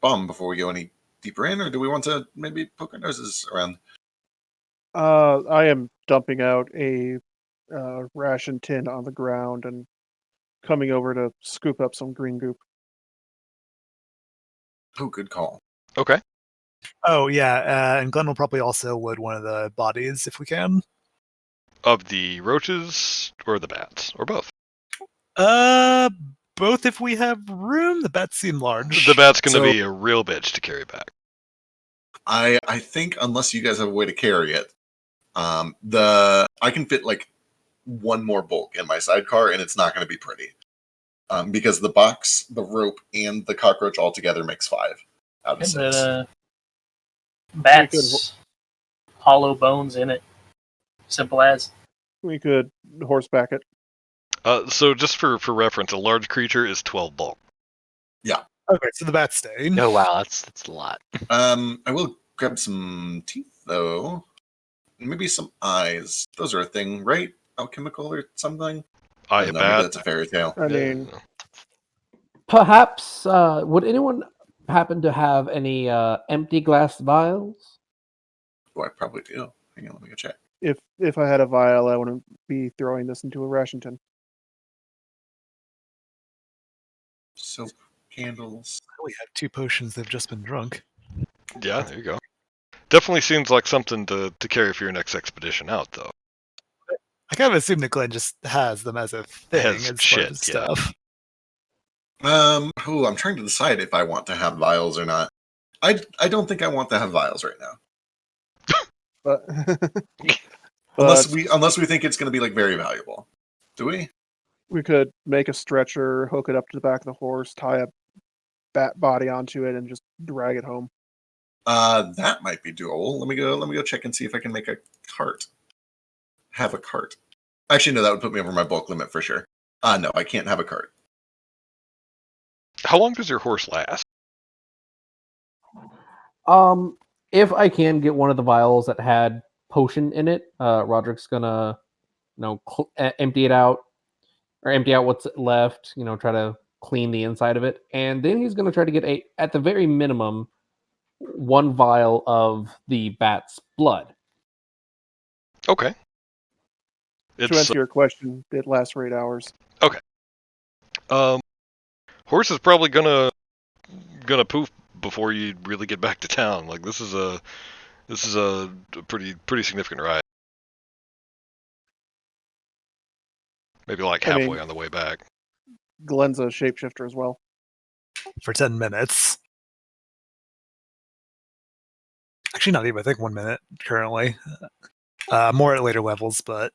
A: bomb before we go any deeper in, or do we want to maybe poke our noses around?
D: I am dumping out a ration tin on the ground and coming over to scoop up some green goop.
A: Oh, good call.
B: Okay.
E: Oh yeah, and Glenn will probably also load one of the bodies if we can.
B: Of the roaches or the bats or both?
E: Both if we have room. The bats seem large.
B: The bat's going to be a real bitch to carry back.
A: I think unless you guys have a way to carry it, I can fit like one more bulk in my sidecar, and it's not going to be pretty. Because the box, the rope, and the cockroach all together makes 5 out of 6.
G: The bats, hollow bones in it. Simple as.
D: We could horseback it.
B: So just for reference, a large creature is 12 bulk.
A: Yeah.
E: Okay, so the bats stay.
F: Oh wow, that's a lot.
A: I will grab some teeth though. Maybe some eyes. Those are a thing, right? Alchemical or something?
B: Eye
A: No,
B: of
A: maybe
B: bat.
A: that's a fairy tale.
D: I mean,
C: Perhaps, would anyone happen to have any empty glass vials?
A: Oh, I probably do. Hang on, let me go check.
D: if I had a vial, I wouldn't be throwing this into a ration tin.
A: Soap, candles.
E: We have 2 potions that have just been drunk.
B: Yeah, there you go. Definitely seems like something to carry for your next expedition out, though.
E: I kind of assume that Glenn just has them as a thing,
B: Has
E: as
B: shit,
E: part of his stuff.
A: I'm trying to decide if I want to have vials or not. I don't think I want to have vials right now.
D: But,
A: unless we think it's going to be like very valuable. Do we?
D: We could make a stretcher, hook it up to the back of the horse, tie a bat body onto it, and just drag it home.
A: That might be doable. Let me go check and see if I can make a cart. Have a cart. Actually, no, that would put me over my bulk limit for sure. No, I can't have a cart.
B: How long does your horse last?
C: If I can get one of the vials that had potion in it, Roderick's gonna, empty it out, or empty out what's left. Try to clean the inside of it, and then he's gonna try to get at the very minimum, 1 vial of the bat's blood.
B: Okay.
D: To answer your question, it lasts for 8 hours.
B: Okay. Horse is probably gonna poof before you really get back to town. Like this is a pretty significant ride. Maybe like
D: I
B: halfway
D: mean-
B: on the way back.
D: Glenn's a shapeshifter as well.
E: For 10 minutes. Actually, not even. I think 1 minute currently. More at later levels, but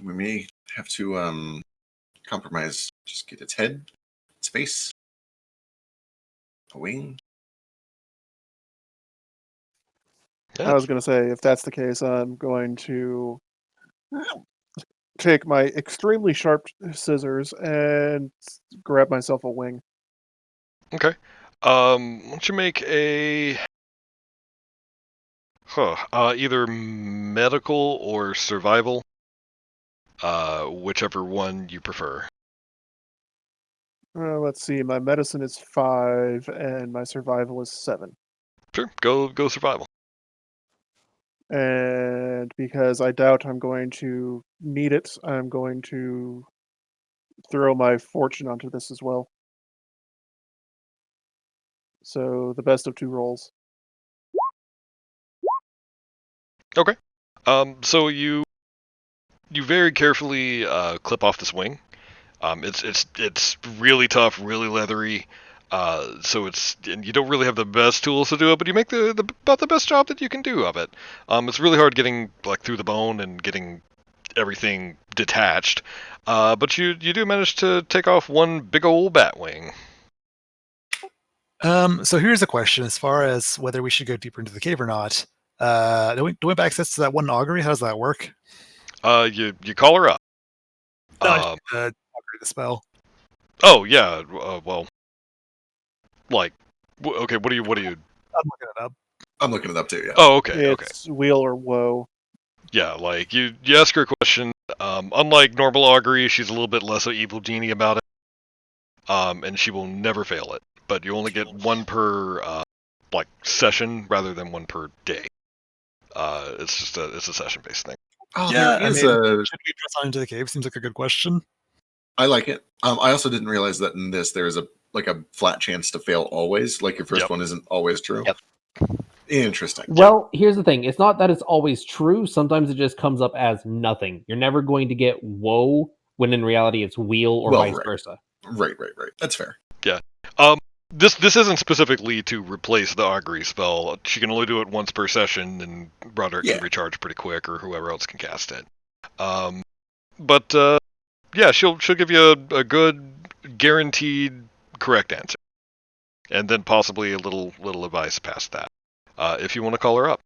A: We may have to compromise. Just get its head, its face, a wing.
B: Yeah.
D: I was going to say, if that's the case, I'm going to take my extremely sharp scissors and grab myself a wing.
B: Okay. Why don't you make a either medical or survival, whichever one you prefer.
D: Let's see, my medicine is 5 and my survival is 7.
B: Sure, go survival.
D: And because I doubt I'm going to need it, I'm going to throw my fortune onto this as well. So the best of 2 rolls.
B: Okay. So you very carefully clip off this wing. It's really tough, really leathery. So and you don't really have the best tools to do it, but you make about the best job that you can do of it. It's really hard getting like through the bone and getting everything detached. But you do manage to take off one big old bat wing.
E: so here's a question as far as whether we should go deeper into the cave or not. Do we have access to that one augury? How does that work?
B: You call her up.
E: No, augury the spell.
B: Oh yeah. Well, like, okay. What do you?
E: I'm looking it up.
A: I'm looking it up too. Yeah.
B: Oh, okay. Okay.
D: It's wheel or woe.
B: Yeah, like you ask her a question. Unlike normal augury, she's a little bit less of evil genie about it. And she will never fail it. But you only get one per like session rather than one per day. It's a session based thing.
A: Oh, yeah,
E: Should we press on into the cave? Seems like a good question.
A: I like it. I also didn't realize that in this there is a flat chance to fail always. Like your first
B: Yep.
A: one isn't always true.
F: Yep.
A: Interesting.
C: Well, here's the thing. It's not that it's always true. Sometimes it just comes up as nothing. You're never going to get woe when in reality it's wheel or
A: Well,
C: vice
A: right.
C: versa.
A: Right. That's fair.
B: This isn't specifically to replace the augury spell. She can only do it once per session, and Roderick
A: Yeah.
B: can recharge pretty quick, or whoever else can cast it. But yeah, she'll give you a good, guaranteed correct answer, and then possibly a little advice past that, if you want to call her up.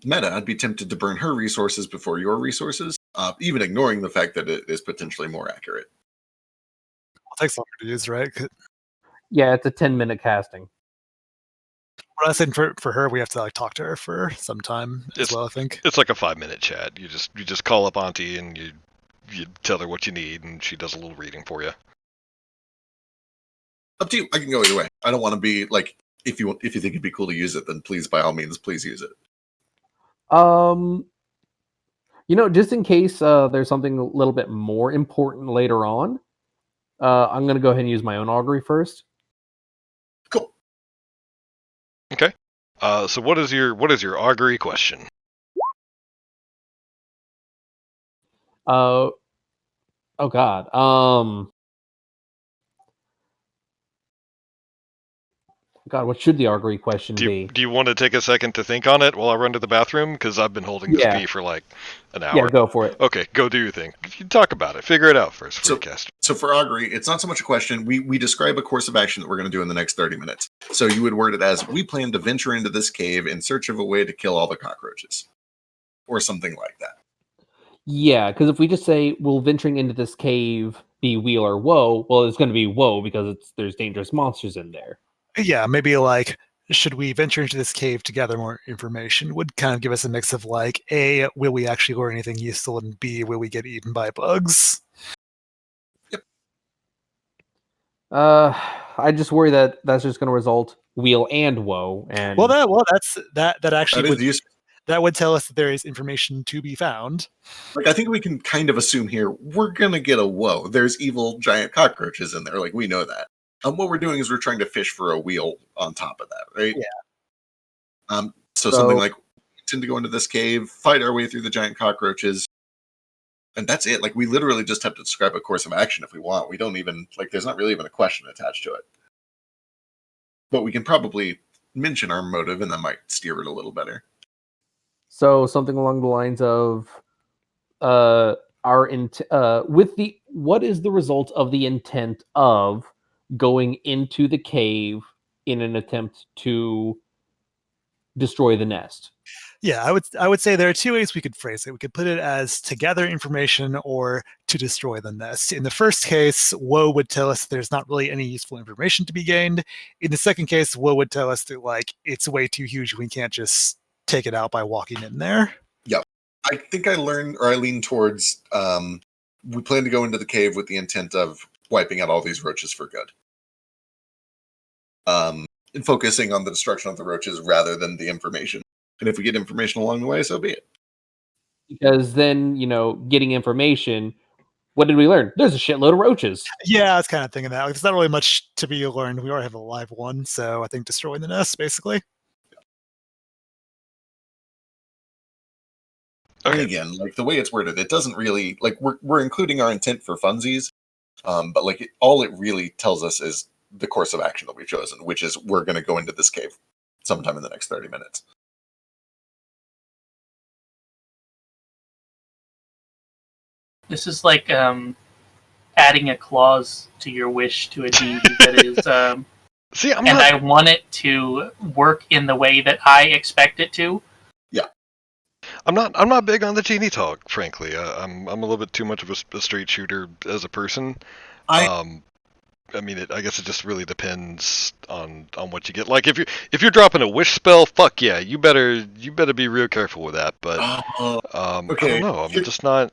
A: Meta, I'd be tempted to burn her resources before your resources, even ignoring the fact that it is potentially more accurate.
E: It takes longer to use, right?
C: Yeah, it's a 10-minute casting.
E: But I think for her, we have to like talk to her for some time as well. I think
B: It's like a 5-minute chat. You just call up Auntie and you tell her what you need, and she does a little reading for you.
A: Up to you. I can go either way. I don't want to be like, if you think it'd be cool to use it, then please, by all means, please use it.
C: Just in case there's something a little bit more important later on, I'm going to go ahead and use my own augury first.
A: Cool.
B: Okay. So what is your augury question?
C: Oh God. God, what should the augury question be?
B: Do you want to take a second to think on it while I run to the bathroom? Because I've been holding this pee for like an hour.
C: Yeah, go for it.
B: Okay, go do your thing. You talk about it. Figure it out first before you cast it.
A: So for augury, it's not so much a question. We describe a course of action that we're going to do in the next 30 minutes. So you would word it as, we plan to venture into this cave in search of a way to kill all the cockroaches. Or something like that.
C: Yeah, because if we just say, will venturing into this cave be wheel or woe? Well, it's going to be woe because there's dangerous monsters in there.
E: yeah, maybe like, should we venture into this cave to gather more information? Would kind of give us a mix of like, A, will we actually learn anything useful, and B, will we get eaten by bugs?
A: Yep.
C: I just worry that that's just going to result wheel and woe. And
E: that actually
A: That is useful.
E: that would tell us that there is information to be found.
A: Like, I think we can kind of assume here, we're going to get a woe. There's evil giant cockroaches in there. Like, we know that. What we're doing is we're trying to fish for a wheel on top of that, right?
E: Yeah.
A: So something like, we tend to go into this cave, fight our way through the giant cockroaches, And that's it. Like, we literally just have to describe a course of action if we want. We don't even, like, there's not really even a question attached to it. But we can probably mention our motive, and that might steer it a little better.
C: So something along the lines of what is the result of the intent of going into the cave in an attempt to destroy the nest?
E: Yeah, I would say there are two ways we could phrase it. We could put it as to gather information or to destroy the nest. In the first case, Woe would tell us there's not really any useful information to be gained. In the second case, Woe would tell us that like it's way too huge, we can't just take it out by walking in there.
A: Yeah. I think I lean towards we plan to go into the cave with the intent of wiping out all these roaches for good. And focusing on the destruction of the roaches rather than the information. And if we get information along the way, so be it.
C: Because then, getting information, what did we learn? There's a shitload of roaches.
E: Yeah, I was kind of thinking that. Like, there's not really much to be learned. We already have a live one, so I think destroying the nest, basically.
A: Okay. And again, like the way it's worded, it doesn't really like we're including our intent for funsies, but like all it really tells us is the course of action that we've chosen, which is we're going to go into this cave sometime in the next 30 minutes.
G: This is like adding a clause to your wish to a D&D that is, I want it to work in the way that I expect it to.
A: Yeah,
B: I'm not big on the genie talk, frankly. I'm a little bit too much of a straight shooter as a person. I guess it just really depends on what you get. Like if you're dropping a wish spell, fuck yeah, you better be real careful with that. But
A: okay.
B: I don't know. I'm just not.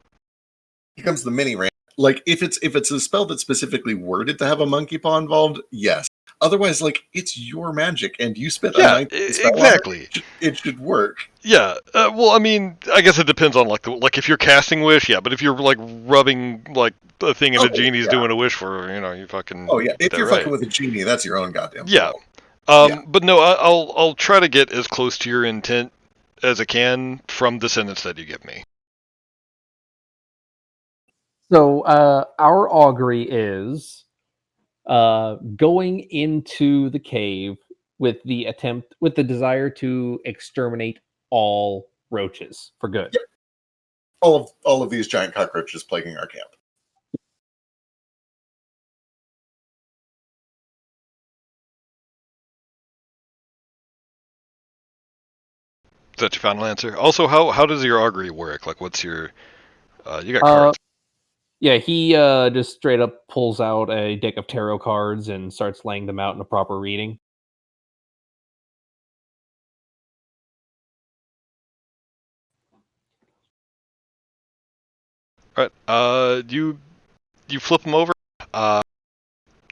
A: Here comes the mini rant. Like if it's a spell that's specifically worded to have a monkey paw involved, yes. Otherwise, like it's your magic, and you spent a night
B: exactly.
A: It should work.
B: Yeah. Well, I mean, I guess it depends on like if you're casting wish, yeah. But if you're like rubbing like a thing and the genie's doing a wish for, you fucking.
A: Oh yeah. If you're fucking with a genie, that's your own goddamn.
B: Yeah. But no, I'll try to get as close to your intent as I can from the sentence that you give me.
C: So our augury is going into the cave with the desire to exterminate all roaches for good.
A: Yep. All of these giant cockroaches plaguing our camp.
B: Is that your final answer? Also, how does your augury work? Like, what's your you got cards?
C: Yeah, he just straight up pulls out a deck of tarot cards and starts laying them out in a proper reading.
B: All right. You flip them over.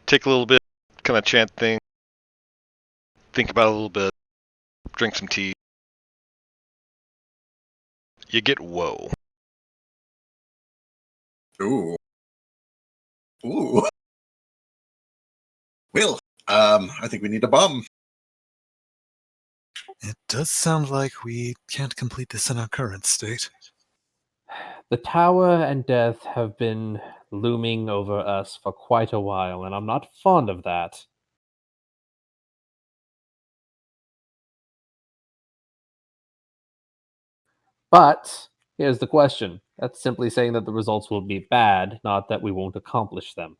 B: Take a little bit, kind of chant thing. Think about it a little bit. Drink some tea. You get woe.
A: Ooh. Well, I think we need a bomb.
E: It does sound like we can't complete this in our current state.
C: The tower and death have been looming over us for quite a while, and I'm not fond of that. But here's the question. That's simply saying that the results will be bad, not that we won't accomplish them.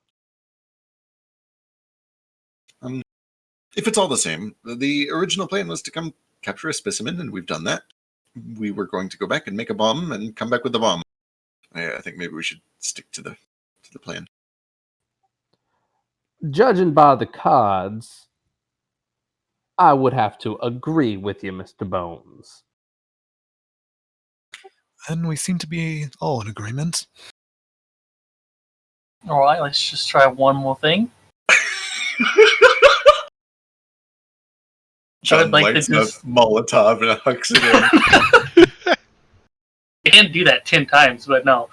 A: If it's all the same, the original plan was to come capture a specimen, and we've done that. We were going to go back and make a bomb and come back with the bomb. I think maybe we should stick to the plan.
C: Judging by the cards, I would have to agree with you, Mr. Bones.
E: Then we seem to be all in agreement.
G: All right, let's just try one more thing.
A: John I would like lights to just... Molotov and hucks it in.
G: You can't do that 10 times, but no.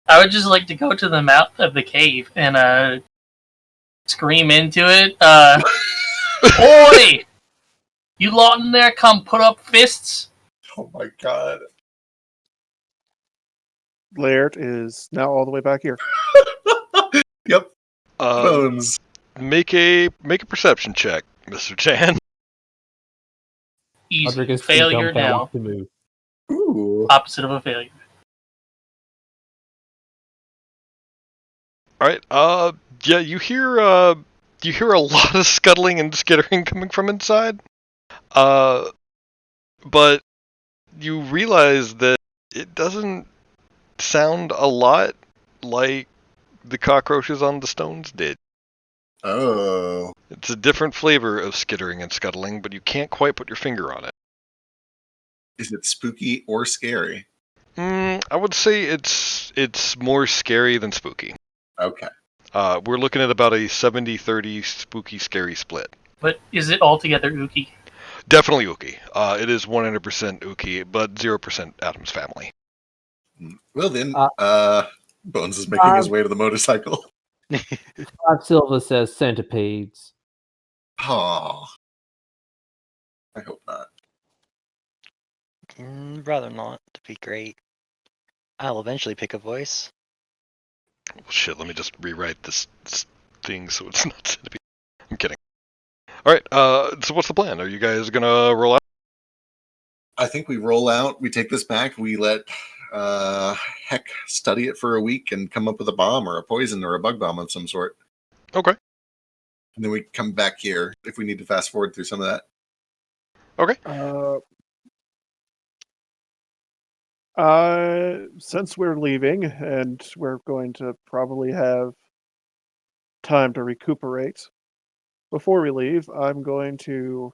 G: I would just like to go to the mouth of the cave and scream into it. Oi! You lot in there, come put up fists.
A: Oh my god.
D: Laird is now all the way back here.
A: Yep.
B: Uh,
A: Bones.
B: make a perception check, Mr. Chan.
G: Easy.
C: Roderick is too
G: Failure
C: dumbfounded
G: now.
C: to move.
A: Ooh.
G: Opposite of a failure.
B: All right. Yeah, you hear a lot of scuttling and skittering coming from inside. But you realize that it doesn't sound a lot like the cockroaches on the stones did.
A: Oh.
B: It's a different flavor of skittering and scuttling, but you can't quite put your finger on it.
A: Is it spooky or scary?
B: I would say it's more scary than spooky.
A: Okay.
B: We're looking at about a 70-30 spooky scary split.
G: But is it altogether ooky?
B: Definitely Uki. It is 100% Uki, but 0% Adam's family.
A: Well then,
C: Uh,
A: Bones is making his way to the motorcycle.
C: 5 Silva says centipedes.
A: Oh. I hope not.
F: Rather not, to be great. I'll eventually pick a voice.
B: Well, shit, let me just rewrite this thing so it's not centipede. I'm kidding. Alright, so what's the plan? Are you guys gonna roll out?
A: I think we roll out, we take this back, we let Heck study it for a week and come up with a bomb or a poison or a bug bomb of some sort.
B: Okay.
A: And then we come back here if we need to fast forward through some of that.
B: Okay.
D: Since we're leaving and we're going to probably have time to recuperate, before we leave, I'm going to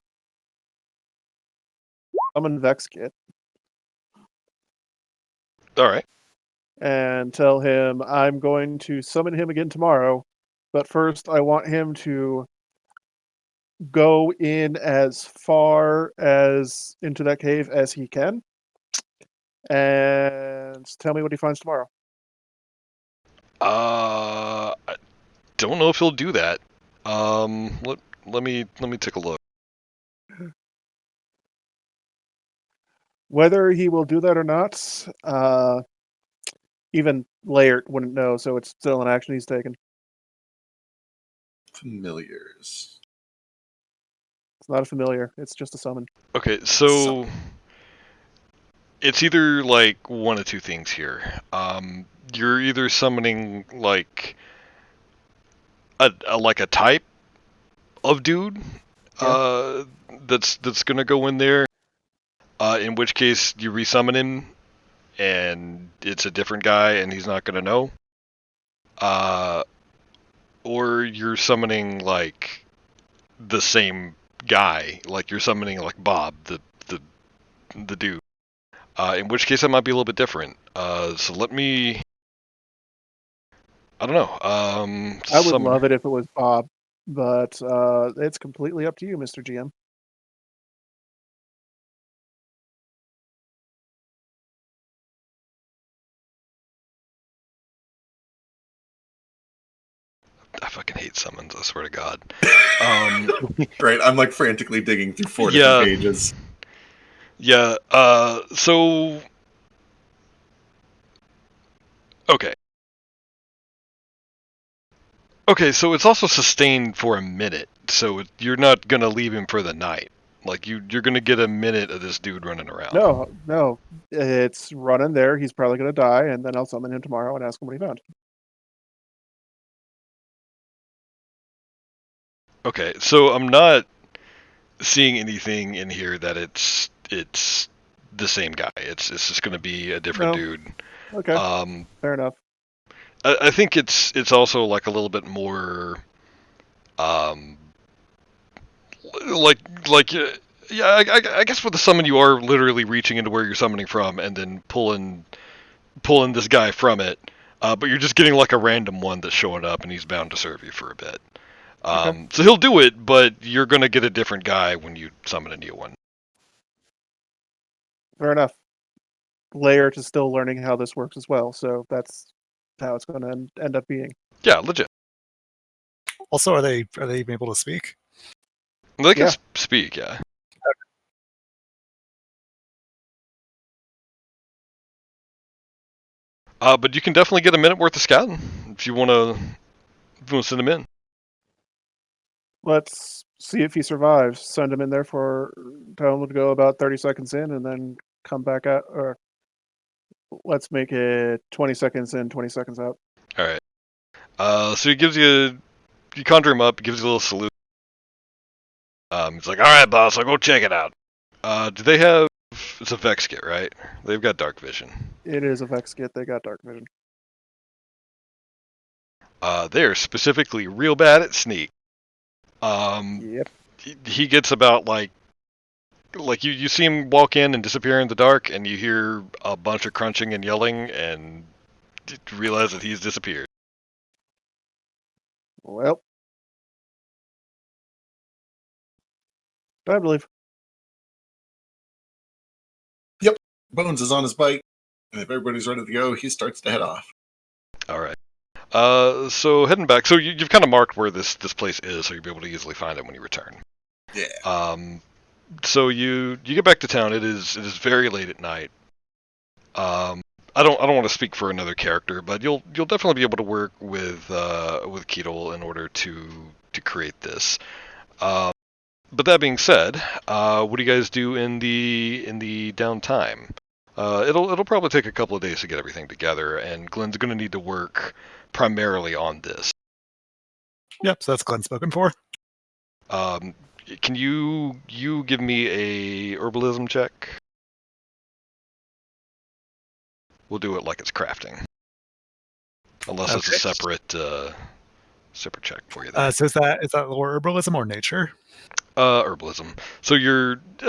D: summon Vexkit
B: Alright.
D: and tell him I'm going to summon him again tomorrow, but first I want him to go in as far as into that cave as he can and tell me what he finds tomorrow.
B: I don't know if he'll do that. Let me take a look.
D: Whether he will do that or not, even Laird wouldn't know, so it's still an action he's taken.
A: Familiars.
D: It's not a familiar, it's just a summon.
B: Okay, so it's either like one of two things here. You're either summoning like a type of dude, that's gonna go in there. In which case you resummon him, and it's a different guy, and he's not gonna know. Or you're summoning like the same guy, like you're summoning like Bob, the dude. In which case that might be a little bit different. So let me. I don't know.
D: I would love it if it was Bob, but it's completely up to you, Mr. GM.
B: I fucking hate summons, I swear to God.
A: Right, I'm like frantically digging through 4 different pages.
B: Yeah, so... Okay. Okay, so it's also sustained for a minute, so you're not gonna leave him for the night. Like, you're gonna get a minute of this dude running around.
D: No, it's running there. He's probably going to die, and then I'll summon him tomorrow and ask him what he found.
B: Okay, so I'm not seeing anything in here that it's the same guy. It's just gonna be a different dude.
D: Okay, fair enough.
B: I think it's also like a little bit more, yeah. I guess with the summon you are literally reaching into where you're summoning from and then pulling this guy from it. But you're just getting like a random one that's showing up and he's bound to serve you for a bit. So he'll do it, but you're gonna get a different guy when you summon a new one.
D: Fair enough. Laird is still learning how this works as well, so that's how it's going to end up being.
B: Yeah, legit.
E: Also, are they even able to speak?
B: They can speak, yeah. But you can definitely get a minute worth of scouting if you want to send him in.
D: Let's see if he survives. Send him in there for tell him to go about 30 seconds in, and then come back out. Or let's make it 20 seconds in, 20 seconds out.
B: All right. So he gives you conjure him up, he gives you a little salute. He's like, all right, boss, I'll go check it out. Do they have? It's a Vex kit, right? They've got dark vision.
D: It is a Vex kit. They got dark vision.
B: They're specifically real bad at sneak.
D: Yep.
B: He gets about like you see him walk in and disappear in the dark, and you hear a bunch of crunching and yelling, and realize that he's disappeared.
D: Well, I believe.
A: Bones is on his bike, and if everybody's ready to go, he starts to head off.
B: All right. So heading back, so you've kind of marked where this place is, so you'll be able to easily find it when you return.
A: Yeah.
B: So you get back to town. It is very late at night. I don't want to speak for another character, but you'll definitely be able to work with Keatle in order to create this. But that being said, what do you guys do in the downtime? It'll probably take a couple of days to get everything together, and Glenn's going to need to work primarily on this.
E: Yep, so that's Glenn spoken for.
B: Can you give me a herbalism check? We'll do it like it's crafting, unless it's a separate check for you there.
E: So is that lower herbalism or nature?
B: Herbalism. So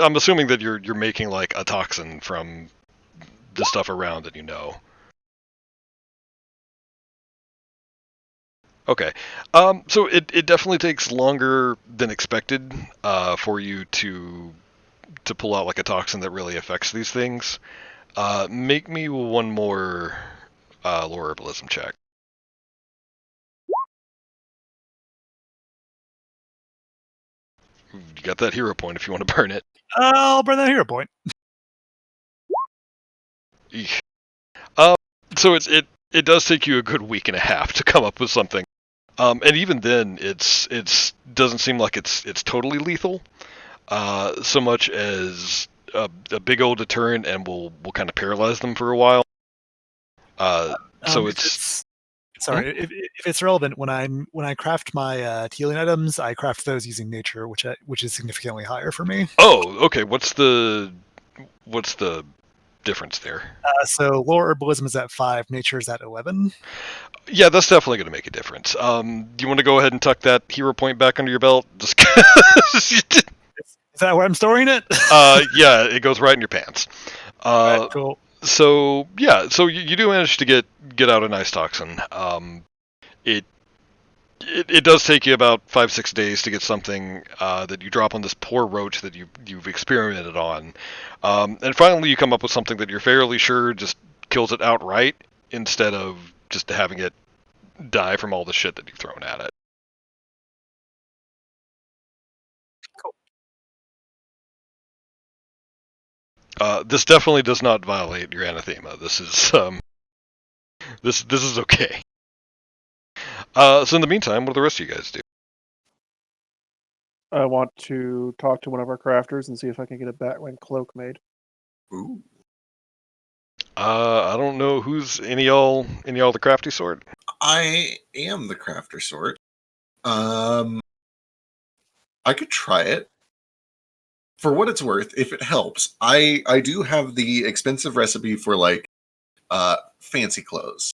B: I'm assuming that you're making like a toxin from the stuff around that you know. Okay. So it definitely takes longer than expected for you to pull out like a toxin that really affects these things. Make me one more lore herbalism check. You got that hero point if you want to burn it.
E: I'll burn that hero point.
B: Eesh. So it does take you a good week and a half to come up with something. And even then, it's doesn't seem like it's totally lethal, so much as a big old deterrent, and will kind of paralyze them for a while. So it's
E: sorry if it's relevant. When I craft my healing items, I craft those using nature, which is significantly higher for me.
B: Oh, okay. What's the difference there?
E: So lower herbalism is at 5, nature is at 11.
B: Yeah, that's definitely going to make a difference. Do you want to go ahead and tuck that hero point back under your belt? Just
E: Is that where I'm storing it?
B: Yeah, it goes right in your pants.
E: Right, cool.
B: So yeah, so you do manage to get out a nice toxin. It does take you about 5-6 days to get something that you drop on this poor roach that you've experimented on, and finally you come up with something that you're fairly sure just kills it outright instead of just having it die from all the shit that you've thrown at it.
E: Cool.
B: This definitely does not violate your anathema. This is this is okay. So in the meantime, what do the rest of you guys do?
D: I want to talk to one of our crafters and see if I can get a Batwing cloak made.
A: Ooh.
B: I don't know who's any y'all the crafty sort.
A: I am the crafter sort. I could try it. For what it's worth, if it helps, I do have the expensive recipe for like fancy clothes.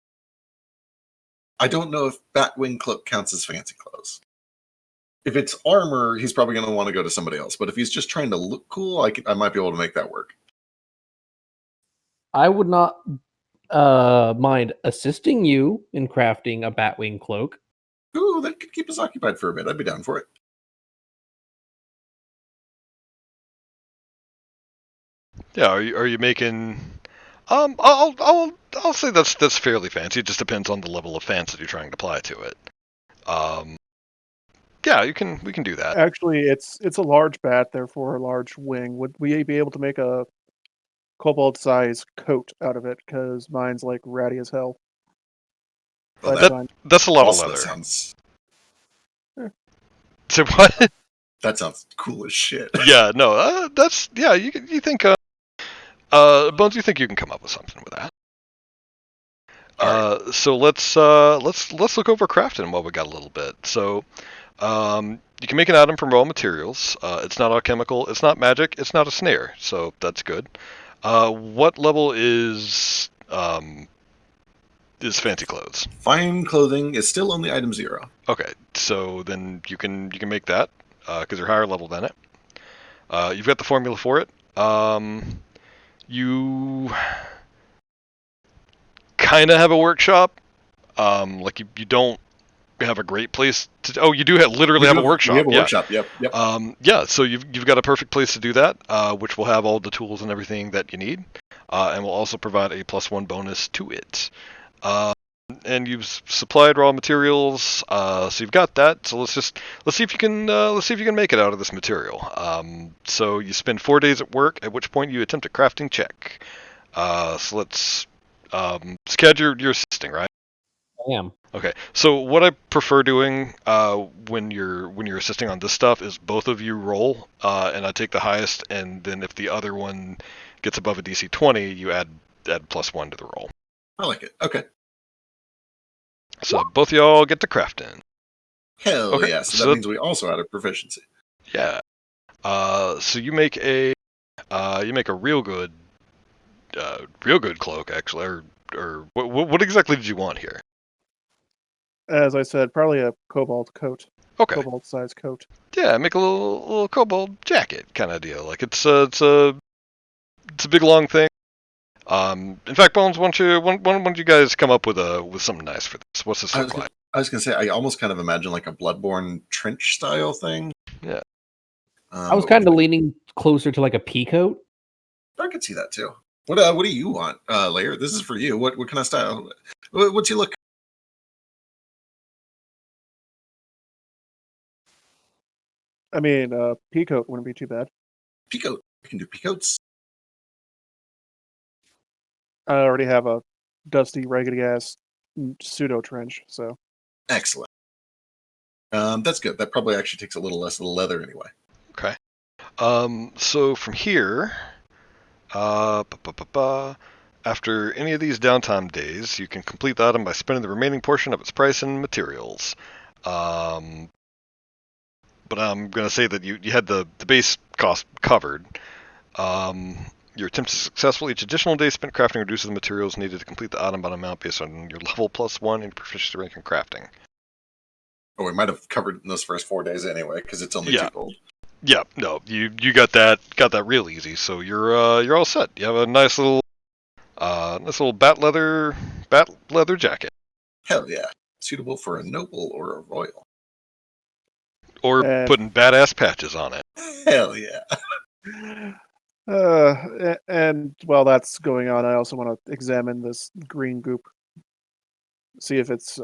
A: I don't know if Batwing cloak counts as fancy clothes. If it's armor, he's probably going to want to go to somebody else. But if he's just trying to look cool, I might be able to make that work.
C: I would not mind assisting you in crafting a Batwing cloak.
A: Ooh, that could keep us occupied for a bit. I'd be down for it.
B: Yeah, are you making? I'll say that's fairly fancy. It just depends on the level of fancy you're trying to apply to it. Yeah, we can do that.
D: Actually, it's a large bat, therefore a large wing. Would we be able to make a kobold-sized coat out of it because mine's like ratty as hell.
A: Well,
D: By
A: that,
D: design.
B: That's a lot of
A: also
B: leather.
A: sounds
B: So what?
A: that sounds cool as shit.
B: Yeah, no, that's yeah. You think Bones, you think you can come up with something with that? So let's look over crafting while we got a little bit. So you can make an item from raw materials. It's not alchemical. It's not magic. It's not a snare. So that's good. What level is fancy clothes?
A: Fine clothing is still only item 0.
B: Okay, so then you can make that because you're higher level than it. You've got the formula for it. You kind of have a workshop. Like you don't have a great place to. Oh, you do literally have a workshop.
A: We have a
B: yeah.
A: workshop. Yep.
B: Yeah. So you've got a perfect place to do that, which will have all the tools and everything that you need, and will also provide a +1 bonus to it. And you've supplied raw materials, so you've got that. So let's see if you can make it out of this material. So you spend 4 days at work, at which point you attempt a crafting check. So let's Scad, you're assisting, right?
C: I am.
B: Okay. So what I prefer doing when you're assisting on this stuff is both of you roll, and I take the highest, and then if the other one gets above a DC 20, you add +1 to the roll.
A: I like it. Okay.
B: So both of y'all get to crafting.
A: Hell
B: Okay,
A: yeah. So
B: so-
A: that means we also add a proficiency.
B: Yeah. So you make a real good cloak actually, or what exactly did you want here?
D: As I said, probably a kobold coat.
B: Okay.
D: Kobold-sized coat.
B: Yeah, make a little kobold jacket kind of deal. Like it's a big long thing. In fact, Bones, why don't you guys come up with something nice for this? What's this look like?
A: I was gonna say I almost kind of imagine like a Bloodborne trench style thing.
B: Yeah.
C: I was kind of leaning closer to like a pea coat.
A: I could see that too. What do you want, Lair? This is for you. What kind of style? What's your look?
D: I mean, pea coat wouldn't be too bad.
A: Peacoat. We can do peacoats.
D: I already have a dusty, raggedy-ass pseudo trench, so.
A: Excellent. That's good. That probably actually takes a little less of the leather anyway.
B: Okay. So from here, after any of these downtime days, you can complete the item by spending the remaining portion of its price in materials. But I'm going to say that you had the base cost covered. Your attempt is successful. Each additional day spent crafting reduces the materials needed to complete the item by an amount based on your level +1 and proficiency rank in crafting.
A: Oh, we might have covered in those first 4 days anyway, because it's only 2 gold.
B: Yeah, no, you got that real easy. So you're all set. You have a nice little bat leather jacket,
A: Hell yeah. Suitable for a noble or a royal.
B: or putting badass patches on it.
A: Hell yeah.
D: And while that's going on, I also want to examine this green goop. See if it's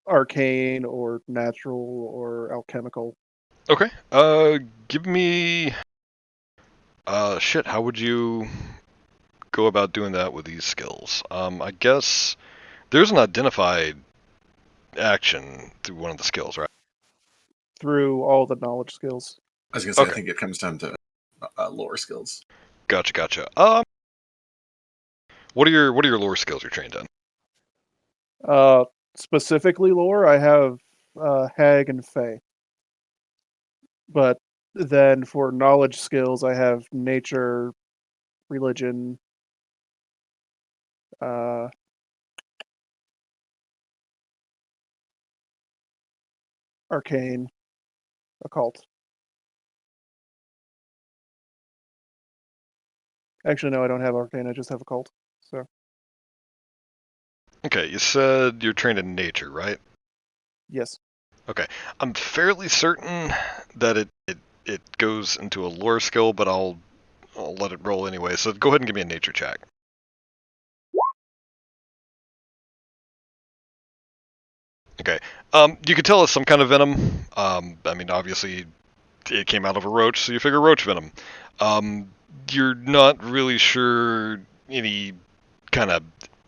D: arcane or natural or alchemical.
B: Okay. Give me. Shit. How would you go about doing that with these skills? I guess there's an identified action through one of the skills, right?
D: Through all the knowledge skills.
A: I was going to say,
B: Okay.
A: I think it comes down to lore skills.
B: Gotcha. What are your lore skills you're trained in?
D: Specifically lore, I have Hag and Fae. But then for knowledge skills, I have nature, religion, arcane, occult. Actually, no, I don't have arcane. I just have occult. So
B: Okay, you said you're trained in nature, right?
D: yes.
B: Okay, I'm fairly certain that it goes into a lore skill, but I'll let it roll anyway. So go ahead and give me a nature check. Okay. You could tell it's some kind of venom. I mean, obviously, it came out of a roach, so you figure roach venom. you're not really sure any kind of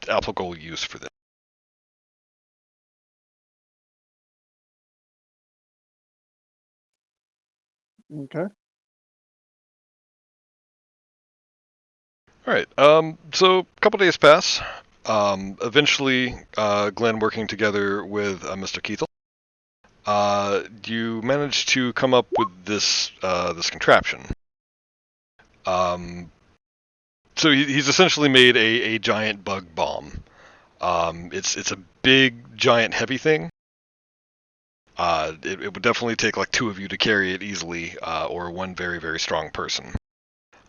B: applicable use for this.
D: Okay.
B: All right. So a couple days pass. Eventually, Glenn working together with Mr. Keithel, you manage to come up with this contraption. So he's essentially made a giant bug bomb. It's a big, giant, heavy thing. It would definitely take like two of you to carry it easily, or one very, very strong person.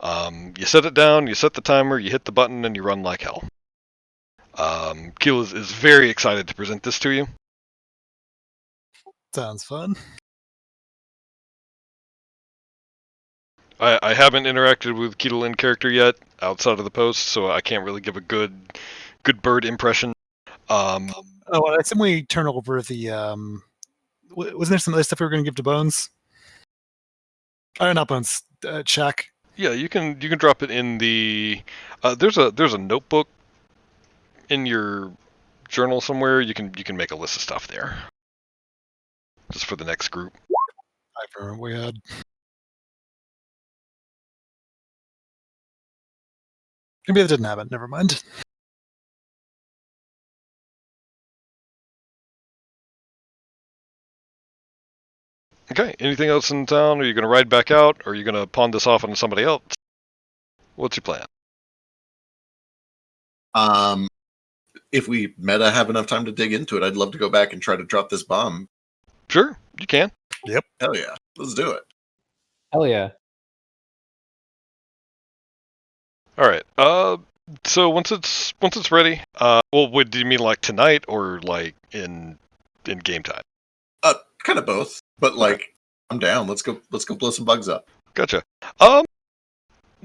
B: You set it down, you set the timer, you hit the button, and you run like hell. Keel is very excited to present this to you.
E: Sounds fun.
B: I haven't interacted with Keel in character yet, outside of the post, so I can't really give a good bird impression.
E: I assume we turn over the wasn't there some other stuff we were going to give to Bones? Oh, not Bones. Shaq.
B: Yeah, you can drop it in the. There's a notebook in your journal somewhere. You can make a list of stuff there, just for the next group.
E: I remember we had. Maybe they didn't have it. Never mind.
B: Okay. Anything else in town? Are you going to ride back out? Or are you going to pawn this off on somebody else? What's your plan?
A: If we meta have enough time to dig into it, I'd love to go back and try to drop this bomb.
B: Sure, you can.
E: Yep.
A: Hell yeah. Let's do it.
C: Hell yeah.
B: All right. So once it's ready, do you mean like tonight or like in game time?
A: Kind of both, but like I'm down. Let's go blow some bugs up.
B: Gotcha.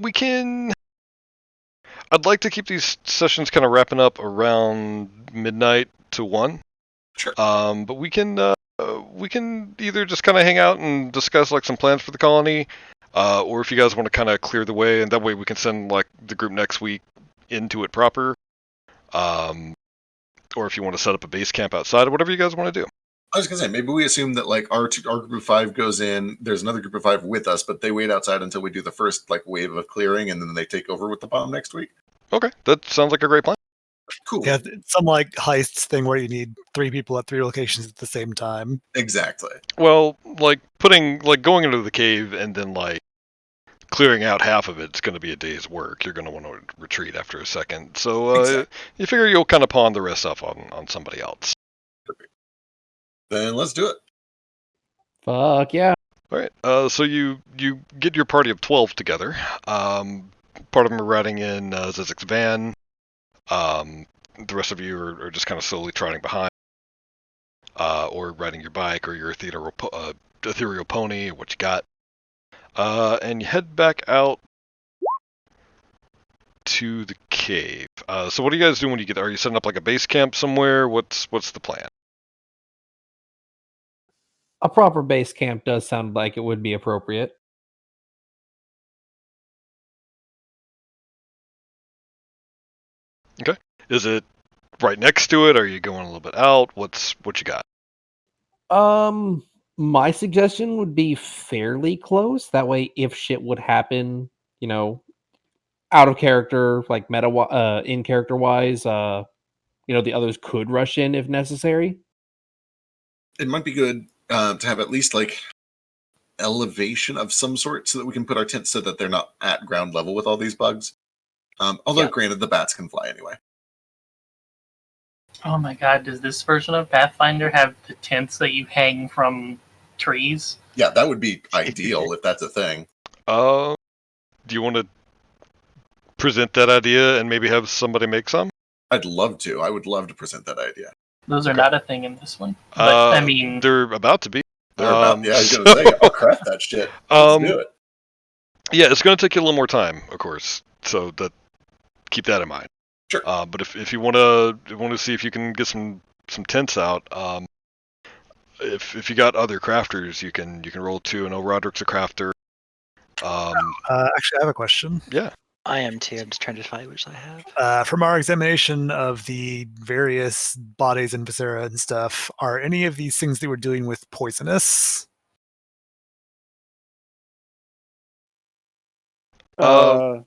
B: We can. I'd like to keep these sessions kind of wrapping up around midnight to 1.
A: Sure.
B: But we can either just kind of hang out and discuss like some plans for the colony, or if you guys want to kind of clear the way, and that way we can send like the group next week into it proper. Or if you want to set up a base camp outside, or whatever you guys want to do.
A: I was gonna say maybe we assume that like our group of 5 goes in. There's another group of 5 with us, but they wait outside until we do the first like wave of clearing, and then they take over with the bomb next week.
B: Okay, that sounds like a great plan.
A: Cool.
E: Yeah, some like heists thing where you need 3 people at 3 locations at the same time.
A: Exactly.
B: Well, like going into the cave and then like clearing out half of it's going to be a day's work. You're going to want to retreat after a second. So
A: Exactly.
B: You figure you'll kind of pawn the rest off on somebody else.
A: Perfect. Then let's do it.
C: Fuck yeah.
B: All right. So you get your party of 12 together. Part of them are riding in Zizek's van. The rest of you are just kind of slowly trotting behind, or riding your bike or your ethereal pony, or what you got. And you head back out to the cave. So what do you guys do when you get there? Are you setting up like a base camp somewhere? What's the plan?
C: A proper base camp does sound like it would be appropriate.
B: Okay. Is it right next to it? Are you going a little bit out? What you got?
C: My suggestion would be fairly close. That way, if shit would happen, out of character, like meta, in character wise, the others could rush in if necessary.
A: It might be good to have at least like elevation of some sort so that we can put our tents so that they're not at ground level with all these bugs. Although, granted, the bats can fly anyway.
G: Oh my god, does this version of Pathfinder have the tents that you hang from trees?
A: Yeah, that would be ideal if that's a thing.
B: Do you want to present that idea and maybe have somebody make some?
A: I'd love to. I would love to present that idea.
G: Those are not a thing in this one. But, I mean...
B: They're about to be.
A: Yeah, I was going to say, I'll craft that shit. Let's do it.
B: Yeah, it's going to take you a little more time, of course. So keep that in mind.
A: Sure.
B: But if you want to see if you can get some tents out, if you got other crafters, you can roll 2. I know Roderick's a crafter.
E: Actually, I have a question.
B: Yeah.
F: I am too. I'm just trying to find which I have.
E: From our examination of the various bodies in Viscera and stuff, are any of these things that we're doing with poisonous?
B: I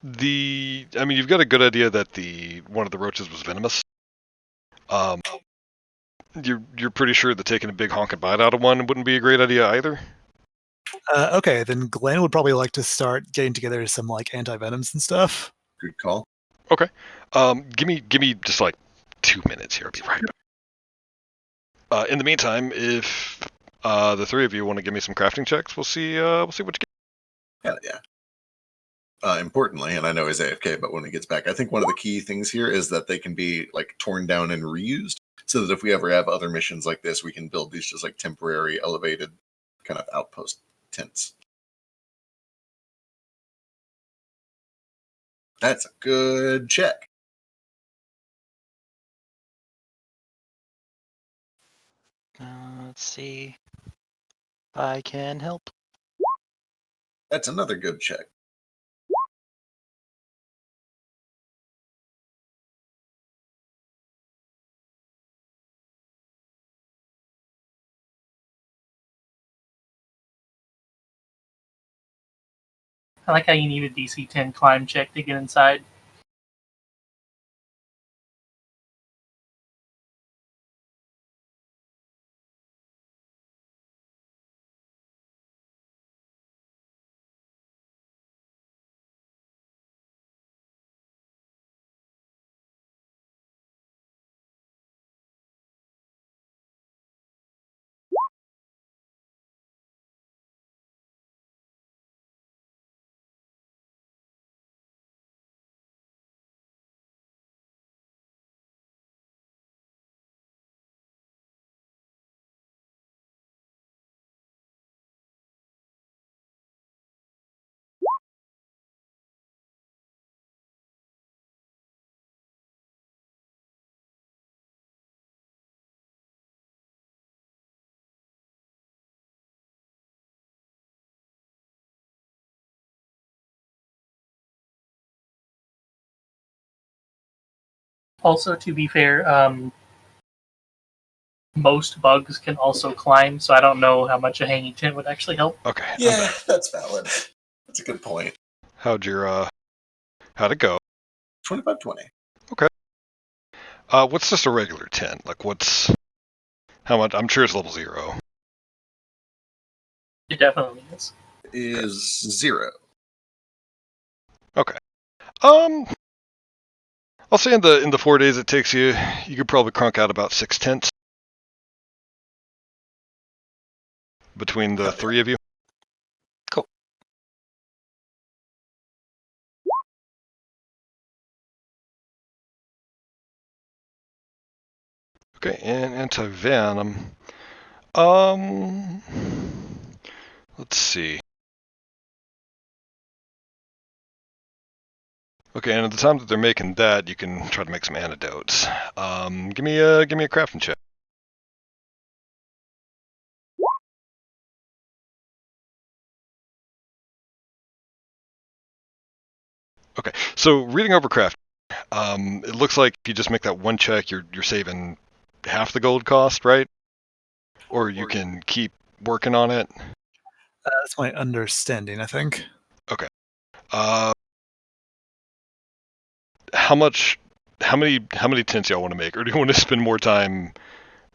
B: mean, you've got a good idea that one of the roaches was venomous. You're pretty sure that taking a big honking bite out of one wouldn't be a great idea either.
E: Okay, then Glenn would probably like to start getting together some like anti-venoms and stuff.
A: Good call.
B: Okay. Give me just like 2 minutes here. I'll be right back. In the meantime, if the three of you want to give me some crafting checks, we'll see what you get.
A: Hell yeah. Importantly, and I know he's AFK, but when he gets back, I think one of the key things here is that they can be like torn down and reused, so that if we ever have other missions like this, we can build these just like temporary elevated kind of outpost tents. That's a good check.
F: Let's see if I can help.
A: That's another good check.
G: I like how you need a DC 10 climb check to get inside. Also, to be fair, most bugs can also climb, so I don't know how much a hanging tent would actually help.
B: Okay.
A: Yeah, that's valid. That's a good point.
B: How'd it go?
A: 25-20.
B: Okay. What's just a regular tent? Like, how much? I'm sure it's level 0.
G: It definitely is.
A: Is 0.
B: Okay. I'll say in the 4 days it takes you could probably crunk out about 6 tents between the three of you.
F: Cool.
B: Okay, and anti-venom. Let's see. Okay, and at the time that they're making that, you can try to make some antidotes. Give me a crafting check. Okay, so reading over craft, it looks like if you just make that one check, you're saving half the gold cost, right? Or you can keep working on it.
E: That's my understanding, I think.
B: Okay. How many tents y'all want to make, or do you want to spend more time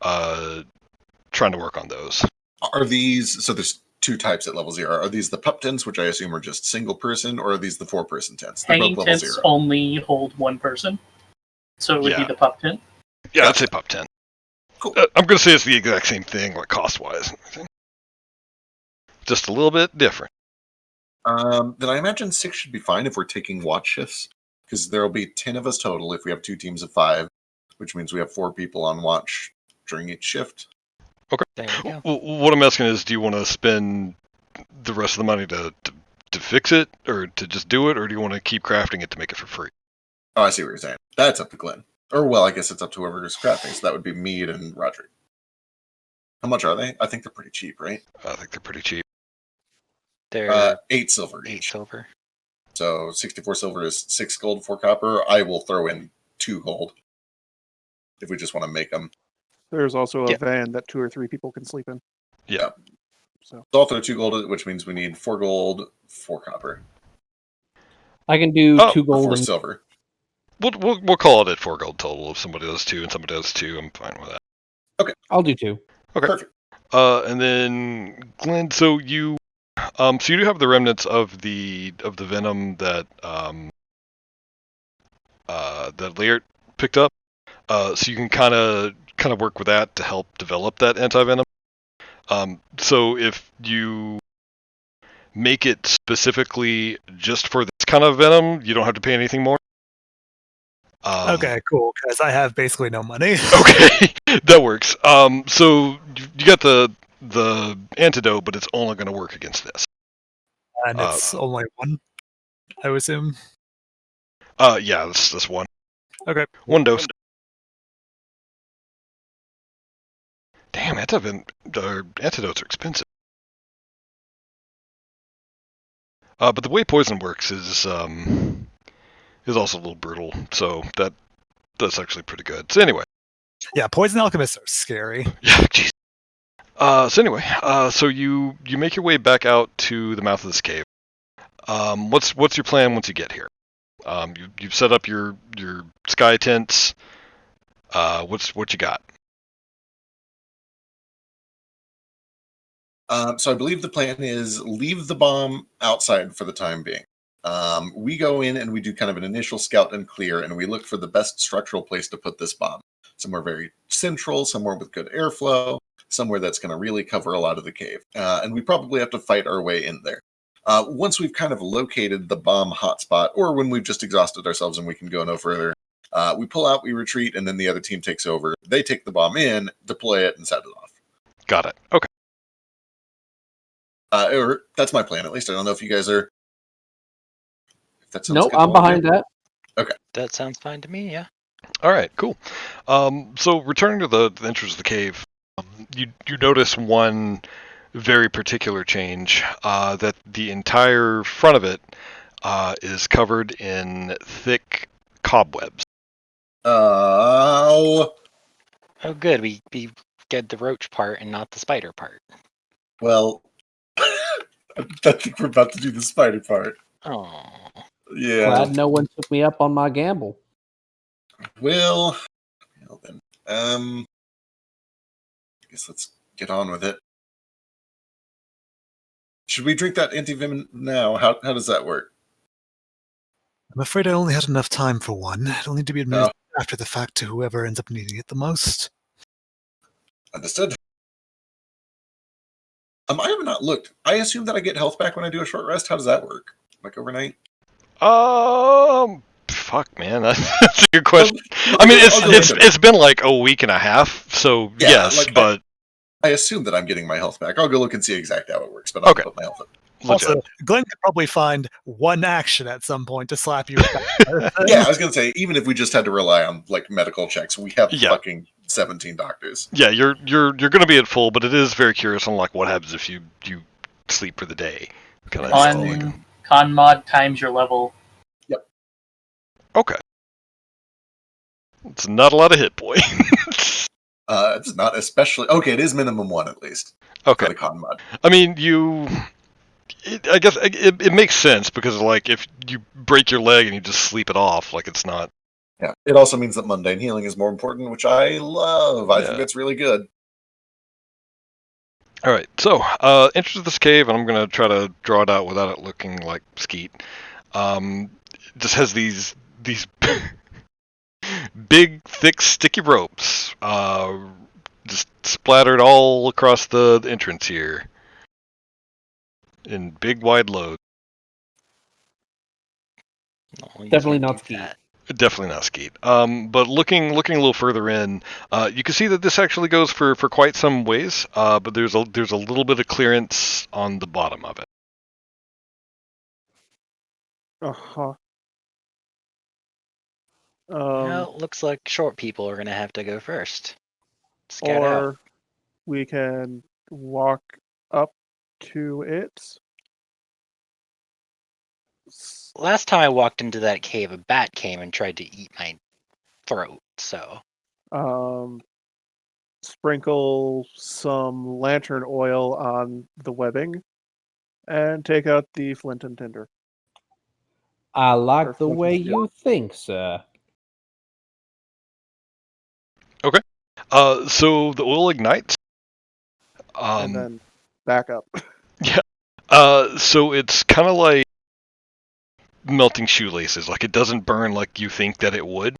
B: trying to work on those?
A: Are these, so there's 2 types at level 0. Are these the pup tents, which I assume are just single person, or are these the 4-person tents? They're
G: Hanging
A: both level
G: tents
A: 0.
G: only hold one person, so it would be
B: Yeah.
G: the pup tent.
B: Yeah, I'd
A: Gotcha.
B: say pup tent.
A: Cool.
B: I'm going to say it's the exact same thing, like cost-wise. Just a little bit different.
A: Then I imagine 6 should be fine if we're taking watch shifts, because there will be 10 of us total if we have 2 teams of 5, which means we have 4 people on watch during each shift.
F: There you go.
B: Well, what I'm asking is, do you want to spend the rest of the money to fix it, or to just do it, or do you want to keep crafting it to make it for free?
A: Oh, I see what you're saying. That's up to Glenn. Or, well, I guess it's up to whoever's crafting, so that would be Mead and Roderick. How much are they? I think they're pretty cheap, right?
B: I think they're pretty cheap.
F: They're
A: 8 silver
F: 8
A: each.
F: silver.
A: So 64 silver is 6 gold, 4 copper. I will throw in 2 gold if we just want to make them.
D: There's also a
F: Yeah.
D: van that 2 or 3 people can sleep in.
B: Yeah.
D: So
A: So I'll throw 2 gold, which means we need 4 gold, 4 copper,
C: I can do
B: Oh,
C: 2
A: or
C: gold
A: 4
C: and
A: silver.
B: We'll call it at 4 gold total. If somebody does 2 and somebody does 2, I'm fine with that.
C: I'll do 2.
B: Okay.
A: Perfect.
B: And then Glenn, so you do have the remnants of the venom that that Laird picked up. So you can kind of work with that to help develop that anti-venom. So if you make it specifically just for this kind of venom, you don't have to pay anything more.
E: Okay, cool. Because I have basically no money.
B: Okay, that works. So you got the antidote, but it's only going to work against this.
E: And it's only one, I would assume.
B: Yeah, this one.
E: Okay.
B: 1 dose. Damn, antidotes are expensive. But the way poison works is also a little brutal. So that's actually pretty good. So anyway.
E: Yeah, poison alchemists are scary.
B: Yeah, jeez. So anyway, so you make your way back out to the mouth of this cave. What's your plan once you get here? You've set up your sky tents. What you got?
A: So I believe the plan is leave the bomb outside for the time being. We go in and we do kind of an initial scout and clear, and we look for the best structural place to put this bomb. Somewhere very central, somewhere with good airflow, somewhere that's going to really cover a lot of the cave. And we probably have to fight our way in there. Once we've kind of located the bomb hotspot, or when we've just exhausted ourselves and we can go no further, we pull out, we retreat, and then the other team takes over. They take the bomb in, deploy it, and set it off.
B: Got it. Okay.
A: Or that's my plan, at least. I don't know if you guys are. If that sounds
C: Nope,
A: good to
C: I'm
A: all of
C: behind
A: you.
C: that.
F: That sounds fine to me, yeah.
B: All right. Cool. So returning to the entrance of the cave, you notice one very particular change. That the entire front of it is covered in thick cobwebs.
A: Oh,
F: Oh, good. We get the roach part and not the spider part.
A: well, I think we're about to do the spider part.
F: Oh.
A: Yeah.
C: Glad no one took me up on my gamble.
A: Well then. I guess let's get on with it. Should we drink that anti-venom now? How does that work?
E: I'm afraid I only had enough time for one. It'll need to be administered after the fact to whoever ends up needing it the most.
A: Understood. I have not looked. I assume that I get health back when I do a short rest. How does that work? Like overnight?
B: Fuck, man, that's a good question. I mean, it's been like a week and a half, so
A: Yeah,
B: yes,
A: like,
B: but
A: I assume that I'm getting my health back. I'll go look and see exactly how it works, but I'll
B: Okay.
A: put my health up.
B: legit.
E: Also, Glenn could probably find one action at some point to slap you with.
A: Yeah, I was gonna say, even if we just had to rely on like medical checks, we have
B: Yeah.
A: fucking 17 doctors.
B: Yeah, you're gonna be at full, but it is very curious on like what happens if you sleep for the day. Kind of
G: Con mod times your level.
B: Okay. It's not a lot of hit points.
A: It's not especially okay. It is minimum 1 at least
B: Okay.
A: for the con mod.
B: I mean, I guess it makes sense because like if you break your leg and you just sleep it off, like it's not.
A: Yeah. It also means that mundane healing is more important, which I love. I think
B: Yeah.
A: that's really good.
B: All right, so enter this cave, and I'm gonna try to draw it out without it looking like skeet. Just has these big, thick, sticky ropes, just splattered all across the entrance here, in big, wide loads.
F: No, you
C: Definitely
F: can't
C: not
F: do
C: ski.
F: that.
B: Definitely not skeet. But looking a little further in, you can see that this actually goes for quite some ways. But there's a little bit of clearance on the bottom of it.
D: Uh-huh.
F: Well, looks like short people are gonna have to go first. Scout out.
D: Or we can walk up to it
F: Last time I walked into that cave, a bat came and tried to eat my throat. So
D: sprinkle some lantern oil on the webbing, and take out the flint and tinder.
C: I like
D: Or
C: the
D: flint
C: way
D: and steel.
C: you think, sir.
B: So the oil ignites.
D: And then back up.
B: So it's kind of like melting shoelaces. Like, it doesn't burn like you think that it would.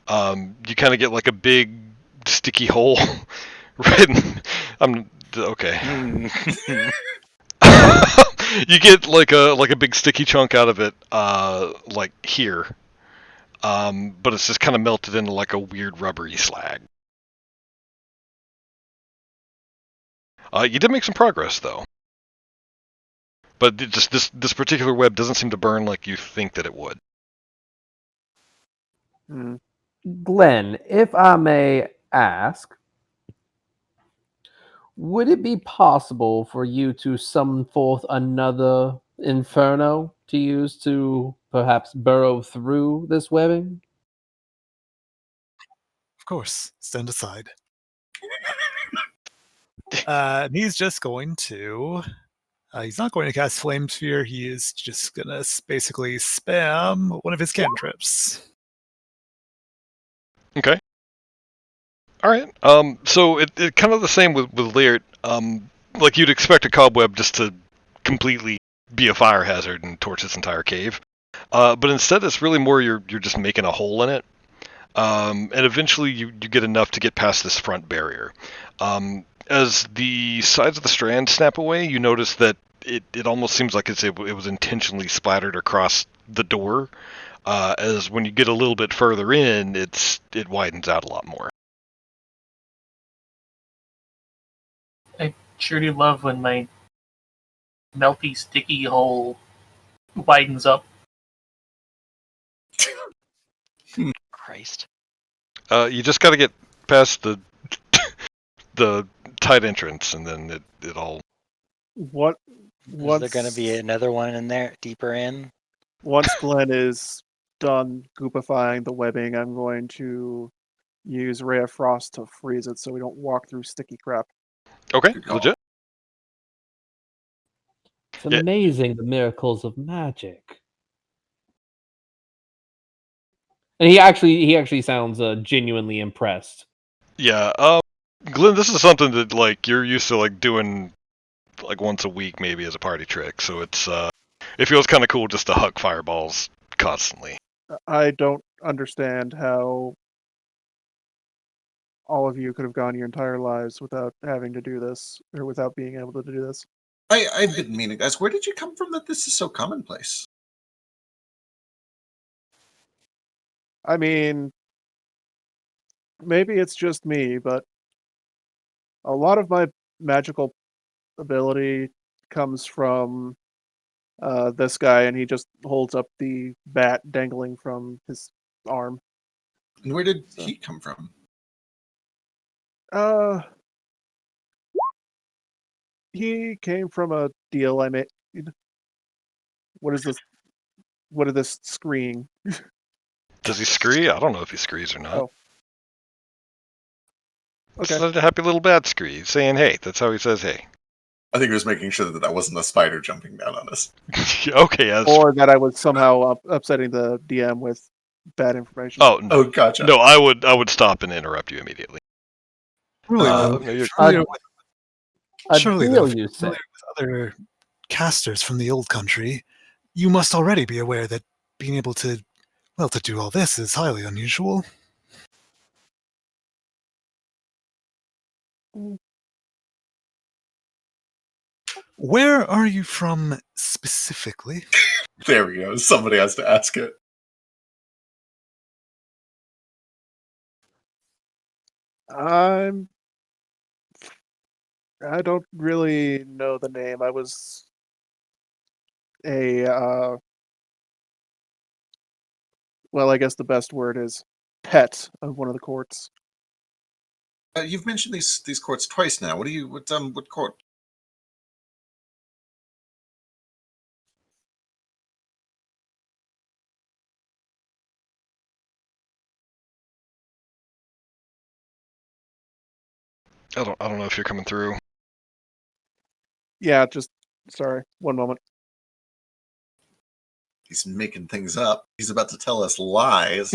B: You kind of get like a big sticky hole. Right. I'm okay. You get like a big sticky chunk out of it, like here. But it's just kind of melted into like a weird rubbery slag. You did make some progress though. But just this particular web doesn't seem to burn like you think that it would.
C: Glenn, if I may ask, would it be possible for you to summon forth another inferno to use to perhaps burrow through this webbing?
E: Of course, stand aside. He's just going to. He's not going to cast Flame Sphere. He is just going to basically spam one of his cantrips.
B: Okay. All right. So it kind of the same with Laird. Like you'd expect a cobweb just to completely be a fire hazard and torch this entire cave. But instead, it's really more you're just making a hole in it. And eventually you get enough to get past this front barrier. As the sides of the strand snap away, you notice that it almost seems like it was intentionally splattered across the door. As when you get a little bit further in, it widens out a lot more.
G: I sure do love when my melty, sticky hole widens up.
F: Christ.
B: You just got to get past the the tight entrance, and then it all.
D: What?
F: Is there going to be another one in there, deeper in?
D: Once Glenn is done goopifying the webbing, I'm going to use Ray of Frost to freeze it so we don't walk through sticky crap.
B: Okay,
A: Good call.
B: legit.
C: It's
B: Yeah.
C: amazing the miracles of magic. And he actually sounds genuinely impressed.
B: Yeah. Glenn, this is something that like you're used to like doing like once a week maybe as a party trick. So it feels kind of cool just to huck fireballs constantly.
D: I don't understand how all of you could have gone your entire lives without having to do this, or without being able to do this.
A: I've been meaning, guys, where did you come from that this is so commonplace?
D: I mean, maybe it's just me, but a lot of my magical ability comes from this guy, and he just holds up the bat dangling from his arm.
A: And where did he come from?
D: He came from a deal I made. What is this? What is this screeing?
B: Does he scree? I don't know if he screes or not.
D: Oh. Okay.
B: It's a happy little bat scree. He's saying hey. That's how he says hey.
A: I think he was making sure that that wasn't a spider jumping down on us.
B: Okay. Yeah,
D: Or that I was somehow upsetting the DM with bad information.
B: Oh no.
A: Oh, gotcha.
B: No, I would stop and interrupt you immediately.
E: Surely,
A: Uh,
B: no, you're-
E: surely
C: deal,
E: though,
C: you say?
E: familiar with other casters from the old country, you must already be aware that being able to do all this is highly unusual. Where are you from specifically?
A: There we go. Somebody has to ask it.
D: I don't really know the name. I was a well, I guess the best word is pet of one of the courts.
A: You've mentioned these courts twice now. What court?
B: I don't know if you're coming through.
D: Yeah, sorry, one moment.
A: He's making things up. He's about to tell us lies.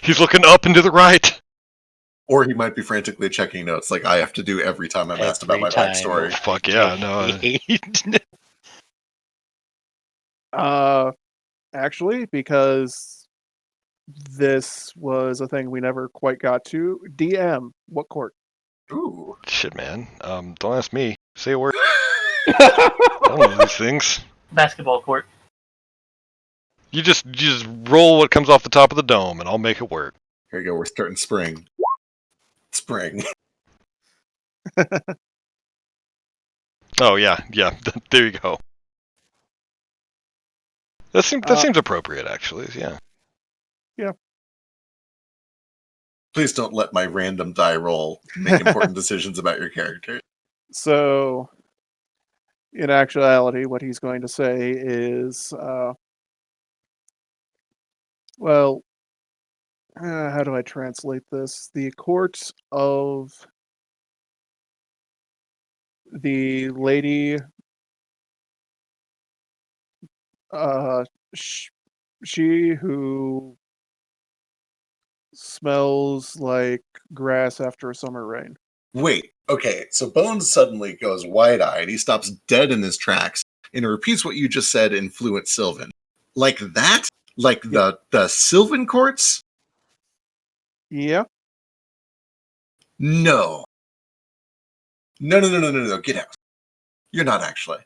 B: He's looking up and to the right.
A: Or he might be frantically checking notes like I have to do every time I'm asked about my
F: Every time.
A: backstory.
B: Fuck yeah, no.
D: Actually, because this was a thing we never quite got to. DM, what court?
A: Ooh.
B: Shit, man. Don't ask me. Say a word. I don't know these things.
G: Basketball court.
B: You just roll what comes off the top of the dome, and I'll make it work.
A: Here you go. We're starting spring. Spring.
B: Oh yeah. There you go. That seems appropriate, actually. Yeah.
D: Yeah.
A: Please don't let my random die roll make important decisions about your character.
D: So, in actuality, what he's going to say is, well, how do I translate this? The court of the lady, she who smells like grass after a summer rain.
A: Wait, okay, so Bones suddenly goes wide-eyed. He stops dead in his tracks and repeats what you just said in fluent Sylvan. Like that? Like the Sylvan courts?
D: Yeah.
A: No. No, get out. You're not actually.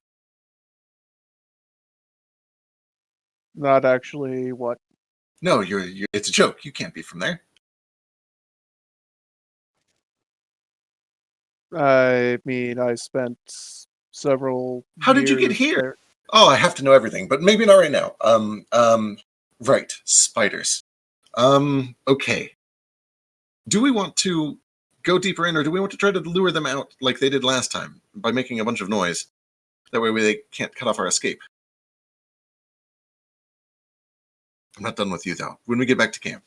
D: Not actually what?
A: No, you're it's a joke. You can't be from there.
D: I mean, I spent several
A: How did you get
D: years
A: here?
D: there.
A: Oh, I have to know everything, but maybe not right now. Right, spiders. Okay. Do we want to go deeper in, or do we want to try to lure them out like they did last time by making a bunch of noise? That way they can't cut off our escape. I'm not done with you, though. When we get back to camp.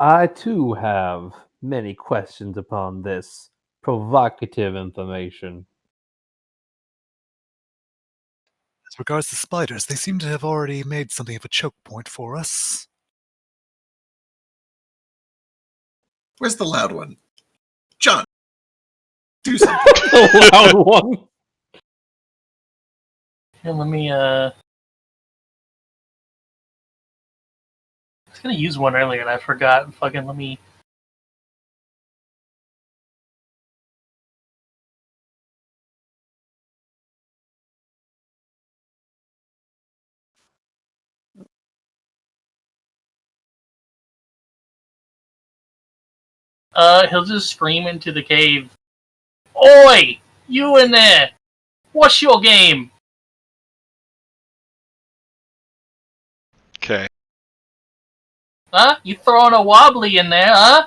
C: I too have many questions upon this provocative information.
E: As regards the spiders, they seem to have already made something of a choke point for us.
A: Where's the loud one? John, do something.
C: The loud one.
G: Here, let me. I was gonna use one earlier and I forgot. Fucking let me. He'll just scream into the cave. Oi! You in there! What's your game?
B: Okay.
G: Huh? You throwing a wobbly in there, huh?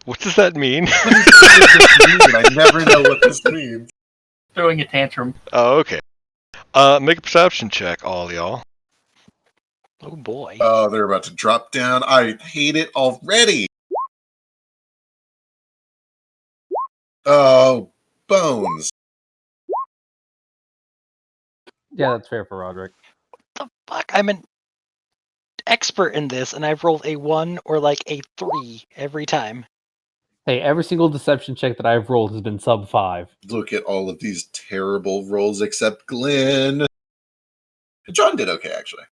B: What does that mean?
A: What does this mean? I never know what this means.
G: Throwing a tantrum.
B: Oh, okay. Make a perception check, all y'all.
F: Oh boy.
A: Oh, they're about to drop down. I hate it already. Oh, Bones.
C: Yeah, that's fair for Roderick.
F: What the fuck? I'm an expert in this, and I've rolled a 1 or like a 3 every time.
C: Hey, every single deception check that I've rolled has been sub 5.
A: Look at all of these terrible rolls except Glenn. John did okay, actually.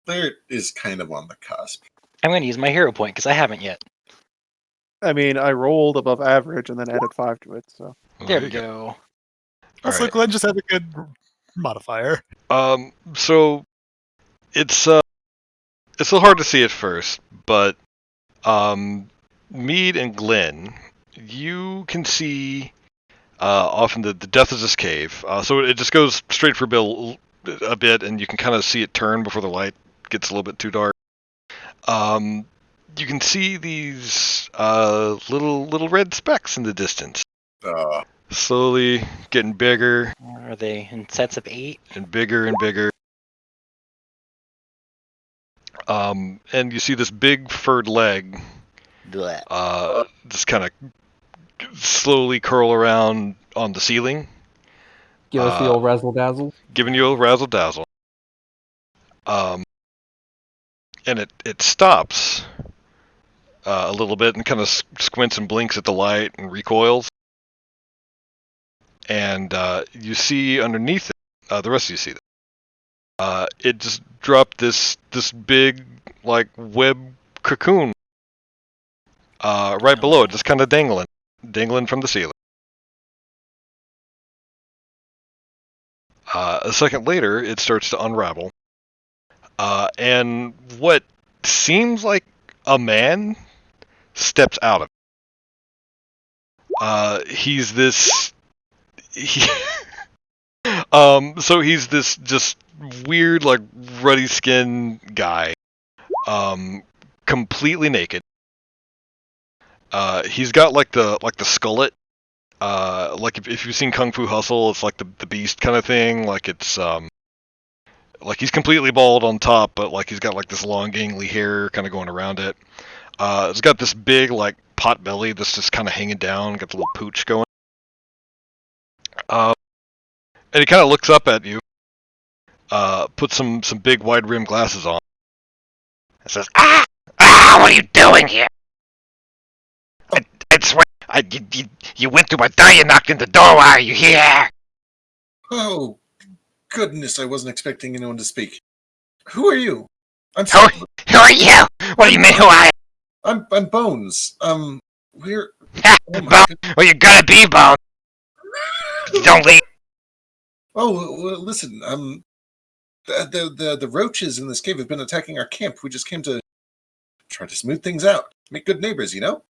A: There is kind of on the cusp.
F: I'm going to use my hero point because I haven't yet.
D: I mean, I rolled above average and then added 5 to it, so.
B: Well,
F: There we
B: you
F: go.
E: Also,
B: Alright.
E: Glenn just had a good modifier.
B: So it's a little hard to see at first, but Mead and Glenn, you can see off in the depth of this cave. So it just goes straight for Bill a bit, and you can kind of see it turn before the light gets a little bit too dark. You can see these little red specks in the distance, slowly getting bigger.
F: Are they in sets of 8?
B: And bigger and bigger. And you see this big furred leg
F: Blech.
B: just kind of slowly curl around on the ceiling,
C: Give us the old razzle dazzle.
B: giving you a razzle dazzle. And it stops a little bit and kind of squints and blinks at the light and recoils. And you see underneath it, the rest of you see that. It just dropped this big like web cocoon right below it, just kind of dangling from the ceiling. A second later, it starts to unravel, and what seems like a man steps out of it. He's this. So he's this just weird, like ruddy skinned guy, completely naked. He's got like the skullet. Like if you've seen Kung Fu Hustle, it's like the beast kind of thing. Like it's like he's completely bald on top, but like he's got like this long gangly hair kind of going around it. It's got this big like pot belly that's just kind of hanging down, got the little pooch going. And he kind of looks up at you, puts some big wide rim glasses on, and says, "Ah, what are you doing here? I swear, you went through my door, you knocked in the door. Why are you here?"
A: Oh, goodness, I wasn't expecting anyone to speak. Who are you? I'm
H: Who are you? What do you mean who I am?
A: I'm Bones. We're...
H: Ha,
A: Oh, my
H: Bone?
A: goodness.
H: Well, you're gonna be Bone. Don't leave.
A: Oh, well, listen, the roaches in this cave have been attacking our camp. We just came to try to smooth things out. Make good neighbors, you know?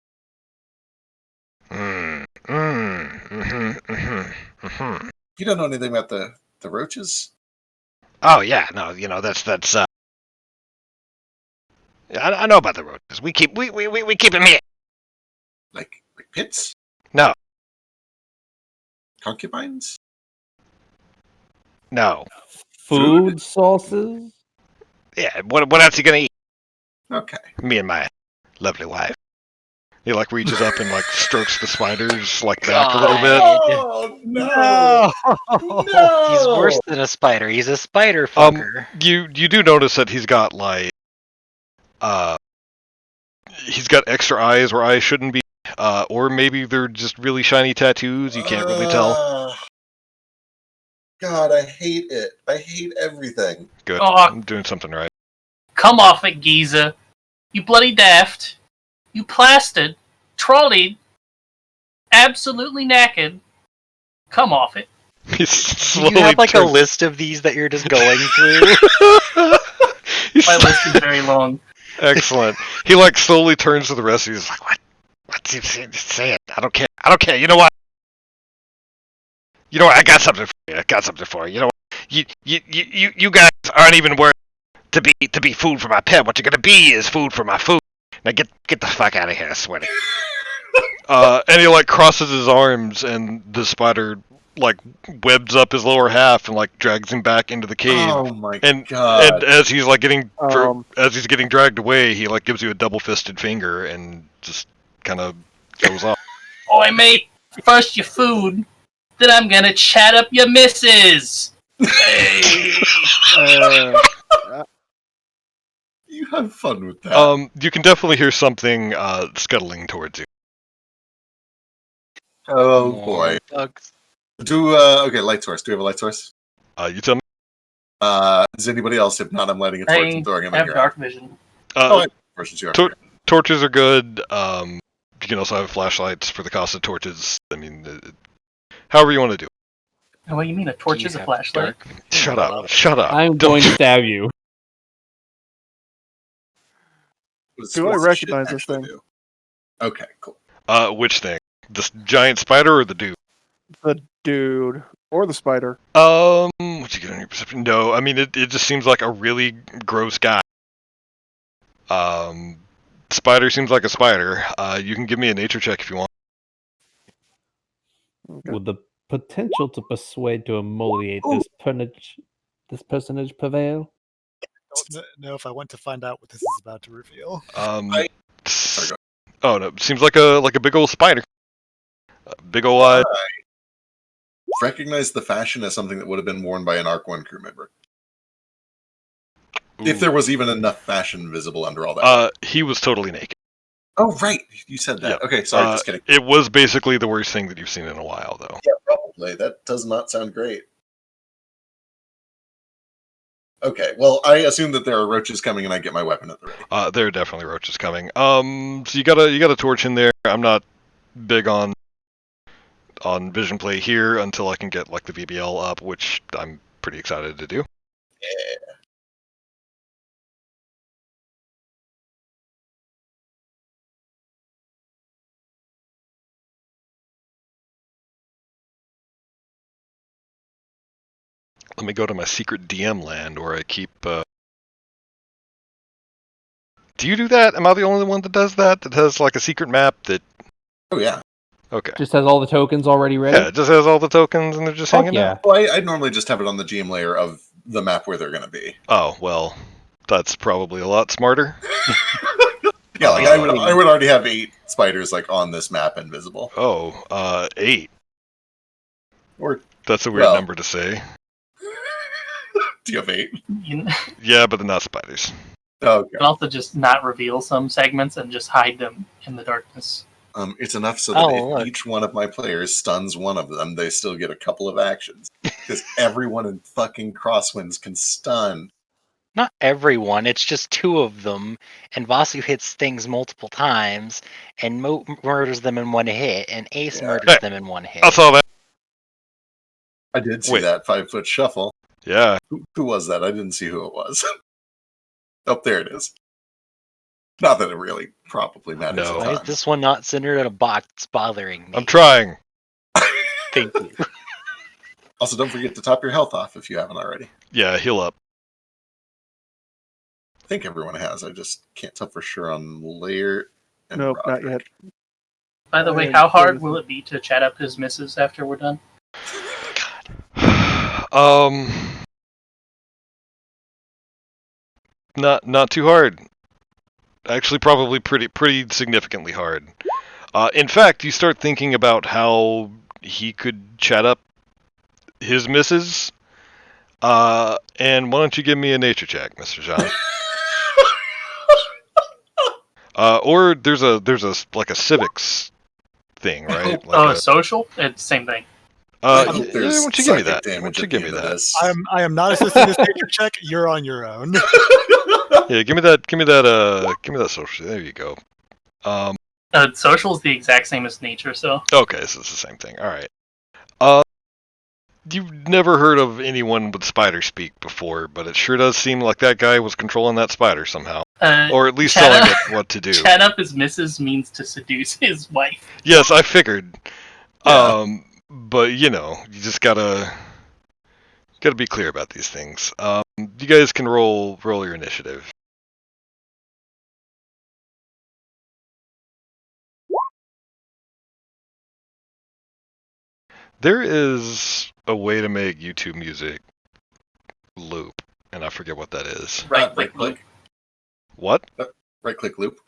A: You don't know anything about the roaches?
H: Oh yeah, no, that's I know about the roaches. We keep them here.
A: Like pits?
H: No.
A: Concubines?
H: No.
C: Food sources?
H: Yeah, what else are you gonna eat?
A: Okay.
H: Me and my lovely wife.
B: He like reaches up and like strokes the spiders like back a little bit.
A: Oh, no! No!
F: He's worse than a spider. He's a spider fucker.
B: You do notice that he's got like he's got extra eyes where eyes shouldn't be, or maybe they're just really shiny tattoos. You can't really tell.
A: God, I hate it. I hate everything.
B: Good,
G: Oh.
B: I'm doing something right.
G: Come off it, Giza. You bloody daft. You plastered, trolleyed, absolutely knackered. Come off it.
B: He
F: Do
B: slowly
F: you have like a
B: turns-
F: list of these that you're just going through?
G: My list is very long.
B: Excellent. He like slowly turns to the rest of you. He's like, "What?
H: What's he saying? I don't care. You know what? I got something for you. You know what? You guys aren't even worth to be food for my pet. What you're gonna be is food for my food. Now get the fuck out of here, sweaty."
B: And he like crosses his arms, and the spider like webs up his lower half and like drags him back into the cave.
A: Oh my
B: And
A: God.
B: as he's like getting
D: Um,
B: getting dragged away, he like gives you a double-fisted finger and just kind of goes off.
G: Oi, mate. First your food, then I'm gonna chat up your missus. Hey.
A: You have fun with that.
B: You can definitely hear something scuttling towards you.
A: Oh boy.
F: Bugs.
A: Okay, light source. Do we have a light source?
B: You tell me.
A: Does anybody else? If not, I'm lighting a torch
G: I
A: and throwing it
G: have
A: on your
G: dark vision.
A: versus you.
B: Torches are good. You can also have flashlights for the cost of torches. I mean, however you want to do.
G: And what you mean? A torch
F: Do you
G: is a
F: have
G: flashlight?
F: dark-
B: Shut up. Shut up.
C: I'm
B: Don't-
C: going to stab you.
D: Do I recognize this thing?
A: Okay, cool.
B: Which thing? This giant spider or the dude?
D: The dude or the spider.
B: What you get on your perception? No, I mean it just seems like a really gross guy. Spider seems like a spider. You can give me a nature check if you want.
D: Okay.
C: Would the potential to persuade to emoliate this personage prevail?
E: Don't know if I want to find out what this is about to reveal.
A: Sorry, go
B: Oh no, seems like a big old spider. Big old eye.
A: Recognize the fashion as something that would have been worn by an Arc 1 crew member.
B: Ooh.
A: If there was even enough fashion visible under all that.
B: He was totally naked.
A: Oh, right. You said that.
B: Yeah.
A: Okay, sorry, just kidding.
B: It was basically the worst thing that you've seen in a while, though.
A: Yeah, probably. That does not sound great. Okay, well, I assume that there are roaches coming and I get my weapon at the ready.
B: There are definitely roaches coming. So you got a torch in there. I'm not big on vision play here until I can get like the VBL up, which I'm pretty excited to do.
A: Yeah.
B: Let me go to my secret DM land where I keep. Do you do that? Am I the only one that does that? That has like a secret map that.
A: Oh, yeah.
B: Okay.
C: Just has all the tokens already ready?
B: Yeah, it just has all the tokens and they're just
C: Fuck
B: hanging
C: yeah.
B: out.
A: Well, I'd normally just have it on the GM layer of the map where they're going to be.
B: Oh, well, that's probably a lot smarter.
A: Yeah, like I would already have 8 spiders like on this map and visible.
B: Oh, 8.
A: Or
B: That's a weird number to say.
A: do you have 8?
G: You
B: Yeah, but they're not spiders.
A: Okay.
G: can also just not reveal some segments and just hide them in the darkness.
A: It's enough so that if
F: look.
A: each one of my players stuns one of them, they still get a couple of actions. Because everyone in fucking Crosswinds can stun.
F: Not everyone, it's just 2 of them, and Vasu hits things multiple times and murders them in 1 hit, and Ace murders them in 1 hit.
B: I saw that.
A: I did see that 5-foot shuffle.
B: Yeah.
A: Who was that? I didn't see who it was. Oh, there it is. Not that it really probably matters.
B: No.
A: a
F: Why
A: ton.
F: is this one not centered in a box? It's bothering me.
B: I'm trying.
F: Thank you.
A: Also, don't forget to top your health off if you haven't already.
B: Yeah, heal up.
A: I think everyone has. I just can't tell for sure on layer. And
D: Nope, not
A: Roderick.
D: yet.
G: By the way, how hard will it be to chat up his misses after we're done?
B: Not too hard. Actually, probably pretty significantly hard. In fact, you start thinking about how he could chat up his misses. And why don't you give me a nature check, Mr. John? Or there's a like a civics thing, right? Like
G: Social? It's the same thing.
A: I
B: why
A: hope there's
B: don't you give me
A: psychic
B: that?
A: damage
B: Why don't you
A: at
B: give
A: the
B: me
A: end of
B: that?
A: this.
E: I am not assisting this nature check. You're on your own.
B: Yeah, give me that social. There you go.
G: Social is the exact same as nature, so.
B: Okay, so it's the same thing. All right. You've never heard of anyone with spider speak before, but it sure does seem like that guy was controlling that spider somehow. Or at least telling it what to do.
G: Chat up his missus means to seduce his wife.
B: Yes, I figured.
A: Yeah.
B: But you know, you just gotta be clear about these things. You guys can roll your initiative. There is a way to make YouTube music loop, and I forget what that is.
G: Right
A: Right click.
B: What?
A: Right click loop.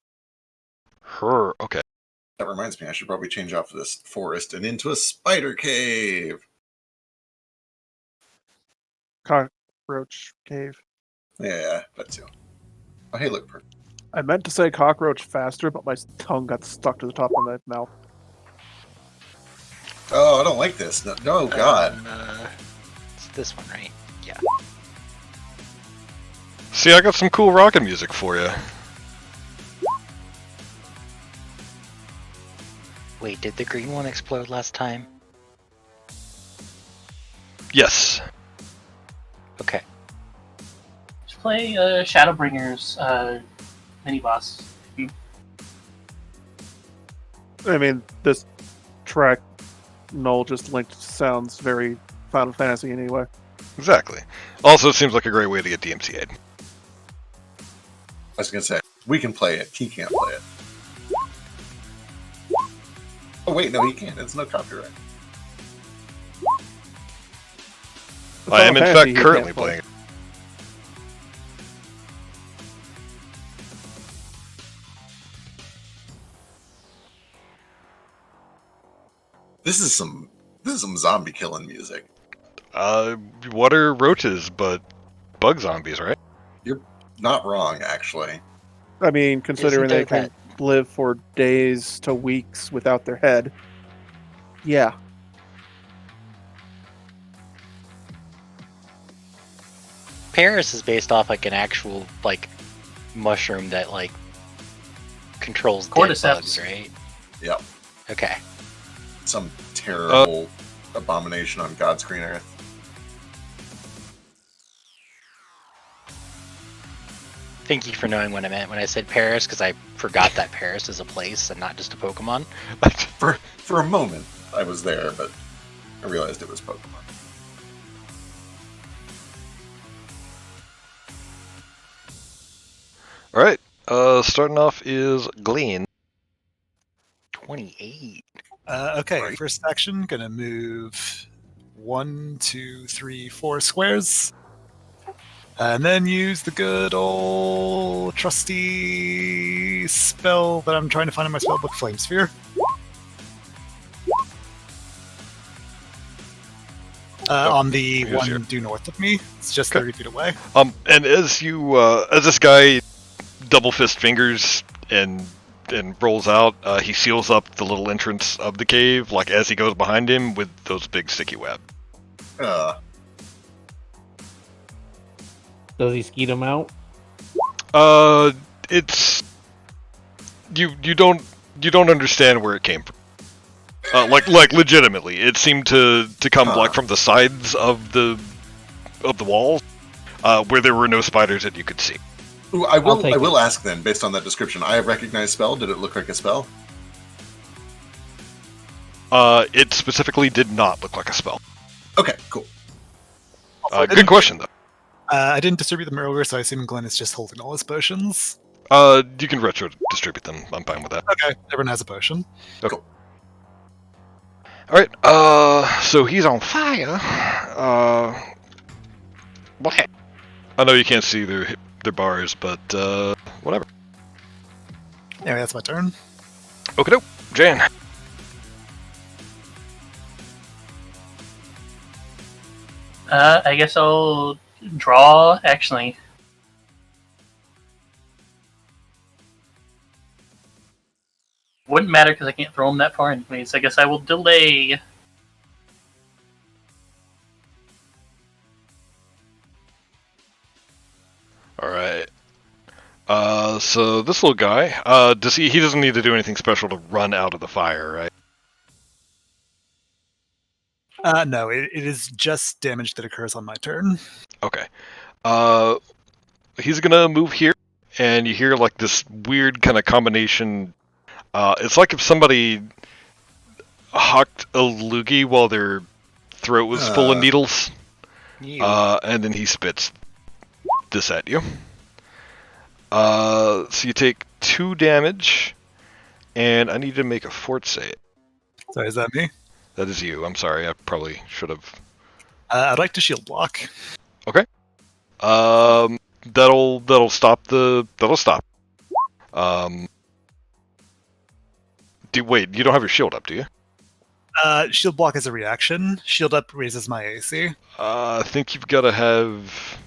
B: Okay.
A: That reminds me, I should probably change off this forest and into a spider cave.
D: Cockroach cave.
A: Yeah, that too. Oh, hey, look.
D: I meant to say cockroach faster, but my tongue got stuck to the top of my mouth.
A: Oh, I don't like this. No, God.
F: It's this one, right? Yeah.
B: See, I got some cool rocket music for you.
F: Wait, did the green one explode last time?
B: Yes.
F: Okay.
G: Just play Shadowbringers mini boss.
D: I mean, this track Null just linked sounds very Final Fantasy anyway.
B: Exactly. Also, it seems like a great way to get DMCA'd.
A: I was going to say, we can play it. He can't play it. Oh, wait, no, he can't. It's no copyright.
B: I am, in
D: Final
B: fact,
D: Fantasy, he
B: currently
D: can't play.
B: playing it.
A: This is some zombie killing music.
B: What are roaches but bug zombies, right?
A: You're not wrong, actually.
D: I mean, considering they
F: there
D: can live for days to weeks without their head. Yeah.
F: Paris is based off like an actual like mushroom that like controls dead
G: Cordyceps.
F: bugs, right?
A: Yep.
F: Okay.
A: Some terrible abomination on God's green earth.
F: Thank you for knowing what I meant when I said Paris, because I forgot that Paris is a place and not just a Pokemon.
A: For a moment, I was there, but I realized it was Pokemon.
B: All right. Starting off is Glean.
F: 28.
E: Okay,
A: Right.
E: first action, gonna move 1, 2, 3, 4 squares. And then use the good old trusty spell that I'm trying to find in my spellbook, Flame Sphere. On the
B: here's
E: one
B: your-
E: due north of me. It's just
B: Okay.
E: 30 feet away.
B: And as you, as this guy double fist fingers and rolls out, he seals up the little entrance of the cave, like as he goes behind him with those big sticky web.
C: Does he skeet him out?
B: It's you don't understand where it came from. Like legitimately, it seemed to come like from the sides of the walls, where there were no spiders that you could see.
A: Ooh, I
C: I'll take
A: will ask then, based on that description. I have recognized spell. Did it look like a spell?
B: It specifically did not look like a spell.
A: Okay, cool.
B: Good question though.
E: I didn't distribute them earlier, so I assume Glenn is just holding all his potions.
B: You can retro distribute them. I'm fine with that.
E: Okay, everyone has a potion.
A: Cool.
B: All right. So he's on fire.
H: What?
B: I know you can't see their bars, but whatever.
E: Anyway, that's my turn.
B: Okay, doke. Jan.
G: I guess I'll draw, actually. Wouldn't matter because I can't throw him that far anyways. I guess I will delay.
B: All right. So this little guy, he doesn't need to do anything special to run out of the fire, right?
E: No, it is just damage that occurs on my turn.
B: Okay. He's gonna move here, and you hear like this weird kind of combination. It's like if somebody hucked a loogie while their throat was full of needles, and then he spits this at you. So you take 2 damage, and I need to make a fort save.
E: So is that me?
B: That is you. I'm sorry. I probably should have.
E: I'd like to shield block.
B: Okay. That'll stop That'll stop. Wait, you don't have your shield up, do you?
E: Shield block is a reaction. Shield up raises my AC.
B: I think you've got to have.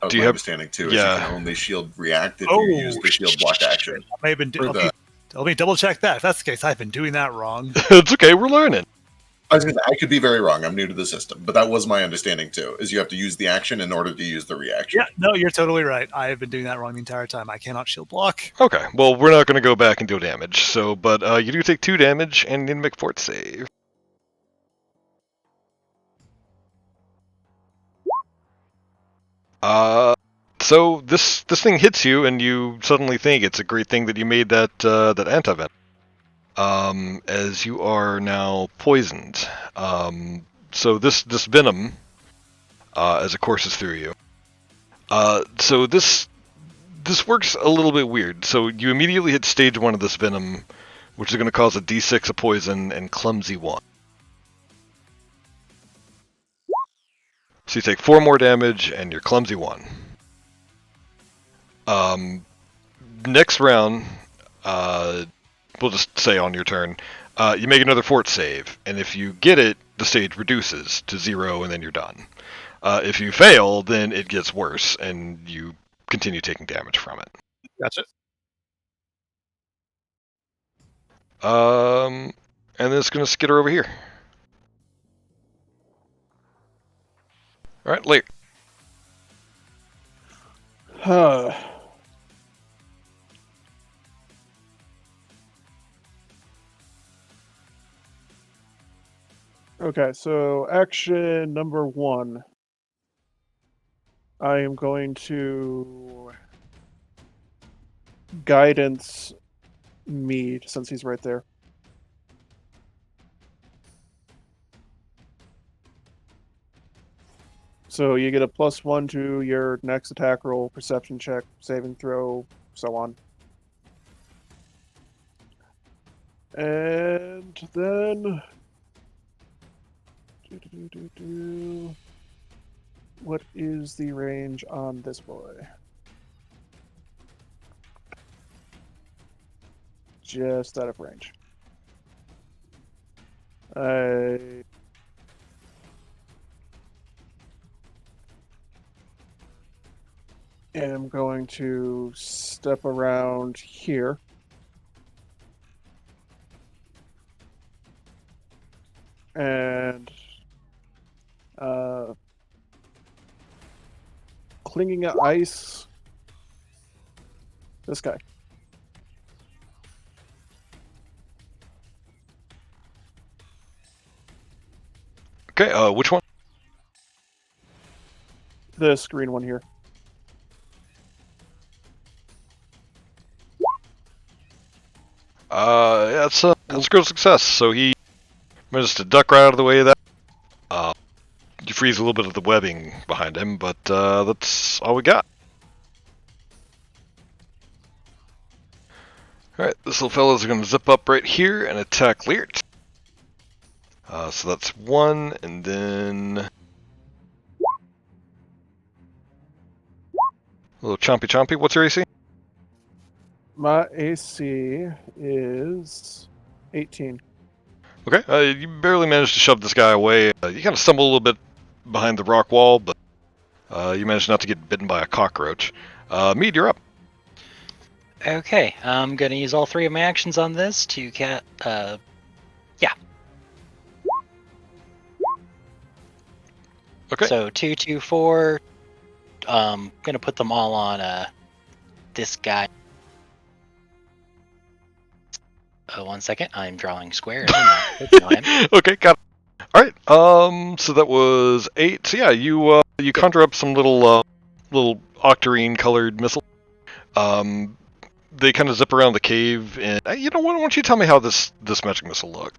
A: That was
B: Do you
A: my
B: have-
A: understanding too.
B: yeah.
A: Is you can only shield react if
E: Oh,
A: you use the shield block action.
E: I may have been.
A: Or the-
E: Let me double check that. If that's the case, I've been doing that wrong.
B: It's okay. We're learning.
A: I was gonna say, I could be very wrong. I'm new to the system, but that was my understanding too. Is you have to use the action in order to use the reaction.
E: Yeah, no, you're totally right. I have been doing that wrong the entire time. I cannot shield block.
B: Okay. Well, we're not going to go back and deal damage. So, but you do take 2 damage and need to make fort save. So this thing hits you, and you suddenly think it's a great thing that you made that anti-venom. As you are now poisoned. So this venom, as it courses through you. So this works a little bit weird. So you immediately hit stage 1 of this venom, which is going to cause a d6 of poison and clumsy 1. So you take 4 more damage, and you're clumsy 1. Next round, we'll just say on your turn, You make another fort save, and if you get it, the stage reduces to 0, and then you're done. If you fail, then it gets worse, and you continue taking damage from it.
E: Gotcha.
B: And then it's going to skitter over here. All right, Lear.
D: Okay, so action number 1. I am going to guidance Mead since he's right there. So you get a +1 to your next attack roll, perception check, saving throw, so on. And then what is the range on this boy? Just out of range. I am going to step around here. And clinging at ice. This guy.
B: Okay, which one?
D: This green one here.
B: Yeah, that's a critical success. So he manages to duck right out of the way of that. You freeze a little bit of the webbing behind him, but that's all we got. Alright, this little fella's going to zip up right here and attack Leert. So that's 1, and then a little chompy. What's your AC?
D: My AC is 18.
B: Okay, you barely managed to shove this guy away. You kind of stumble a little bit behind the rock wall, but you managed not to get bitten by a cockroach. Mead, you're up.
F: Okay, I'm gonna use all 3 of my actions on this to yeah.
B: Okay.
F: So 2, 2, 4. Gonna put them all on this guy. 1 second, I'm drawing squares.
B: Okay, got it. All right. So that was 8. So yeah, you conjure up some little octarine colored missile. They kind of zip around the cave, and you know what? Why don't you tell me how this magic missile looks?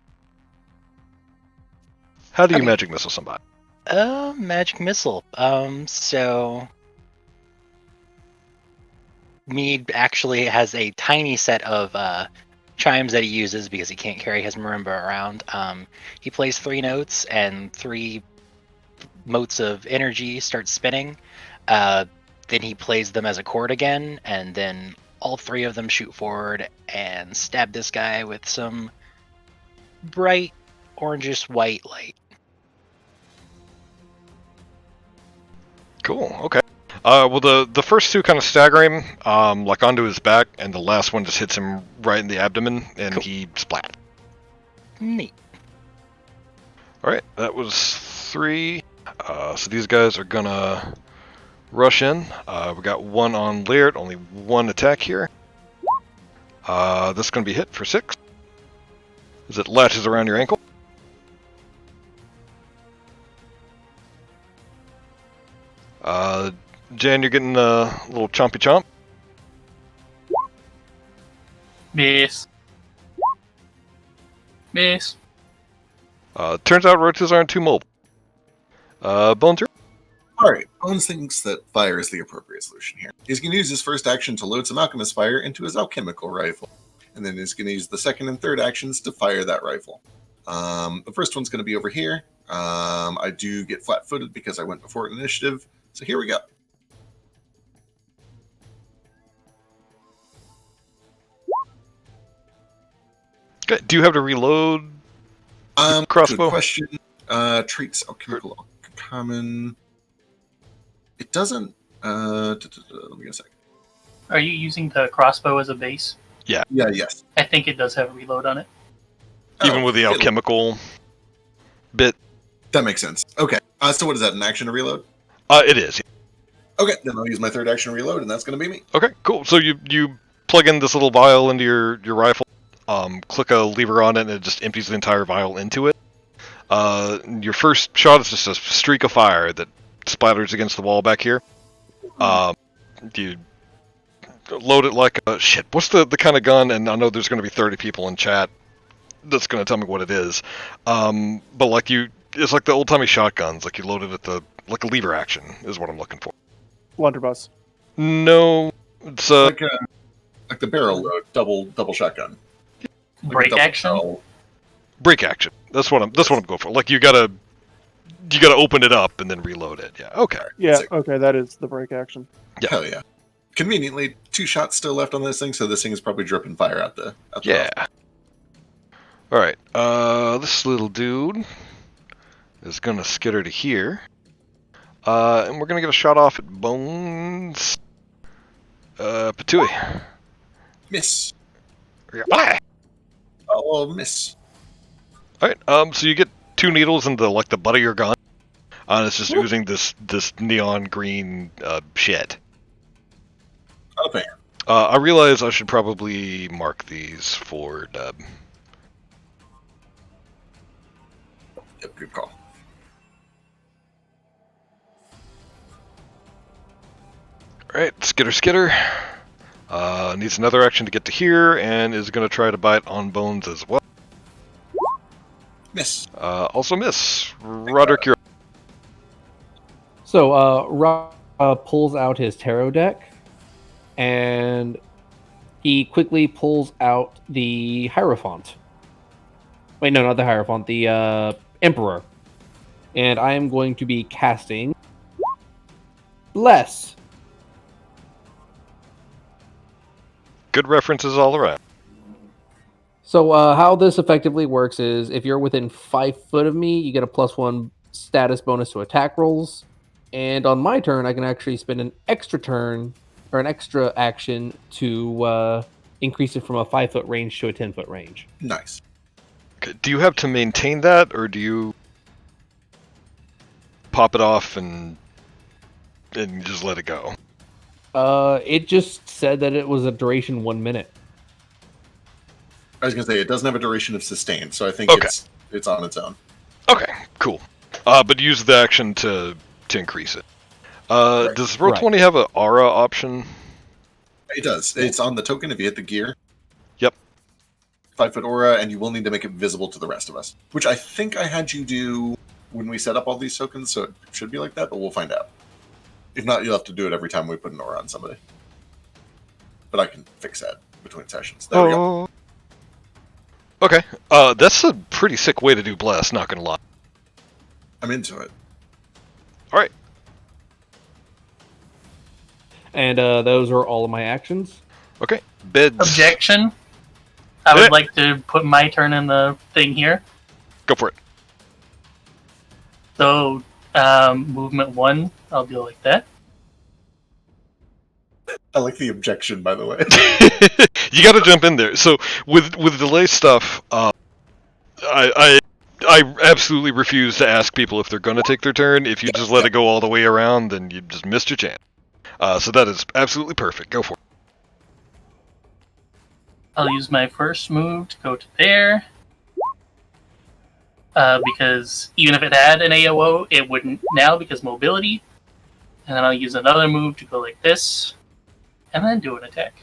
B: How do you magic missile somebody?
F: Magic missile. So Mead actually has a tiny set of chimes that he uses because he can't carry his marimba around. He plays 3 notes, and 3 motes of energy start spinning. Then he plays them as a chord again, and then all 3 of them shoot forward and stab this guy with some bright orangish white light.
B: Cool. Okay. Well, the first 2 kind of stagger him, like onto his back, and the last one just hits him right in the abdomen, and he splat.
F: Neat.
B: All right, that was 3. So these guys are gonna rush in. We got 1 on Laird, only 1 attack here. This is gonna be hit for 6. As it latches around your ankle. Jan, you're getting a little chompy chomp.
G: Miss. Miss.
B: Turns out roaches aren't too mobile. Bones,
A: Alright, Bones thinks that fire is the appropriate solution here. He's going to use his first action to load some alchemist fire into his alchemical rifle. And then he's going to use the second and third actions to fire that rifle. The first one's going to be over here. I do get flat-footed because I went before initiative. So here we go.
B: Okay. Do you have to reload crossbow?
A: Good question. Traits, alchemical, common. It doesn't. Let me get a second.
G: Are you using the crossbow as a base?
A: Yeah, yes.
G: I think it does have a reload on it.
B: Even with the alchemical bit?
A: That makes sense. Okay. So what is that, an action to reload?
B: It is.
A: Okay, then I'll use my third action to reload, and that's going to be me.
B: Okay, cool. So you plug in this little vial into your rifle, click a lever on it, and it just empties the entire vial into it. Your first shot is just a streak of fire that splatters against the wall back here. You load it like a... Shit, what's the kind of gun? And I know there's going to be 30 people in chat that's going to tell me what it is. But like it's like the old-timey shotguns. Like you load it at like a lever action is what I'm looking for.
D: Blunderbuss.
B: No, it's
A: like the barrel load, double shotgun. Like
G: Break action.
A: barrel.
B: break action. That's what I'm going for. Like you gotta open it up and then reload it. Yeah. Okay.
D: Yeah,
A: Sick.
D: okay, that is the break action.
B: Yeah.
A: Hell yeah. Conveniently, 2 shots still left on this thing, so this thing is probably dripping fire out the
B: Yeah. All right. This little dude is gonna skitter to here, and we're gonna get a shot off at Bones. Patui.
A: Miss.
B: Ah!
A: Oh, well, miss.
B: All right. So you get 2 needles in the butt of your gun, and it's just oozing this neon green shit.
A: Okay.
B: I realize I should probably mark these for Dub.
A: Yep, good call.
B: Alright, skitter. Needs another action to get to here, and is going to try to bite on Bones as well.
A: Miss.
B: Also miss. Roderick, you're...
C: So, Rob pulls out his tarot deck, and he quickly pulls out the Hierophant. Wait, no, not the Hierophant, the Emperor. And I am going to be casting Bless.
B: Good references all around.
C: So how this effectively works is if you're within 5 foot of me, you get a +1 status bonus to attack rolls. And on my turn, I can actually spend an extra turn or an extra action to increase it from a 5-foot range to a 10-foot range.
A: Nice.
B: Okay, do you have to maintain that, or do you pop it off and just let it go?
C: It just said that it was a duration 1 minute.
A: I was going to say, it doesn't have a duration of sustain, so I think
B: Okay.
A: it's on its own.
B: Okay, cool. But use the action to increase it.
A: Right.
B: Does Roll20 have an aura option?
A: It does. It's on the token if you hit the gear.
B: Yep.
A: 5-foot aura, and you will need to make it visible to the rest of us. Which I think I had you do when we set up all these tokens, so it should be like that, but we'll find out. If not, you'll have to do it every time we put an aura on somebody. But I can fix that between sessions. There we go.
B: Okay. That's a pretty sick way to do Bless, not gonna lie.
A: I'm into it.
B: Alright.
C: And those are all of my actions.
B: Okay. Beds.
G: Objection. I
B: Yeah.
G: would like to put my turn in the thing here.
B: Go for it.
G: So, movement 1, I'll do like that.
A: I like the objection, by the way.
B: You gotta jump in there. So, with delay stuff, I absolutely refuse to ask people if they're gonna take their turn. If you just let it go all the way around, then you just missed your chance. So that is absolutely perfect. Go for it.
G: I'll use my first move to go to there. Because even if it had an AOO, it wouldn't now because mobility. And then I'll use another move to go like this. And then do an attack.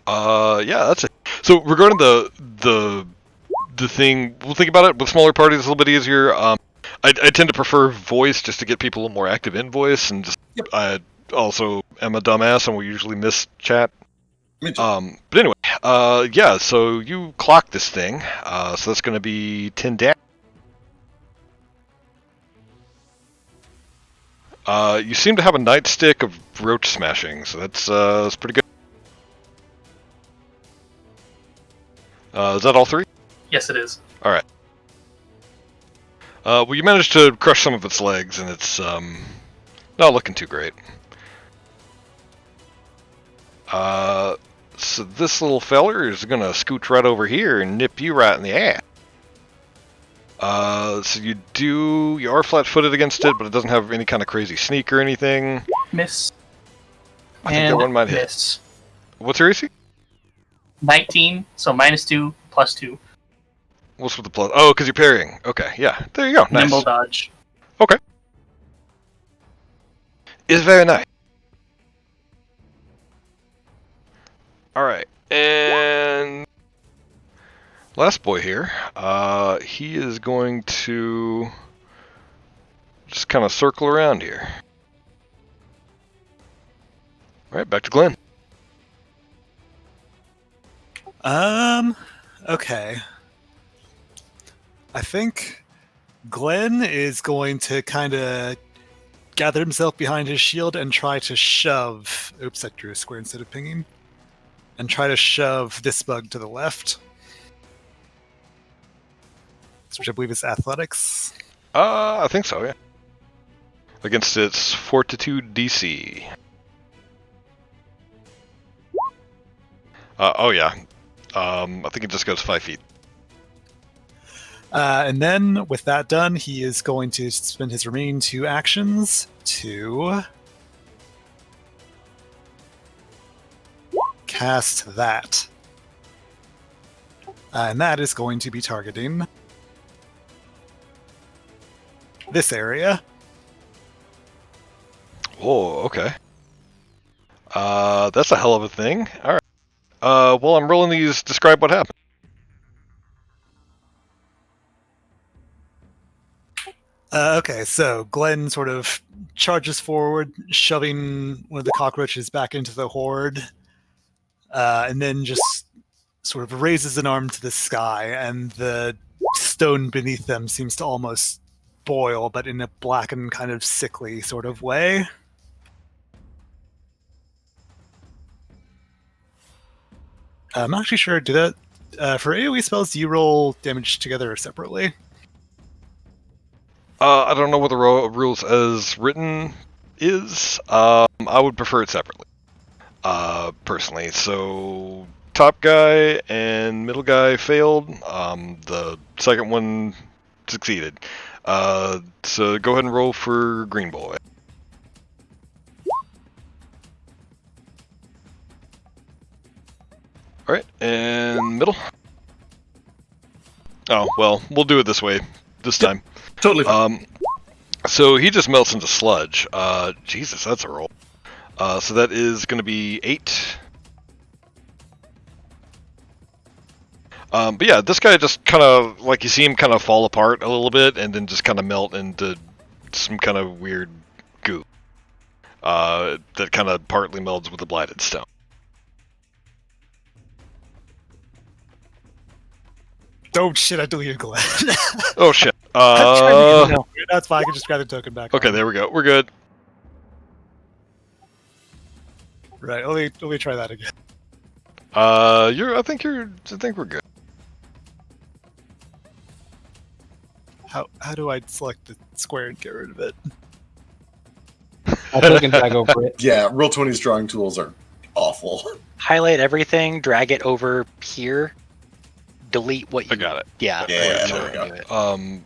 B: Yeah, that's it. So regarding the thing, we'll think about it with smaller parties. It's a little bit easier. I tend to prefer voice just to get people a little more active in voice, and just I also am a dumbass and will usually miss chat.
A: Me too.
B: But anyway, yeah. So you clock this thing. So that's going to be 10 damage. You seem to have a nightstick of roach smashing, so that's pretty good. Is that all 3?
G: Yes, it is.
B: All right. Well, you managed to crush some of its legs, and it's not looking too great. So this little feller is gonna scooch right over here and nip you right in the ass. So you are flat-footed against it, but it doesn't have any kind of crazy sneak or anything.
G: Miss.
B: I think that one might hit.
G: Miss.
B: What's your AC?
G: 19, so -2, +2.
B: What's with the plus? Oh, because you're parrying. Okay, yeah. There you go. Nice.
G: Nimble dodge.
B: Okay. It's very nice. Alright, and last boy here, he is going to just kind of circle around here. Alright, back to Glenn.
E: Okay. I think Glenn is going to kind of gather himself behind his shield and try to shove... Oops, I drew a square instead of pinging. And try to shove this bug to the left. Which I believe is athletics.
B: I think so, yeah. Against its Fortitude DC. Oh yeah. I think it just goes 5 feet.
E: And then, with that done, he is going to spend his remaining 2 actions to cast that. And that is going to be targeting this area.
B: Oh, okay. That's a hell of a thing. Alright. While I'm rolling these, describe what happened.
E: Okay, so Glenn sort of charges forward, shoving one of the cockroaches back into the horde, and then just sort of raises an arm to the sky, and the stone beneath them seems to almost boil, but in a blackened, kind of sickly sort of way. I'm not actually sure. Do that for AoE spells? Do you roll damage together or separately?
B: I don't know what the rules as written is. I would prefer it separately. Personally. So, top guy and middle guy failed. The second one succeeded. So go ahead and roll for green boy. Alright, and middle. Oh, well, we'll do it this way. This time.
A: Totally fine.
B: So he just melts into sludge. Jesus, that's a roll. So that is going to be 8. But yeah, this guy just kind of, like, you see him kind of fall apart a little bit and then just kind of melt into some kind of weird goo. That kind of partly melds with the blighted stone.
E: Oh shit, I deleted Glenn.
B: Oh shit.
E: That's fine, I can just grab the token back.
B: Okay, there we go. We're good.
E: Right, let me try that again.
B: I think we're good.
E: How do I select the square and get rid of it?
C: I'll token drag over it.
A: Yeah, Roll20's drawing tools are awful.
F: Highlight everything, drag it over here, delete what you...
B: I got it.
F: Yeah.
A: Yeah,
F: there
A: there we
F: do it.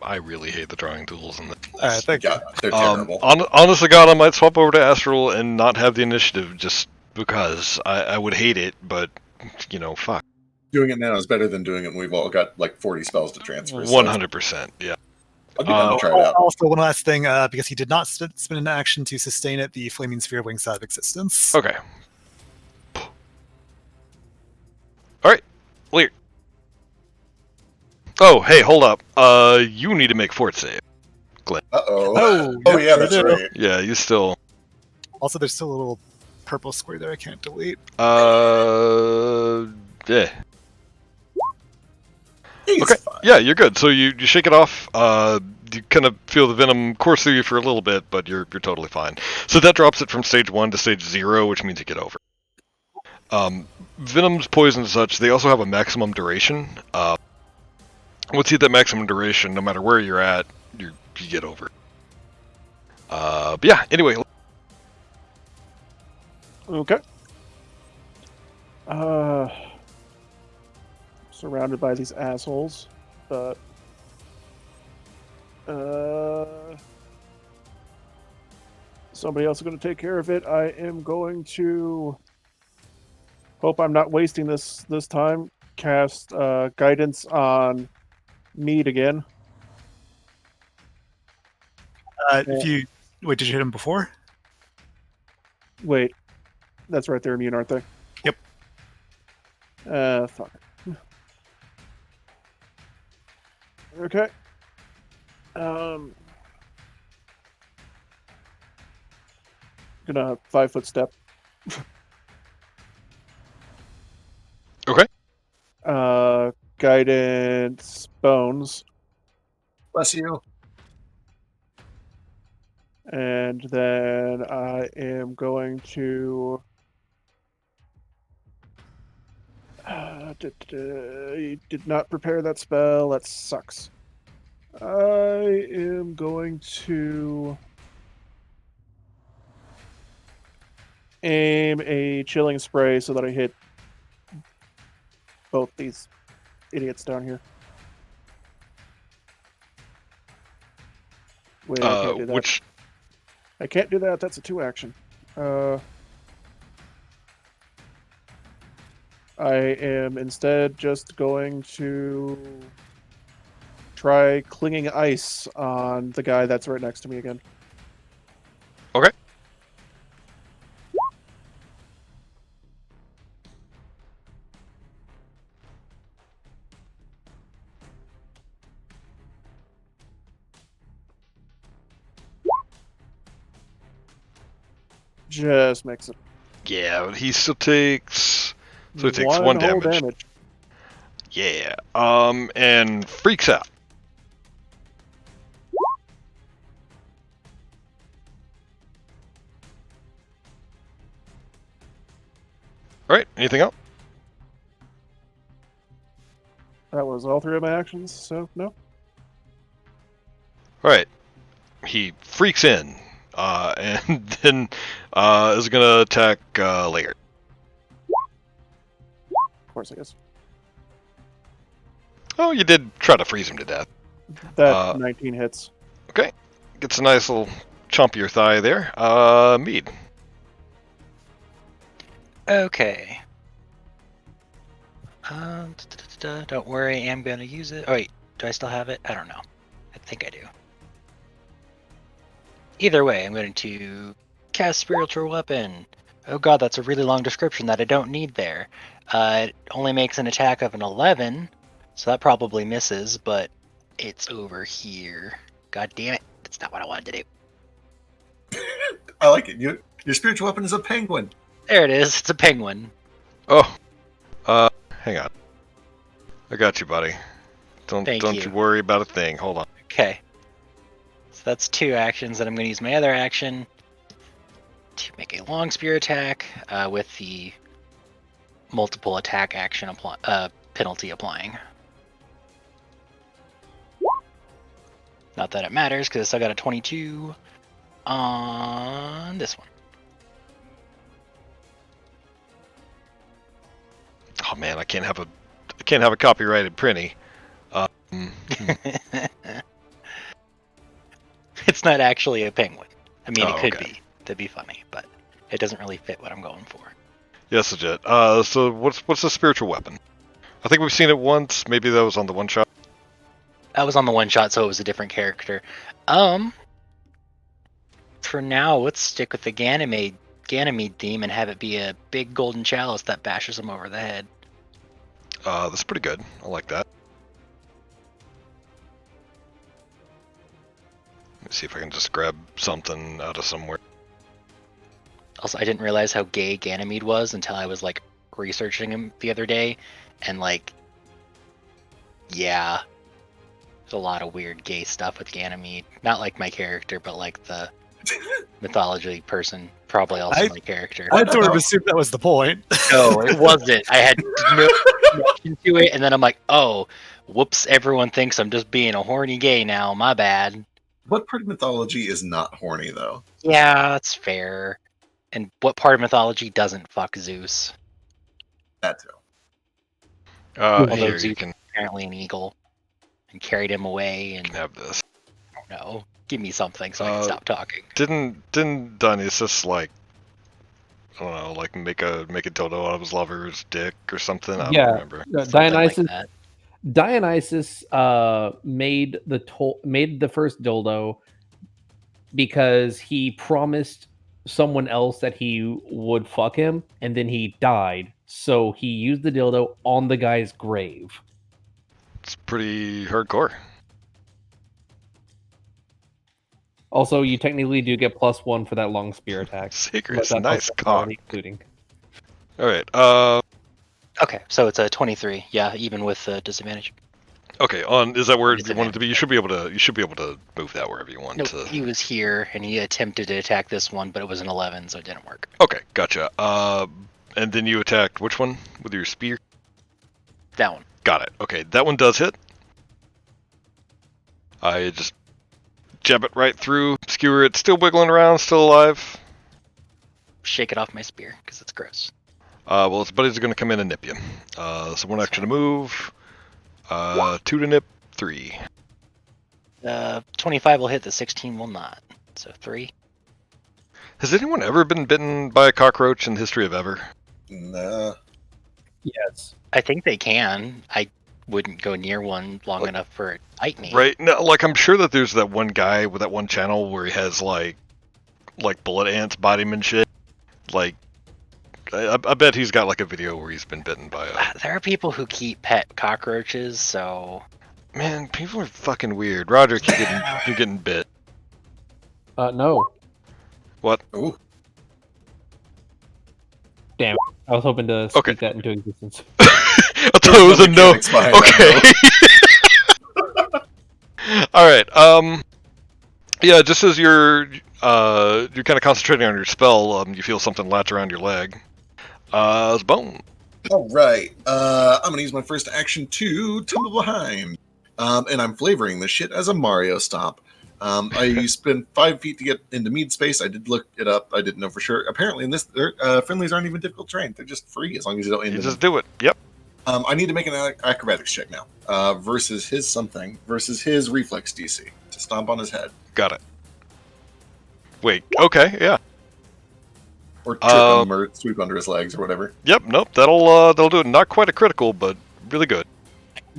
B: I really hate the drawing tools in this.
E: Alright, thank you.
A: Yeah, they're terrible.
B: Honest to God, I might swap over to Astral and not have the initiative just because I would hate it, but, fuck.
A: Doing it now is better than doing it when we've all got like 40 spells to transfer. So
B: 100%, yeah.
A: I'll be down to try it out.
E: Also, one last thing, because he did not spend an action to sustain it, the Flaming Sphere wings out of existence.
B: Okay. Alright, Lear. Oh, hey, hold up. You need to make fort save.
A: Uh-oh. Oh, yeah, that's right.
B: Yeah, you still...
E: Also, there's still a little purple square there I can't delete.
B: Yeah.
A: He's
B: Okay,
A: fine.
B: yeah, you're good. So you shake it off. you kind of feel the venom course through you for a little bit, but you're totally fine. So that drops it from stage 1 to stage 0, which means you get over. Venoms, poison, and such, they also have a maximum duration. Once you hit that maximum duration, no matter where you're at, you get over. But yeah, anyway.
D: Okay. Surrounded by these assholes, but somebody else is going to take care of it. I am going to hope I'm not wasting this time. Cast guidance on Mead again.
E: If you wait, did you hit him before?
D: Wait, that's right. They're immune, aren't they?
E: Yep.
D: Fuck. Okay. Gonna 5-foot step.
B: Okay.
D: Guidance bones.
A: Bless you.
D: And then I am going to did not prepare that spell. That sucks. I am going to aim a chilling spray so that I hit both these idiots down here. Wait, I can't do that.
B: Which
D: I can't do that. That's a 2-action. I am instead just going to try clinging ice on the guy that's right next to me again.
B: Okay.
D: Just makes it.
B: Yeah, he still takes. So he takes 1
D: whole
B: damage. Yeah. And freaks out. Alright, anything else?
D: That was all 3 of my actions, so no.
B: Alright. He freaks in. And then is gonna attack Laird.
D: Of course, I guess.
B: Oh, you did try to freeze him to death.
D: That 19 hits.
B: Okay. Gets a nice little chomp of your thigh there. Mead.
F: Okay. Don't worry, I'm gonna use it. Oh wait, do I still have it? I don't know. I think I do. Either way, I'm going to cast Spiritual Weapon. Oh god, that's a really long description that I don't need there. It only makes an attack of an 11, so that probably misses, but it's over here. God damn it, that's not what I wanted to do.
A: I like it. Your spiritual weapon is a penguin.
F: There it is, it's a penguin.
B: Oh. Hang on. I got you, buddy. Don't you worry about a thing. Hold on.
F: Okay. So that's 2 actions, and I'm going to use my other action to make a long spear attack with the multiple attack action penalty applying. Not that it matters, because I still got a 22 on this one.
B: Oh man, I can't have a copyrighted printy.
F: It's not actually a penguin. I mean,
B: Oh,
F: it could
B: okay.
F: be to be funny, but it doesn't really fit what I'm going for.
B: Yes, legit. So what's the spiritual weapon? I think we've seen it once. Maybe that was on the one shot.
F: That was on the one shot, so it was a different character. For now, let's stick with the Ganymede theme and have it be a big golden chalice that bashes him over the head.
B: That's pretty good. I like that. Let me see if I can just grab something out of somewhere.
F: Also, I didn't realize how gay Ganymede was until I was like researching him the other day, and like, yeah, There's a lot of weird gay stuff with Ganymede. Not like my character, but like the mythology person. Probably also my character.
E: I sort of assumed that was the point.
F: No, it wasn't. I had no connection to it, and then I'm like, oh, whoops, everyone thinks I'm just being a horny gay now. My bad.
A: What part of mythology is not horny, though?
F: Yeah, that's fair. And what part of mythology doesn't fuck Zeus?
A: That too.
F: Although
B: Here,
F: Zeus
B: you
F: is
B: can
F: apparently an eagle and carried him away, and
B: have this.
F: I don't know. Give me something so I can stop talking.
B: Didn't Dionysus, like, I don't know, like make a dildo out of his lover's dick or something? I
C: Yeah.
B: don't remember.
F: Something like that.
C: Dionysus made the first dildo because he promised someone else that he would fuck him, and then he died. So he used the dildo on the guy's grave.
B: It's pretty hardcore.
C: Also, you technically do get +1 for that long spear attack.
B: Secrets,
C: But
B: nice
C: that's
B: cock.
C: already including.
B: All right.
F: Okay, so it's a 23. Yeah, even with disadvantage.
B: Okay. Is that where you
F: Disadvantage.
B: want it to be? You should be able to move that wherever you want
F: No,
B: to.
F: he was here and he attempted to attack this one, but it was an 11, so it didn't work.
B: Okay, gotcha. And then you attacked which one with your spear?
F: That one.
B: Got it. Okay, that one does hit. I just jab it right through, skewer it, still wiggling around, still alive.
F: Shake it off my spear because it's gross.
B: Well, its buddies are going to come in and nip you. So 1 action to move, 2 to nip, 3.
F: 25 will hit, the 16 will not. So 3.
B: Has anyone ever been bitten by a cockroach in the history of ever?
A: Nah.
C: Yes.
F: I think they can. I wouldn't go near one long enough for it to bite me.
B: Right? No, like I'm sure that there's that one guy with that one channel where he has like bullet ants bite him and shit. Like, I bet he's got like a video where he's been bitten by a.
F: There are people who keep pet cockroaches, so.
B: Man, people are fucking weird. Roderick, you're getting bit.
C: No.
B: What?
A: Ooh.
C: Damn it. I was hoping to speak that into existence.
B: I thought it was a no. Okay. All right. Yeah, just as you're kind of concentrating on your spell, you feel something latch around your leg. It's bone.
A: All right. I'm gonna use my first action to tumble behind, and I'm flavoring this shit as a Mario stomp. I spend 5 feet to get into mead space. I did look it up. I didn't know for sure. Apparently, in this, friendlies aren't even difficult terrain. They're just free as long as you don't.
B: You just do it. Yep.
A: I need to make an acrobatics check now. Versus his reflex DC to stomp on his head.
B: Got it. Wait. Okay. Yeah.
A: Or trip him or sweep under his legs or whatever.
B: Yep. Nope. That'll do it. Not quite a critical, but really good.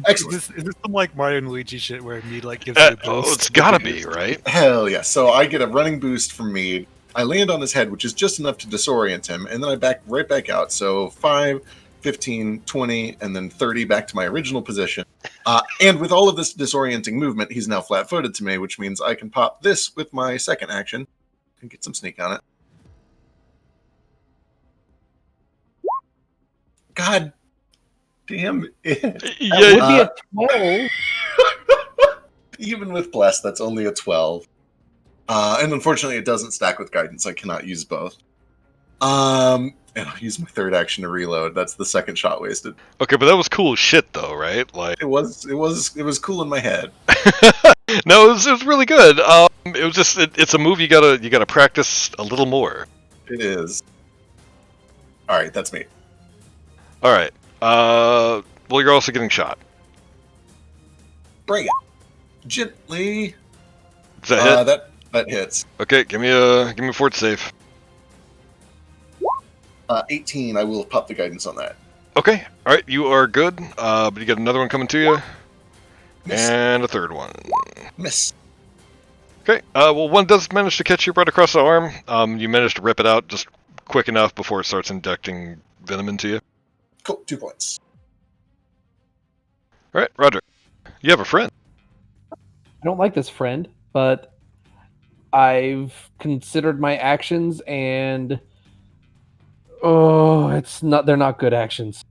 A: Excellent.
E: Is this some like Mario and Luigi shit where Mead like gives you a boost?
B: It's gotta be, right?
A: Hell yeah. So I get a running boost from Mead. I land on his head, which is just enough to disorient him, and then I back right back out. So 5, 15, 20, and then 30 back to my original position. And with all of this disorienting movement, he's now flat-footed to me, which means I can pop this with my second action and get some sneak on it. God damn it.
C: That would be a 12.
A: Even with Bless, that's only a 12. And unfortunately, it doesn't stack with Guidance. I cannot use both. And I'll use my third action to reload. That's the second shot wasted.
B: Okay, but that was cool as shit, though, right? Like
A: it was cool in my head.
B: No, it was really good. It was just it's a move you gotta practice a little more.
A: It is. All right, that's me.
B: All right. Well, you're also getting shot.
A: Bring it gently.
B: Does that hit?
A: That hits.
B: Okay, give me a fort save.
A: 18. I will pop the guidance on that.
B: Okay. All right, you are good. But you got another one coming to you,
A: Miss.
B: and a third one.
A: Miss.
B: Okay. Well, one does manage to catch you right across the arm. You manage to rip it out just quick enough before it starts injecting venom into you.
A: Cool. 2 points.
B: All right, Roger. You have a friend.
C: I don't like this friend, but I've considered my actions, and they're not good actions.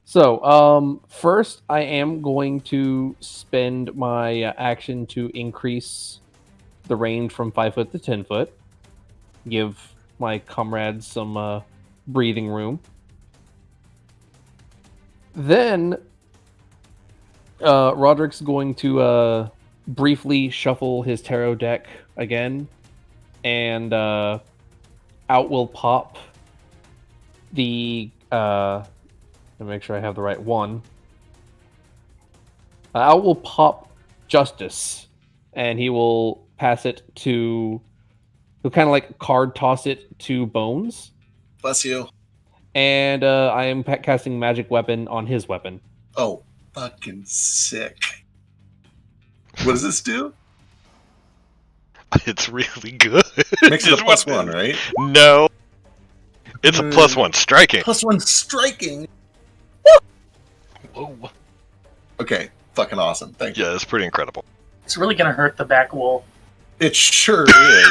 C: So, first, I am going to spend my action to increase the range from 5 foot to 10 foot. Give my comrades some breathing room. Then, Roderick's going to briefly shuffle his tarot deck again, and out will pop the. Let me make sure I have the right one. Out will pop Justice, and he will pass it to. He'll kind of like card toss it to Bones.
A: Bless you.
C: And I am casting Magic Weapon on his weapon.
A: Oh, fucking sick. What does this do?
B: It's really good.
A: Makes it a
B: Just
A: +1, right?
B: No. It's a +1 striking.
A: +1 striking?
F: Whoa.
A: Okay, fucking awesome. Thank you.
B: Yeah, it's pretty incredible.
G: It's really gonna hurt the back wall.
A: It sure is.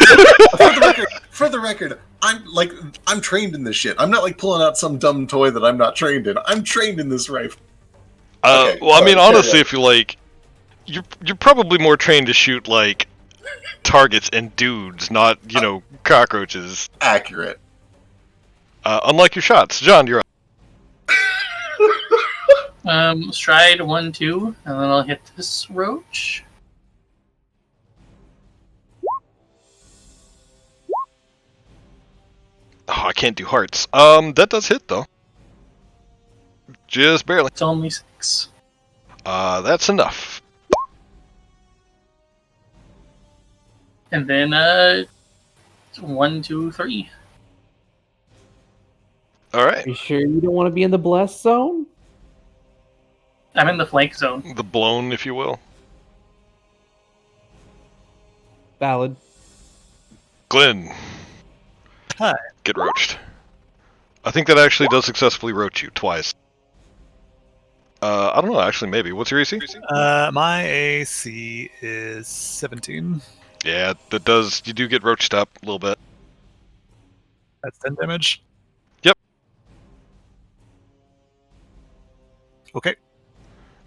A: For the record, I'm trained in this shit. I'm not like pulling out some dumb toy that I'm not trained in. I'm trained in this rifle. Okay,
B: well, I mean,
A: sorry,
B: honestly, if you like, you're probably more trained to shoot like targets and dudes, not cockroaches.
A: Accurate.
B: Unlike your shots, John, you're up.
G: Stride 1, 2, and then I'll hit this roach.
B: Oh, I can't do hearts. That does hit though. Just barely.
G: It's only 6.
B: That's enough.
G: And then 1, 2, 3.
B: All right.
C: Are you sure you don't want to be in the blessed zone?
G: I'm in the flank zone.
B: The blown, if you will.
C: Valid.
B: Glenn.
E: Hi.
B: Get roached. I think that actually does successfully roach you twice. I don't know, actually, maybe. What's your AC?
E: My AC is 17.
B: Yeah, that does. You do get roached up a little bit.
E: That's 10 damage.
B: Yep.
E: Okay.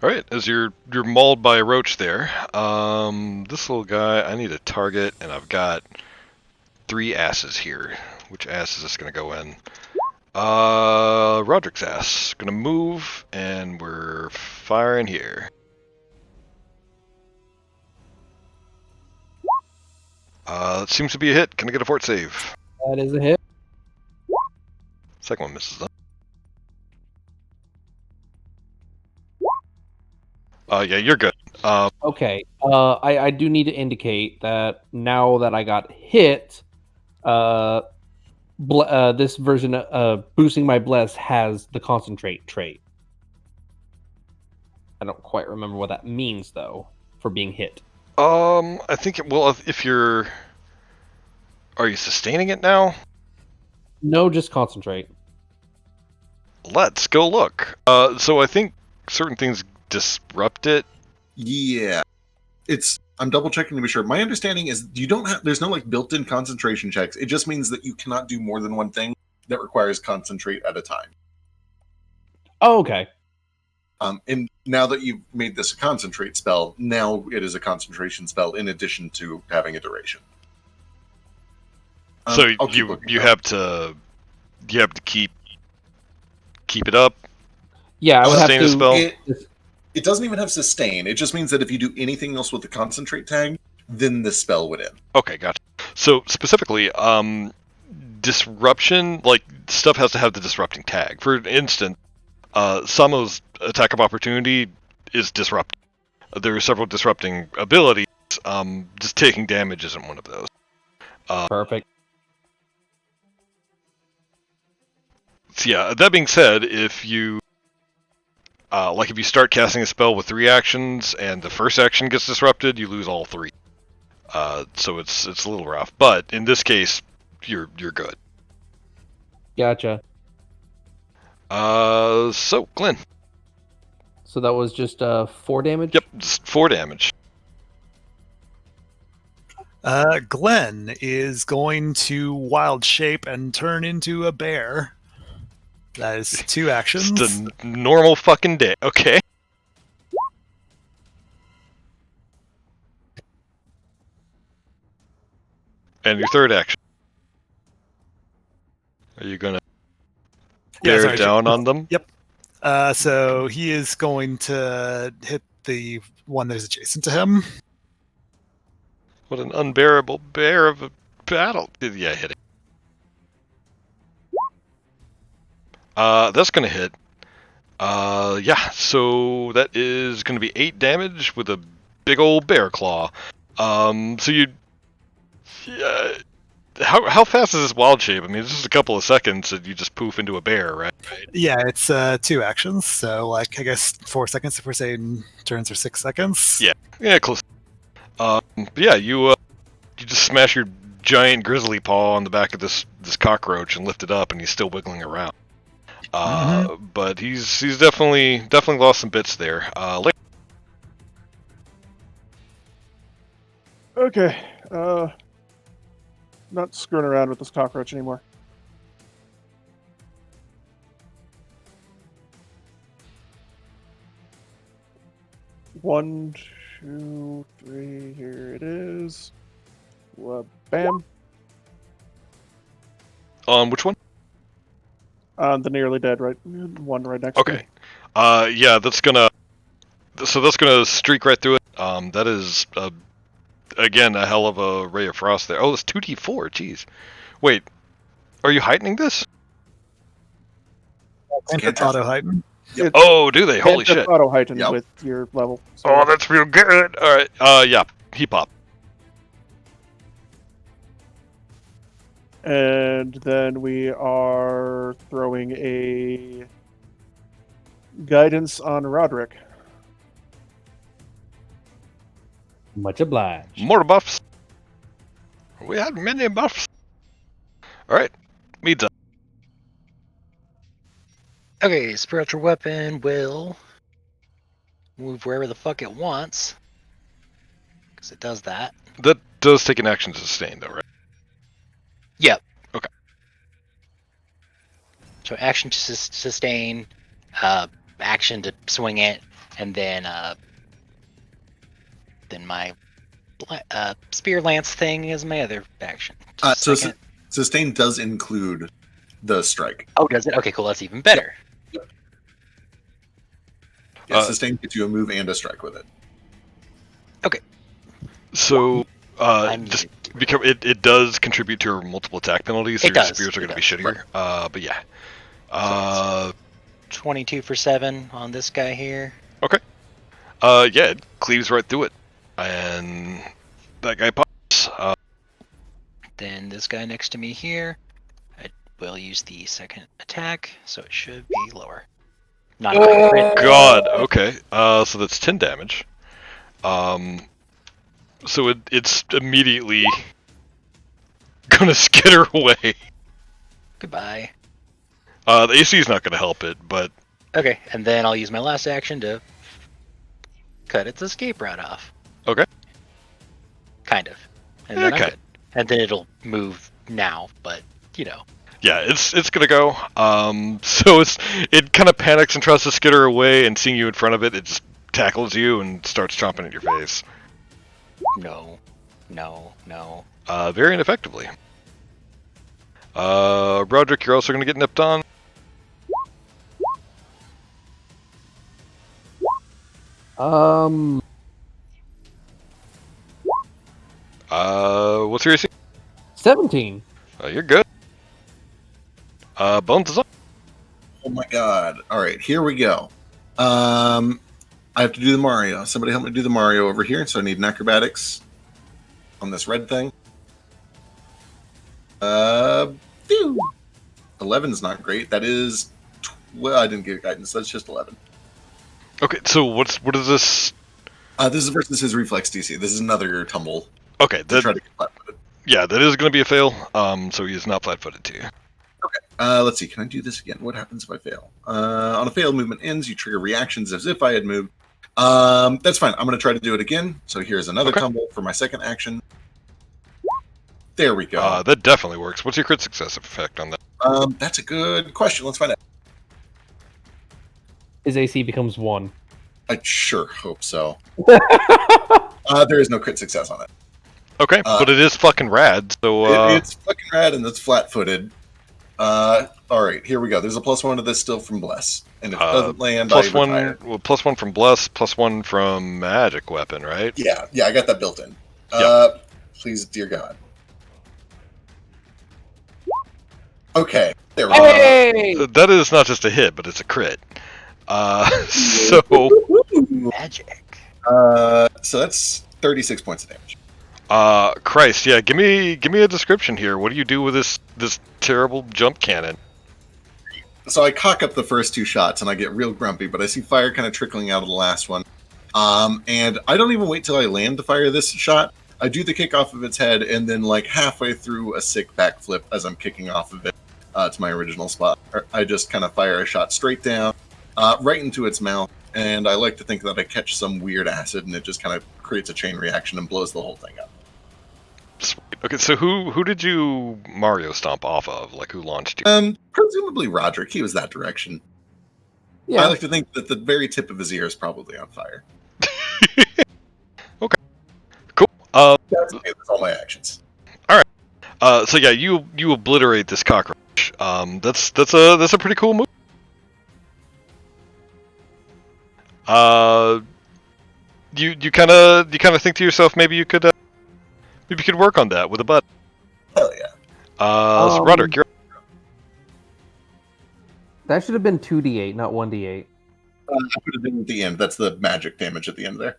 B: All right, as you're mauled by a roach there, this little guy, I need a target, and I've got 3 asses here. Which ass is this going to go in? Roderick's ass. Going to move, and we're firing here. It seems to be a hit. Can I get a fort save?
C: That is a hit.
B: Second one misses though. Yeah, you're good.
C: Okay. I do need to indicate that now that I got hit, this version of boosting my bless has the concentrate trait. I don't quite remember what that means though for being hit.
B: I think if you're, are you sustaining it now?
C: No, just concentrate.
B: Let's go look. So I think certain things disrupt it.
A: Yeah. I'm double checking to be sure. My understanding is there's no like built-in concentration checks. It just means that you cannot do more than one thing that requires concentrate at a time.
C: Oh, okay.
A: And now that you've made this a concentrate spell, now it is a concentration spell in addition to having a duration.
B: So
A: I'll keep
B: you
A: looking
B: have to keep it up.
C: Yeah, I would have
B: Sustain a
C: to.
B: spell?
A: It doesn't even have sustain. It just means that if you do anything else with the concentrate tag, then the spell would end.
B: Okay, gotcha. So specifically, disruption, like stuff has to have the disrupting tag. For instance, Samo's attack of opportunity is disrupt. There are several disrupting abilities. Just taking damage isn't one of those.
C: Perfect.
B: So yeah, that being said, if you if you start casting a spell with 3 actions and the first action gets disrupted, you lose all 3. So it's a little rough, but in this case, you're good.
C: Gotcha.
B: So Glenn.
C: So that was just 4 damage?
B: Yep, just 4 damage.
E: Glenn is going to wild shape and turn into a bear. That is 2 actions.
B: Just a normal fucking day. Okay. And your third action. Are you gonna bear down on them?
E: Yep. So he is going to hit the one that is adjacent to him.
B: What an unbearable bear of a battle. Yeah, hit it. That's gonna hit. Yeah, so that is gonna be 8 damage with a big old bear claw. So you... how fast is this wild shape? I mean, it's just a couple of seconds and you just poof into a bear, right?
E: Yeah, it's 2 actions, so like I guess 4 seconds if we're saying turns are 6 seconds.
B: Yeah, close. But yeah, you just smash your giant grizzly paw on the back of this cockroach and lift it up, and he's still wiggling around. But he's definitely lost some bits there.
D: Okay. Not screwing around with this cockroach anymore. One, two, three. Here it is. Bam.
B: Which one?
D: The nearly dead, right? One right next to me.
B: Okay. Yeah, that's gonna streak right through it. That is again a hell of a ray of frost there. Oh, it's 2d4. Jeez. Wait, are you heightening this?
E: Auto heighten.
A: Yep.
B: Oh, do they? Holy shit!
D: Auto heighten
A: Yep.
D: with your level. So
B: Oh, that's real good. All right. Yeah, he pop.
D: And then we are throwing a guidance on Roderick.
C: Much obliged.
B: More buffs. We had many buffs. All right, Mead's up.
F: Okay, spiritual weapon will move wherever the fuck it wants, because it does that.
B: That does take an action to sustain, though, right?
F: Yep.
B: Okay.
F: So action to sustain, action to swing it, and then my spear lance thing is my other action.
A: So sustain does include the strike.
F: Oh, does it? Okay, cool. That's even better.
A: Yeah, sustain gets you a move and a strike with it.
B: So, just because it does contribute to multiple attack penalties, so
F: It
B: your
F: does,
B: spears are
F: it
B: going to be
F: does.
B: shittier. But yeah.
F: 22 for 7 on this guy here.
B: Yeah, it cleaves right through it. And that guy pops.
F: Then this guy next to me here, I will use the second attack, so it should be lower. Not a crit.
B: God, okay. So that's 10 damage. So it's immediately gonna skitter away.
F: Goodbye.
B: The AC is not gonna help it, but
F: Okay, and then I'll use my last action to cut its escape route off.
B: Okay.
F: Kind of. And then
B: Okay.
F: I'm good. And then it'll move now, but you know.
B: yeah, it's gonna go. So it kind of panics and tries to skitter away, and seeing you in front of it, it just tackles you and starts chomping at your face.
F: No.
B: Very ineffectively. Roderick, you're also gonna get nipped on. What's your AC?
C: 17.
B: You're good. Bones is up.
A: Oh my god. Alright, here we go. I have to do the Mario. Somebody help me do the Mario over here. So I need an acrobatics on this red thing. 11 is not great. That is... Well, I didn't get guidance. That's just 11.
B: Okay, so what is this?
A: This is versus his reflex DC. This is another tumble
B: Okay,
A: to try to get flat-footed.
B: yeah, that is going to be a fail. So he is not flat-footed to you.
A: Let's see. Can I do this again? What happens if I fail? On a failed movement ends, you trigger reactions as if I had moved. That's fine. I'm going to try to do it again. So here's another tumble for my second action. There we go.
B: That definitely works. What's your crit success effect on that?
A: That's a good question. Let's find out.
C: his AC becomes 1.
A: I sure hope so. There is no crit success on it.
B: Okay, but it is fucking rad. So
A: It's fucking rad and it's flat-footed. Alright, here we go. There's a +1 to this still from Bless. And if it doesn't land, I retire.
B: +1 from Bless, +1 from Magic Weapon, right?
A: Yeah, I got that built in.
B: Yep.
A: Please, dear God. Okay, there we go.
C: Hey!
B: That is not just a hit, but it's a crit. So
F: Magic.
A: So that's 36 points of damage.
B: Christ, yeah, give me a description here. What do you do with this terrible jump cannon?
A: So I cock up the first 2 shots and I get real grumpy, but I see fire kind of trickling out of the last one. And I don't even wait till I land to fire this shot. I do the kick off of its head, and then like halfway through a sick backflip as I'm kicking off of it to my original spot, I just kind of fire a shot straight down, right into its mouth. And I like to think that I catch some weird acid, and it just kind of creates a chain reaction and blows the whole thing up.
B: Sweet. Okay, so who did you Mario stomp off of? Like, who launched you?
A: Presumably Roderick. He was that direction.
C: Yeah.
A: I like to think that the very tip of his ear is probably on fire.
B: Okay, cool.
A: That's all my actions.
B: So yeah, you obliterate this cockroach. That's a pretty cool move. You kind of think to yourself, maybe you could work on that with a butt.
A: Hell yeah.
B: So Roderick, you're
C: That should have been 2d8, not 1d8.
A: I put it in at the end. That's the magic damage at the end there.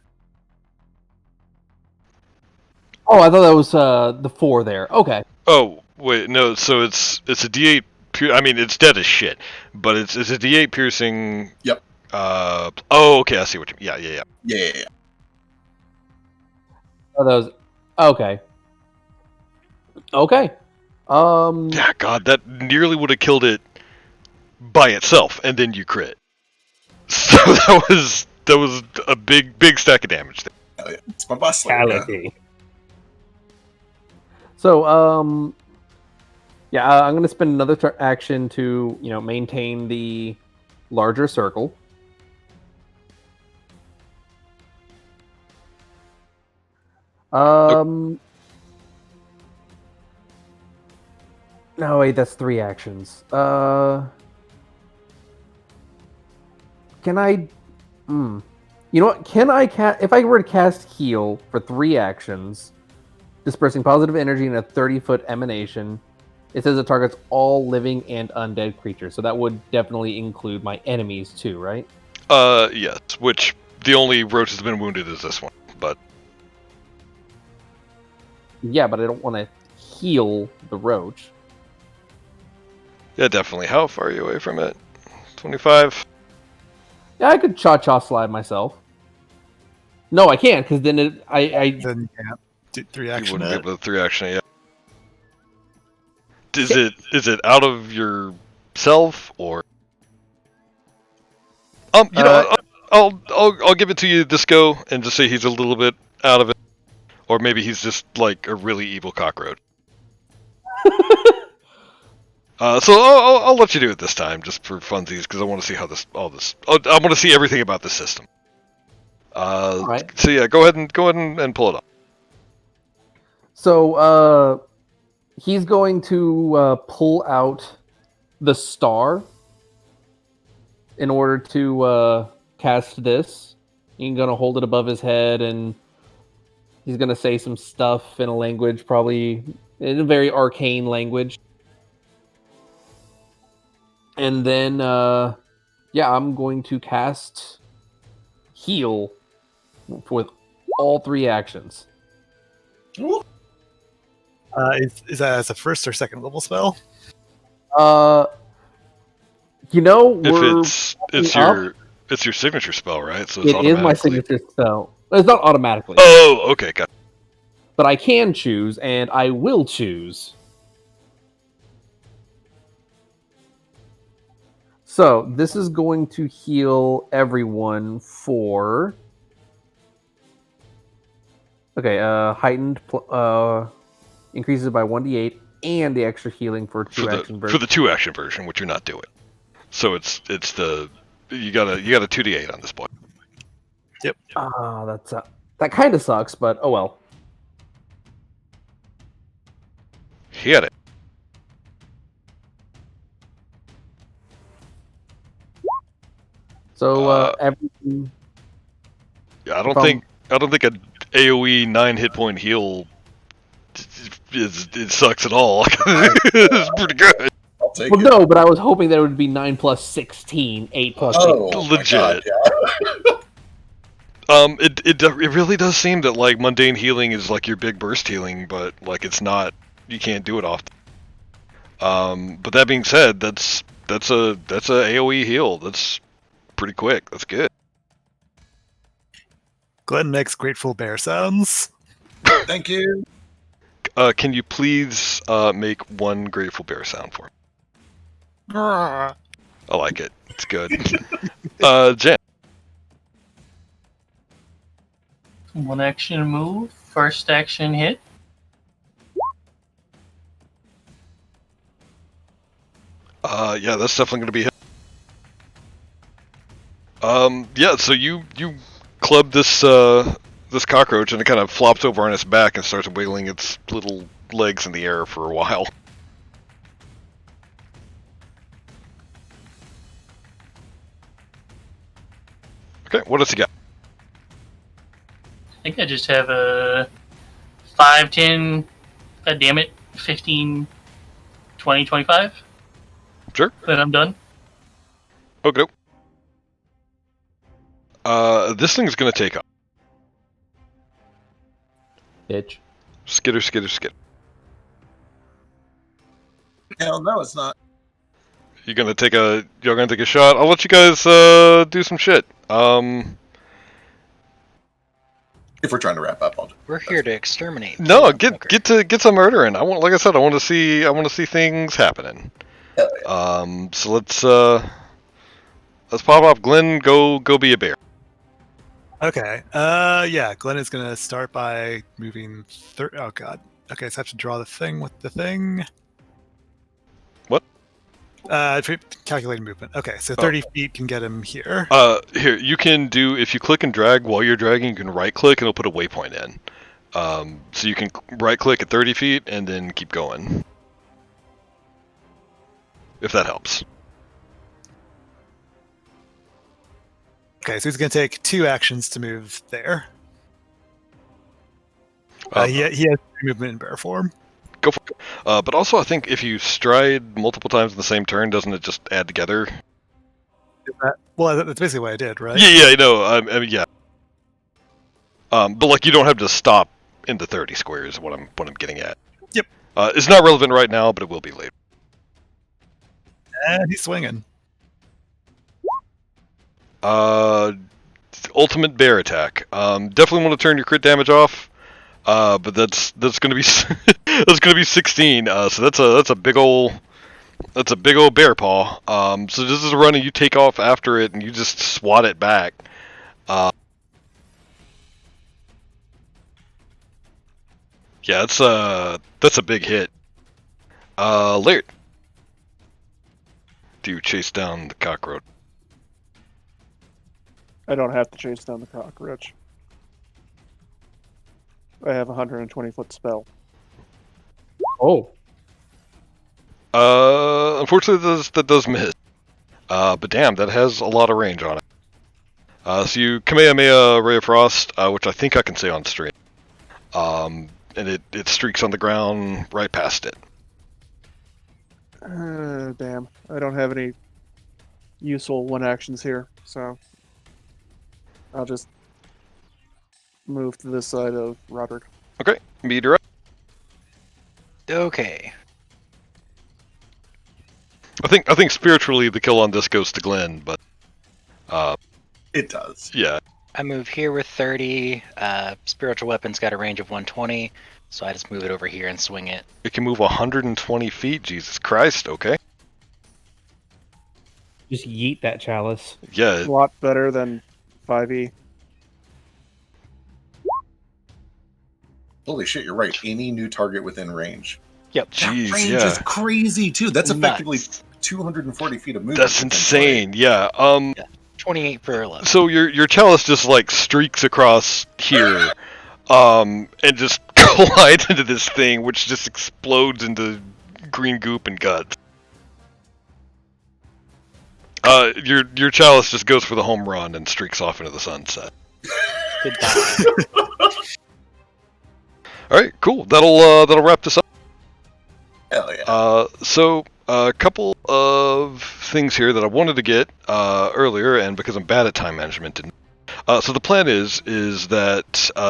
C: Oh, I thought that was the 4 there. Okay.
B: Oh wait, no. So it's a D8. I mean, it's dead as shit, but it's a D8 piercing.
A: Yep.
B: Oh, okay. I see what you mean. Yeah.
A: Yeah.
C: Oh, that was okay. Okay.
B: Yeah, God, that nearly would have killed it by itself, and then you crit. So that was a big stack of damage there.
A: Hell yeah. It's my boss slayer.
C: Fatality. So, yeah, I'm going to spend another action to, maintain the larger circle. No, wait, that's 3 actions. Can I? You know what? Can I if I were to cast Heal for 3 actions, dispersing positive energy in a 30-foot emanation, it says it targets all living and undead creatures. So that would definitely include my enemies too, right?
B: Yes. Which the only roach that's been wounded is this one, but
C: yeah, but I don't want to heal the roach.
B: yeah, definitely. How far are you away from it? 25.
C: Yeah, I could cha-cha slide myself. No, I can't, because then
E: Then you can't do 3
B: You
E: action.
B: wouldn't be able to 3 action it. Yeah. Is it out of yourself or? I'll give it to you this go and just say he's a little bit out of it, or maybe he's just like a really evil cockroach. So I'll let you do it this time, just for funsies, because I want to see how I want to see everything about the system.
C: Right.
B: So yeah, go ahead and pull it up.
C: So, he's going to pull out the star in order to cast this. He's going to hold it above his head, and he's going to say some stuff in a language, probably in a very arcane language. And then, I'm going to cast Heal with all 3 actions.
A: Ooh.
E: Is that as a first or second level spell?
C: We're
B: If it's your signature spell, right? So it's
C: it is my
B: automatically-
C: signature spell. It's not automatically,
B: Oh, okay, got it.
C: but I can choose, and I will choose. So this is going to heal everyone for. Okay, heightened increases by 1d8, and the extra healing for 2 action
B: For
C: version.
B: the 2 action version, which you're not doing. So it's You got a 2d8 on this boy.
C: That kind of sucks, but oh well.
B: Hit it.
C: So everything.
B: Yeah, I don't think an AOE 9 hit point heal it sucks at all. It's pretty good.
A: I'll take
C: Well,
A: it.
C: no, but I was hoping that it would be 9 plus 16, 8 plus 8.
A: Oh, my
B: Legit.
A: God, yeah.
B: It really does seem that like mundane healing is like your big burst healing, but like it's not. You can't do it often. But that being said, that's a AOE heal. That's pretty quick. That's good.
E: Glenn makes grateful bear sounds.
A: Thank you.
B: Can you please make one grateful bear sound for me? I like it. It's good. Jen.
G: One action move, first action hit.
B: Yeah, that's definitely going to be hit. Yeah, so you club this this cockroach and it kind of flops over on its back and starts wiggling its little legs in the air for a while. Okay, what does he got?
G: I think I just have a 5, 10, god damn it, 15, 20, 25.
B: Sure.
G: Then I'm done.
B: Okay. This thing's gonna take off.
C: Bitch.
B: Skitter, skitter, skitter.
A: Hell no, it's not.
B: You're gonna take a shot. I'll let you guys do some shit.
A: If we're trying to wrap up, I'll do.
F: We're here to exterminate.
B: No,
F: Fucker.
B: get some murdering. Like I said, I want to see things happening.
A: Hell yeah.
B: So let's pop off. Glenn, go be a bear.
E: Okay. Yeah. Glenn is gonna start by moving. Oh God. Okay, so I have to draw the thing with the thing.
B: What?
E: Calculated movement. Okay, so 30 feet can get him here.
B: Here you can do if you click and drag while you're dragging, you can right click and it'll put a waypoint in. So you can right click at 30 feet and then keep going. If that helps.
E: Okay, so he's going to take 2 actions to move there. He has movement in bear form.
B: Go for it. But also, I think if you stride multiple times in the same turn, doesn't it just add together?
E: Well, that's basically what I did, right?
B: Yeah, I know. I mean, yeah. But like, you don't have to stop into 30 squares. What I'm getting at.
E: Yep.
B: It's not relevant right now, but it will be later.
E: And he's swinging.
B: Ultimate bear attack. Definitely want to turn your crit damage off. But that's gonna be that's gonna be 16. So that's a big ol' bear paw. So this is a run and you take off after it and you just swat it back. Yeah, that's a big hit. Laird, do you chase down the cockroach?
D: I don't have to chase down the cockroach. I have a 120-foot spell.
C: Oh.
B: Unfortunately, that does miss. But damn, that has a lot of range on it. So you Kamehameha Ray of Frost, which I think I can say on stream. And it streaks on the ground right past it.
D: Damn. I don't have any useful one actions here, so I'll just move to this side of Roderick.
B: Okay, meter up.
F: Okay.
B: I think spiritually the kill on this goes to Glenn, but
A: It does.
B: yeah.
F: I move here with 30. Spiritual weapon's got a range of 120, so I just move it over here and swing it.
B: It can move 120 feet. Jesus Christ. Okay.
C: Just yeet that chalice.
B: Yeah.
D: A lot better than 5e.
A: Holy shit, you're right. Any new target within range.
F: Yep.
B: Jeez,
A: Range
B: yeah.
A: is crazy too. That's effectively
F: Nuts.
A: 240 feet of movement.
B: That's
A: within
B: insane.
A: play.
B: Yeah.
F: 28 for 11.
B: So your chalice just like streaks across here, and just collides into this thing, which just explodes into green goop and guts. Your chalice just goes for the home run and streaks off into the sunset.
F: Goodbye.
B: All right, cool. That'll wrap this up.
A: Hell yeah.
B: So a couple of things here that I wanted to get earlier, and because I'm bad at time management, didn't. So the plan is that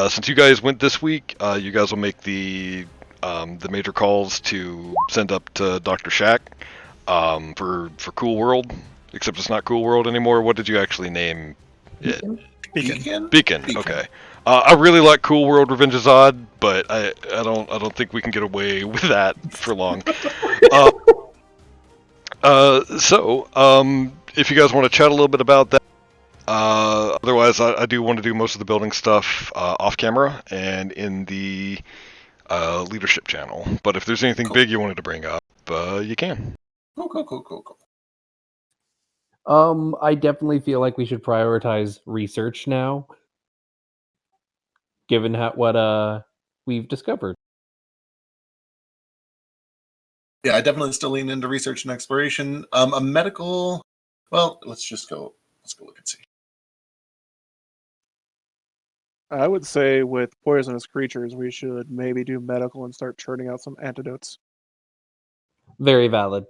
B: since you guys went this week, you guys will make the major calls to send up to Dr. Shack for Cool World. Except it's not Cool World anymore. What did you actually name it?
A: Beacon?
B: Beacon. Okay. I really like Cool World Revenge of Zod, but I don't think we can get away with that for long. So if you guys want to chat a little bit about that, otherwise I do want to do most of the building stuff off camera and in the leadership channel. But if there's anything big you wanted to bring up, you can.
A: Cool.
C: I definitely feel like we should prioritize research now, given what we've discovered.
A: Yeah, I definitely still lean into research and exploration. A medical. Well, let's go look and see.
D: I would say with poisonous creatures, we should maybe do medical and start churning out some antidotes.
C: Very valid.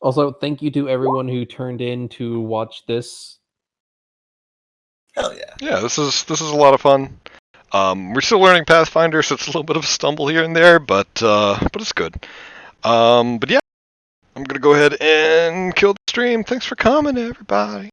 C: Also, thank you to everyone who turned in to watch this.
A: Hell yeah.
B: Yeah, this is a lot of fun. We're still learning Pathfinder, so it's a little bit of a stumble here and there, but it's good. But yeah, I'm gonna go ahead and kill the stream. Thanks for coming, everybody.